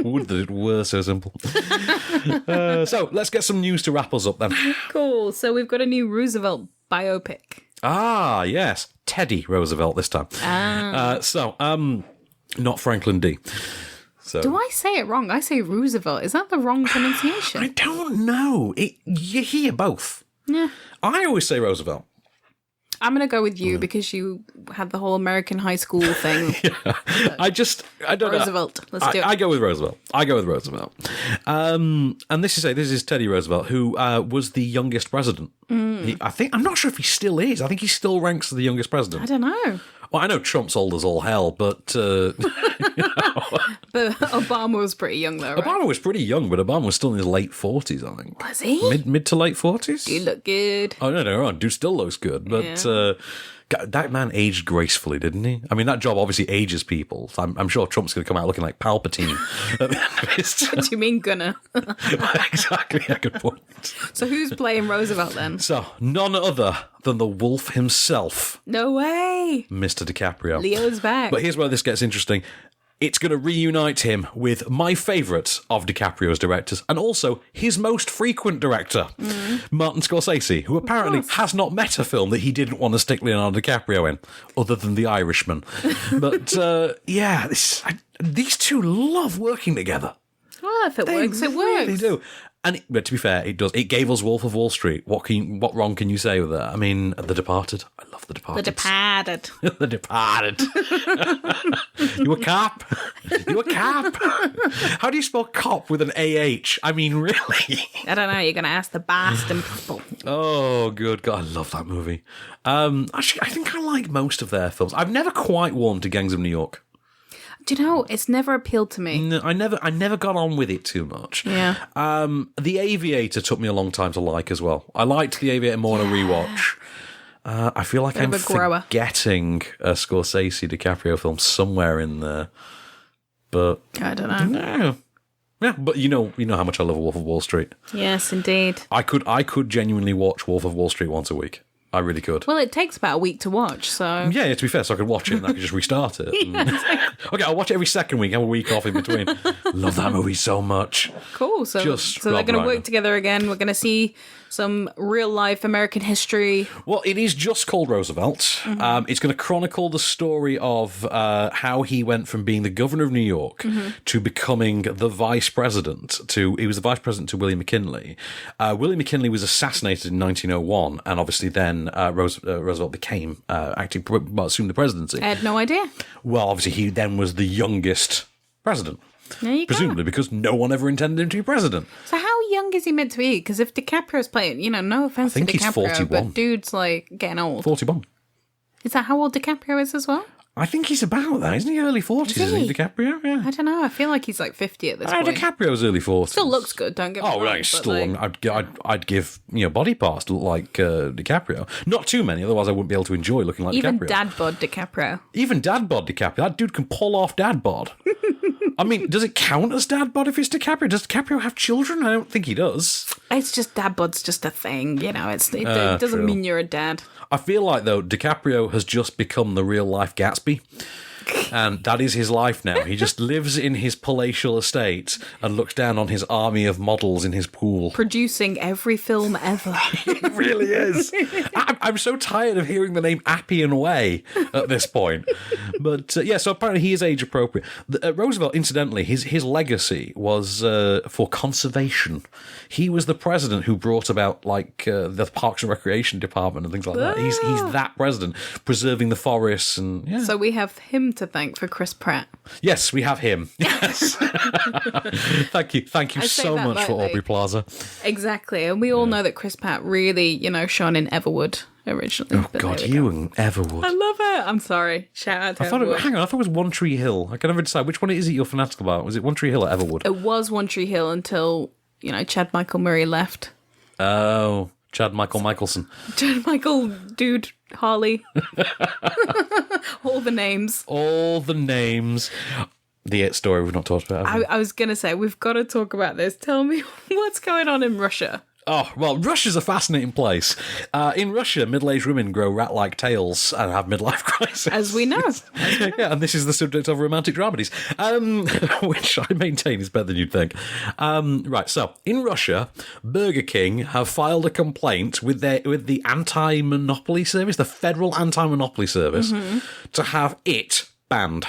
Would that it were so simple. So, let's get some news to wrap us up then. Cool. So we've got a new Roosevelt biopic. Ah, yes. Teddy Roosevelt this time. Not Franklin D. So, do I say it wrong? I say Roosevelt. Is that the wrong pronunciation? I don't know. You hear both. Yeah. I always say Roosevelt. I'm going to go with you because you had the whole American high school thing. I don't know. Roosevelt. Let's do it. I go with Roosevelt. And this is Teddy Roosevelt, who was the youngest president. I'm not sure if he still is. I think he still ranks as the youngest president. I don't know. Well, I know Trump's old as all hell, but... But Obama was pretty young, though, right? Obama was pretty young, but Obama was still in his late 40s, I think. Was he? Mid to late 40s? You look good. Oh, no, dude still looks good. But that man aged gracefully, didn't he? I mean, that job obviously ages people. I'm sure Trump's going to come out looking like Palpatine. What do you mean, gonna? Exactly, a good point. So who's playing Roosevelt, then? So, none other than the wolf himself. No way. Mr. DiCaprio. Leo's back. But here's where this gets interesting. It's going to reunite him with my favourite of DiCaprio's directors, and also his most frequent director, Martin Scorsese, who apparently has not met a film that he didn't want to stick Leonardo DiCaprio in, other than The Irishman. But, these two love working together. Well, if it works, it works. They do. But to be fair, it does. It gave us Wolf of Wall Street. What wrong can you say with that? I mean, The Departed. I love The Departed. The Departed. The Departed. You a cop? You a cop? How do you spell cop with an AH? I mean, really? I don't know. You're going to ask the Boston people. Oh, good God. I love that movie. Actually, I think I like most of their films. I've never quite warmed to Gangs of New York. Do you know, it's never appealed to me. No, I never got on with it too much. Yeah. The Aviator took me a long time to like as well. I liked The Aviator more on a rewatch. I feel like I'm forgetting a Scorsese DiCaprio film somewhere in there. But I don't know. No. Yeah, but you know how much I love Wolf of Wall Street. Yes, indeed. I could genuinely watch Wolf of Wall Street once a week. I really could. Well, it takes about a week to watch, so... Yeah, to be fair, so I could watch it and I could just restart it. Okay, I'll watch it every second week, have a week off in between. Love that movie so much. Cool, so they're going to work together again. We're going to see some real-life American history. Well, it is just called Roosevelt. It's going to chronicle the story of how he went from being the governor of New York to becoming the vice president. He was the vice president to William McKinley. William McKinley was assassinated in 1901, and obviously then Roosevelt became assumed the presidency. I had no idea. Well, obviously he then was the youngest president. There you Presumably because no one ever intended him to be president. So how young is he meant to be? Because if DiCaprio's playing, no offense to DiCaprio, he's 41. but dude's like getting old. 41. Is that how old DiCaprio is as well? I think he's about that. Isn't he early 40s, isn't he, DiCaprio? Yeah. I don't know. I feel like he's like 50 at this point. DiCaprio's early 40s. Still looks good, don't get me wrong. Right, still. I'd give body parts to look like DiCaprio. Not too many, otherwise I wouldn't be able to enjoy looking like Even DiCaprio. dad bod DiCaprio. Even dad bod DiCaprio. That dude can pull off dad bod. I mean, does it count as dad bod if it's DiCaprio? Does DiCaprio have children? I don't think he does. It's just dad bod's just a thing, it doesn't true. mean you're a dad. I feel like, though, DiCaprio has just become the real-life Gatsby. And that is his life now. He just lives in his palatial estate and looks down on his army of models in his pool. Producing every film ever. He really is. I'm so tired of hearing the name Appian Way at this point. But, so apparently he is age appropriate. Roosevelt, incidentally, his legacy was for conservation. He was the president who brought about, the Parks and Recreation Department and things like that. He's that president, preserving the forests and... Yeah. So we have him to thank for Chris Pratt. Yes, we have him. Yes. Thank you so much for Aubrey Plaza. Exactly. And we all know that Chris Pratt really, shone in Everwood originally. Oh, God, you and Everwood. I love it. I'm sorry. Shout out to Everwood. Hang on, I thought it was One Tree Hill. I can never decide. Which one is it you're fanatical about? Was it One Tree Hill or Everwood? It was One Tree Hill until, Chad Michael Murray left. Oh, Chad Michael Michelson. Chad Michael, dude, Harley. All the names. All the names. The It story we've not talked about. I was going to say, we've got to talk about this. Tell me what's going on in Russia. Oh, well, Russia's a fascinating place. In Russia, middle-aged women grow rat-like tails and have midlife crises. As we know. Yeah, and this is the subject of romantic dramedies, which I maintain is better than you'd think. Right, so, in Russia, Burger King have filed a complaint with the Anti-Monopoly Service, the Federal Anti-Monopoly Service, to have it banned.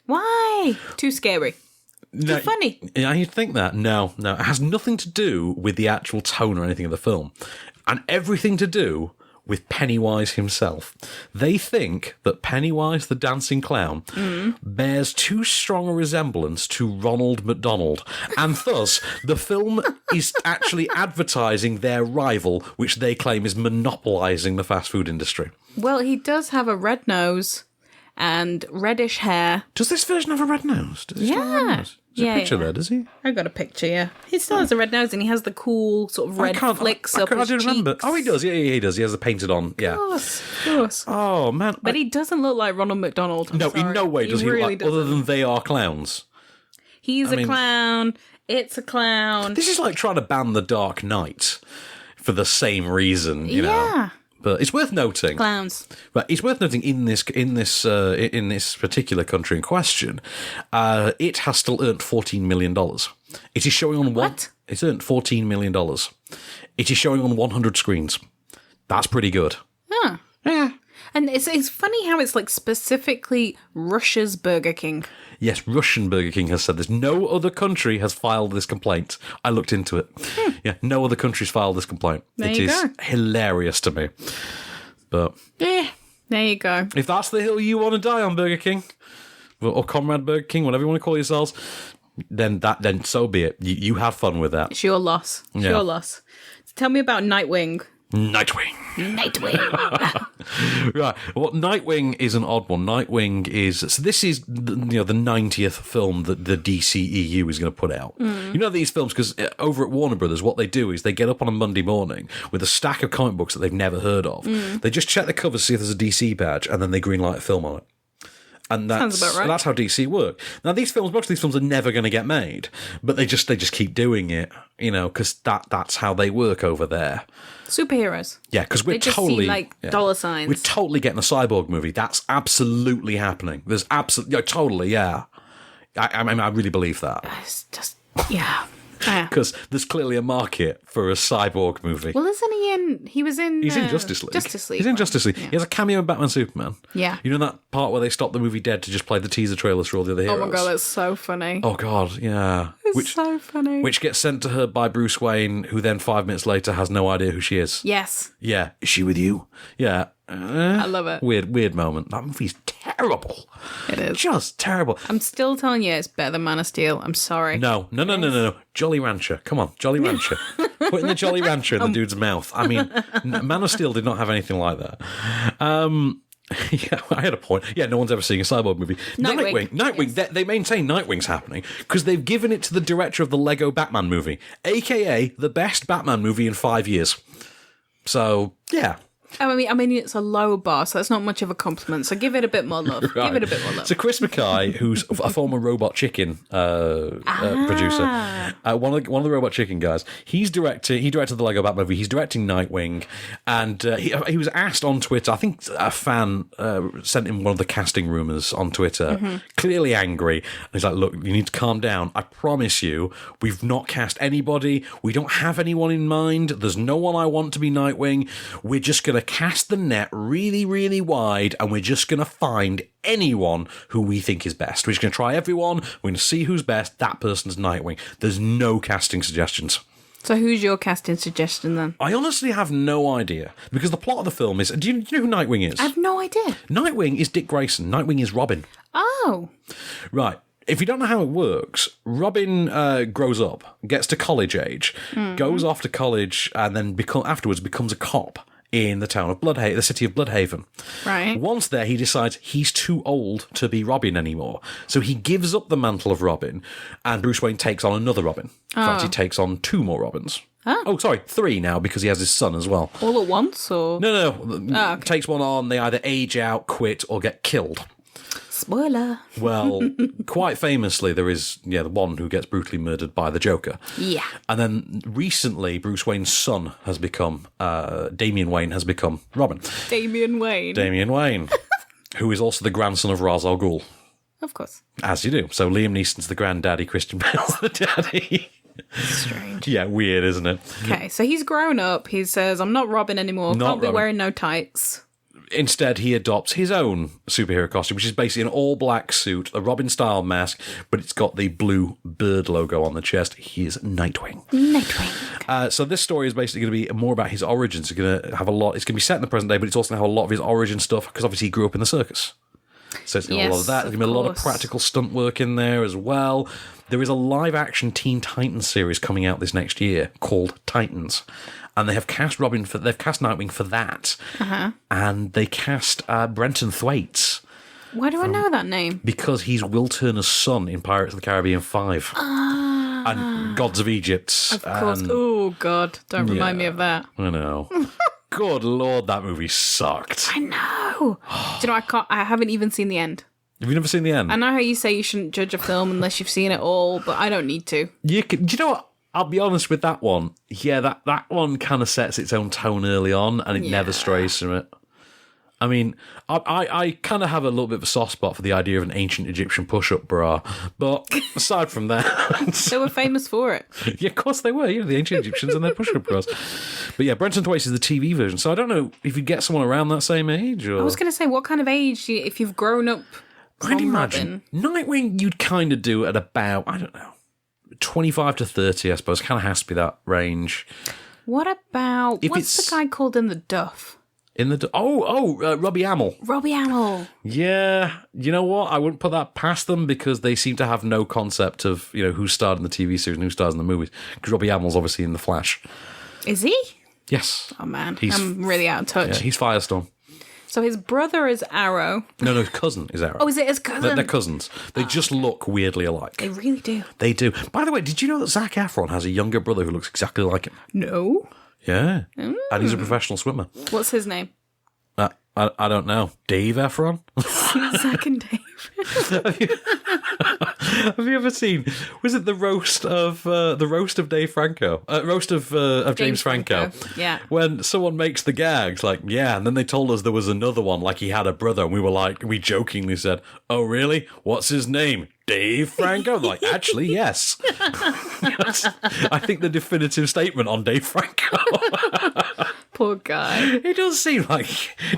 Why? Too scary. No, too funny. Yeah, you'd think that. No. It has nothing to do with the actual tone or anything of the film, and everything to do with Pennywise himself. They think that Pennywise the dancing clown bears too strong a resemblance to Ronald McDonald, and thus the film is actually advertising their rival, which they claim is monopolising the fast food industry. Well, he does have a red nose and reddish hair. Does this version have a red nose? Does he still have a red nose? There's a picture there, does he? I got a picture, yeah. He still has a red nose and he has the cool sort of red flicks up his cheeks. Remember. Oh, he does. Yeah, he does. He has the painted on. Yeah. Of course. Oh, man. But he doesn't look like Ronald McDonald. No, in no way does he really look like, other than they are clowns. He's a clown. It's a clown. This is like trying to ban The Dark Knight for the same reason, you know. Yeah. But it's worth noting. Clowns. Right, it's worth noting in this particular country in question, it has still earned $14 million. It is showing on what? It's earned $14 million. It is showing on 100 screens. That's pretty good. Huh. Yeah. And it's funny how it's like specifically Russia's Burger King. Yes, Russian Burger King has said this. No other country has filed this complaint. I looked into it. Yeah, no other country's filed this complaint. There it you is go. Hilarious to me. But yeah, there you go. If that's the hill you want to die on, Burger King, or Comrade Burger King, whatever you want to call yourselves, then so be it. You have fun with that. It's your loss. It's your loss. Tell me about Nightwing. Nightwing. Right. Well, Nightwing is an odd one. Nightwing is... So this is the 90th film that the DCEU is going to put out. You know these films, because over at Warner Brothers, what they do is they get up on a Monday morning with a stack of comic books that they've never heard of. They just check the covers to see if there's a DC badge, and then they greenlight a film on it. And that's about right. That's how DC work. Now, most of these films are never going to get made, but they just keep doing it, because that's how they work over there. Superheroes. Yeah, because we're they just totally see, dollar signs. We're totally getting a Cyborg movie. That's absolutely happening. There's absolutely, totally, yeah. I really believe that. It's just, yeah. Because there's clearly a market for a Cyborg movie. Well, isn't he in? He's in Justice League. He's in Justice League. Yeah. He has a cameo in Batman Superman. Yeah. You know that part where they stop the movie dead to just play the teaser trailers for all the other heroes? Oh my god, that's so funny. Oh god, yeah. It's so funny. Which gets sent to her by Bruce Wayne, who then 5 minutes later has no idea who she is. Yes. Yeah. Is she with you? Yeah. I love it. Weird moment. That movie's terrible. It is. Just terrible. I'm still telling you it's better than Man of Steel. I'm sorry. No. Jolly Rancher. Come on, Jolly Rancher. Putting the Jolly Rancher in the dude's mouth. I mean, Man of Steel did not have anything like that. Yeah, I had a point. Yeah, no one's ever seen a Cyborg movie. Nightwing. Yes. They maintain Nightwing's happening because they've given it to the director of the Lego Batman movie, a.k.a. the best Batman movie in 5 years. So, yeah. I mean, it's a low bar, so that's not much of a compliment. So give it a bit more love. Right. Give it a bit more love. So Chris Mackay, who's a former Robot Chicken producer, one of the Robot Chicken guys, he directed the Lego Batman movie. He's directing Nightwing, and he was asked on Twitter. I think a fan sent him one of the casting rumours on Twitter, clearly angry. And he's like, "Look, you need to calm down. I promise you, we've not cast anybody. We don't have anyone in mind. There's no one I want to be Nightwing. We're just going to cast the net really, really wide, and we're just going to find anyone who we think is best. We're just going to try everyone. We're going to see who's best. That person's Nightwing. There's no casting suggestions." So who's your casting suggestion then? I honestly have no idea, because the plot of the film is... Do you know who Nightwing is? I have no idea. Nightwing is Dick Grayson. Nightwing is Robin. Oh. Right. If you don't know how it works, Robin grows up, gets to college age, goes off to college, and then afterwards becomes a cop in the town of Bloodhaven, the city of Bloodhaven. Right. Once there, he decides he's too old to be Robin anymore. So he gives up the mantle of Robin, and Bruce Wayne takes on another Robin. In fact, he takes on 2 more Robins. Oh, sorry, 3 now, because he has his son as well. All at once, or? No. Okay. Takes one on, they either age out, quit, or get killed. Spoiler. Well, quite famously, there is the one who gets brutally murdered by the Joker. Yeah. And then recently, Bruce Wayne's son has become, Damian Wayne has become Robin. Damian Wayne. Who is also the grandson of Ra's al Ghul. Of course. As you do. So Liam Neeson's the granddaddy, Christian Bale's the daddy. Strange. Yeah, weird, isn't it? Okay, so he's grown up. He says, I'm not Robin anymore. Can't be wearing no tights. Instead, he adopts his own superhero costume, which is basically an all-black suit, a Robin-style mask, but it's got the blue bird logo on the chest. He is Nightwing. So this story is basically going to be more about his origins. It's going to have a lot. It's going to be set in the present day, but it's also going to have a lot of his origin stuff because obviously he grew up in the circus. So it's going to have a lot of that. There's going to be a lot of practical stunt work in there as well. There is a live-action Teen Titans series coming out this next year called Titans, and they have cast they've cast Nightwing for that, and they cast Brenton Thwaites. Why do I know that name? Because he's Will Turner's son in Pirates of the Caribbean 5 and Gods of Egypt. Of course. Oh God! Don't remind me of that. I know. Good Lord, that movie sucked. I know. Do you know, I haven't even seen the end. Have you never seen the end? I know how you say you shouldn't judge a film unless you've seen it all, but I don't need to. Do you know what? I'll be honest with that one. Yeah, that one kind of sets its own tone early on, and it never strays from it. I mean, I kind of have a little bit of a soft spot for the idea of an ancient Egyptian push-up bra, but aside from that... They were famous for it. Yeah, of course they were, the ancient Egyptians and their push-up bras. But yeah, Brenton Thwaites is the TV version, so I don't know if you get someone around that same age, or... I was going to say, what kind of age, if you've grown up I'd imagine Nightwing you'd kind of do at about, I don't know, 25 to 30, I suppose. Kind of has to be that range. What about... What's the guy called in the Duff? Robbie Amell. Robbie Amell. Yeah, you know what? I wouldn't put that past them because they seem to have no concept of who starred in the TV series and who stars in the movies. Because Robbie Amell's obviously in The Flash. Is he? Yes. Oh man, I'm really out of touch. Yeah, he's Firestorm. So his brother is Arrow. No, his cousin is Arrow. Oh, is it his cousin? They're cousins. They just look weirdly alike. They really do. They do. By the way, did you know that Zac Efron has a younger brother who looks exactly like him? No. Yeah. And he's a professional swimmer. What's his name? I don't know. Dave Efron? Zac and Dave. Have you ever seen? Was it the roast of Dave Franco? Roast of James Franco. Yeah. When someone makes the gags, like, yeah, and then they told us there was another one, like he had a brother, and we were like, we jokingly said, "Oh, really? What's his name? Dave Franco?" Like, actually, yes. I think the definitive statement on Dave Franco. Poor guy. It does seem like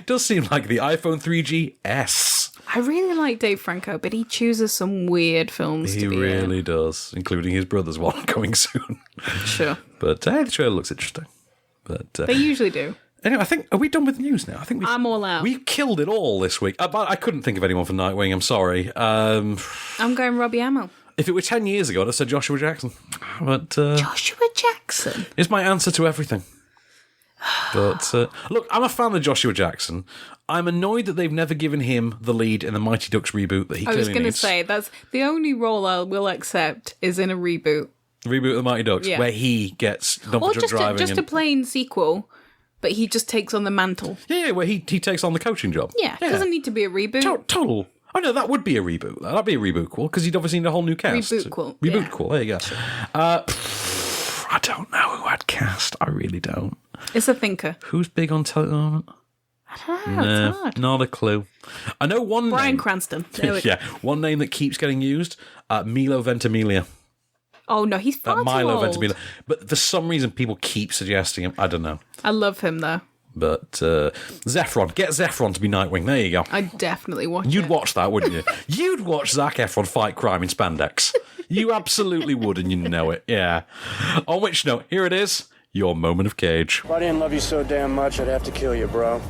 the iPhone 3G S. I really like Dave Franco, but he chooses some weird films to be in. He really does, including his brother's one coming soon. Sure. But the trailer looks interesting. But they usually do. Anyway, are we done with the news now? I think I'm all out. We killed it all this week. But I couldn't think of anyone for Nightwing. I'm sorry. I'm going Robbie Amell. If it were 10 years ago, I'd have said Joshua Jackson. But Joshua Jackson is my answer to everything. But look, I'm a fan of Joshua Jackson. I'm annoyed that they've never given him the lead in the Mighty Ducks reboot that he clearly needs. I was going to say, that's the only role I will accept is in a reboot. Reboot of the Mighty Ducks, where he gets done for drunk driving. Or just a plain sequel, but he just takes on the mantle. Yeah, where he takes on the coaching job. Yeah, it doesn't need to be a reboot. Total. Oh no, that would be a reboot. That'd be a reboot cool, because he'd obviously need a whole new cast. Reboot cool, there you go. Sure. I don't know who I'd cast. I really don't. It's a thinker. Who's big on television? I don't know. It's hard. Not a clue. I know one name. Bryan Cranston. Yeah, one name that keeps getting used, Milo Ventimiglia. Oh, no, he's far too Milo old. Ventimiglia. But for some reason, people keep suggesting him. I don't know. I love him, though. But Zephron. Get Zephron to be Nightwing. There you go. I'd definitely watch it. You'd watch that, wouldn't you? You'd watch Zac Efron fight crime in spandex. You absolutely would, and you know it. Yeah. On which note, here it is. Your moment of cage. If I didn't love you so damn much, I'd have to kill you, bro.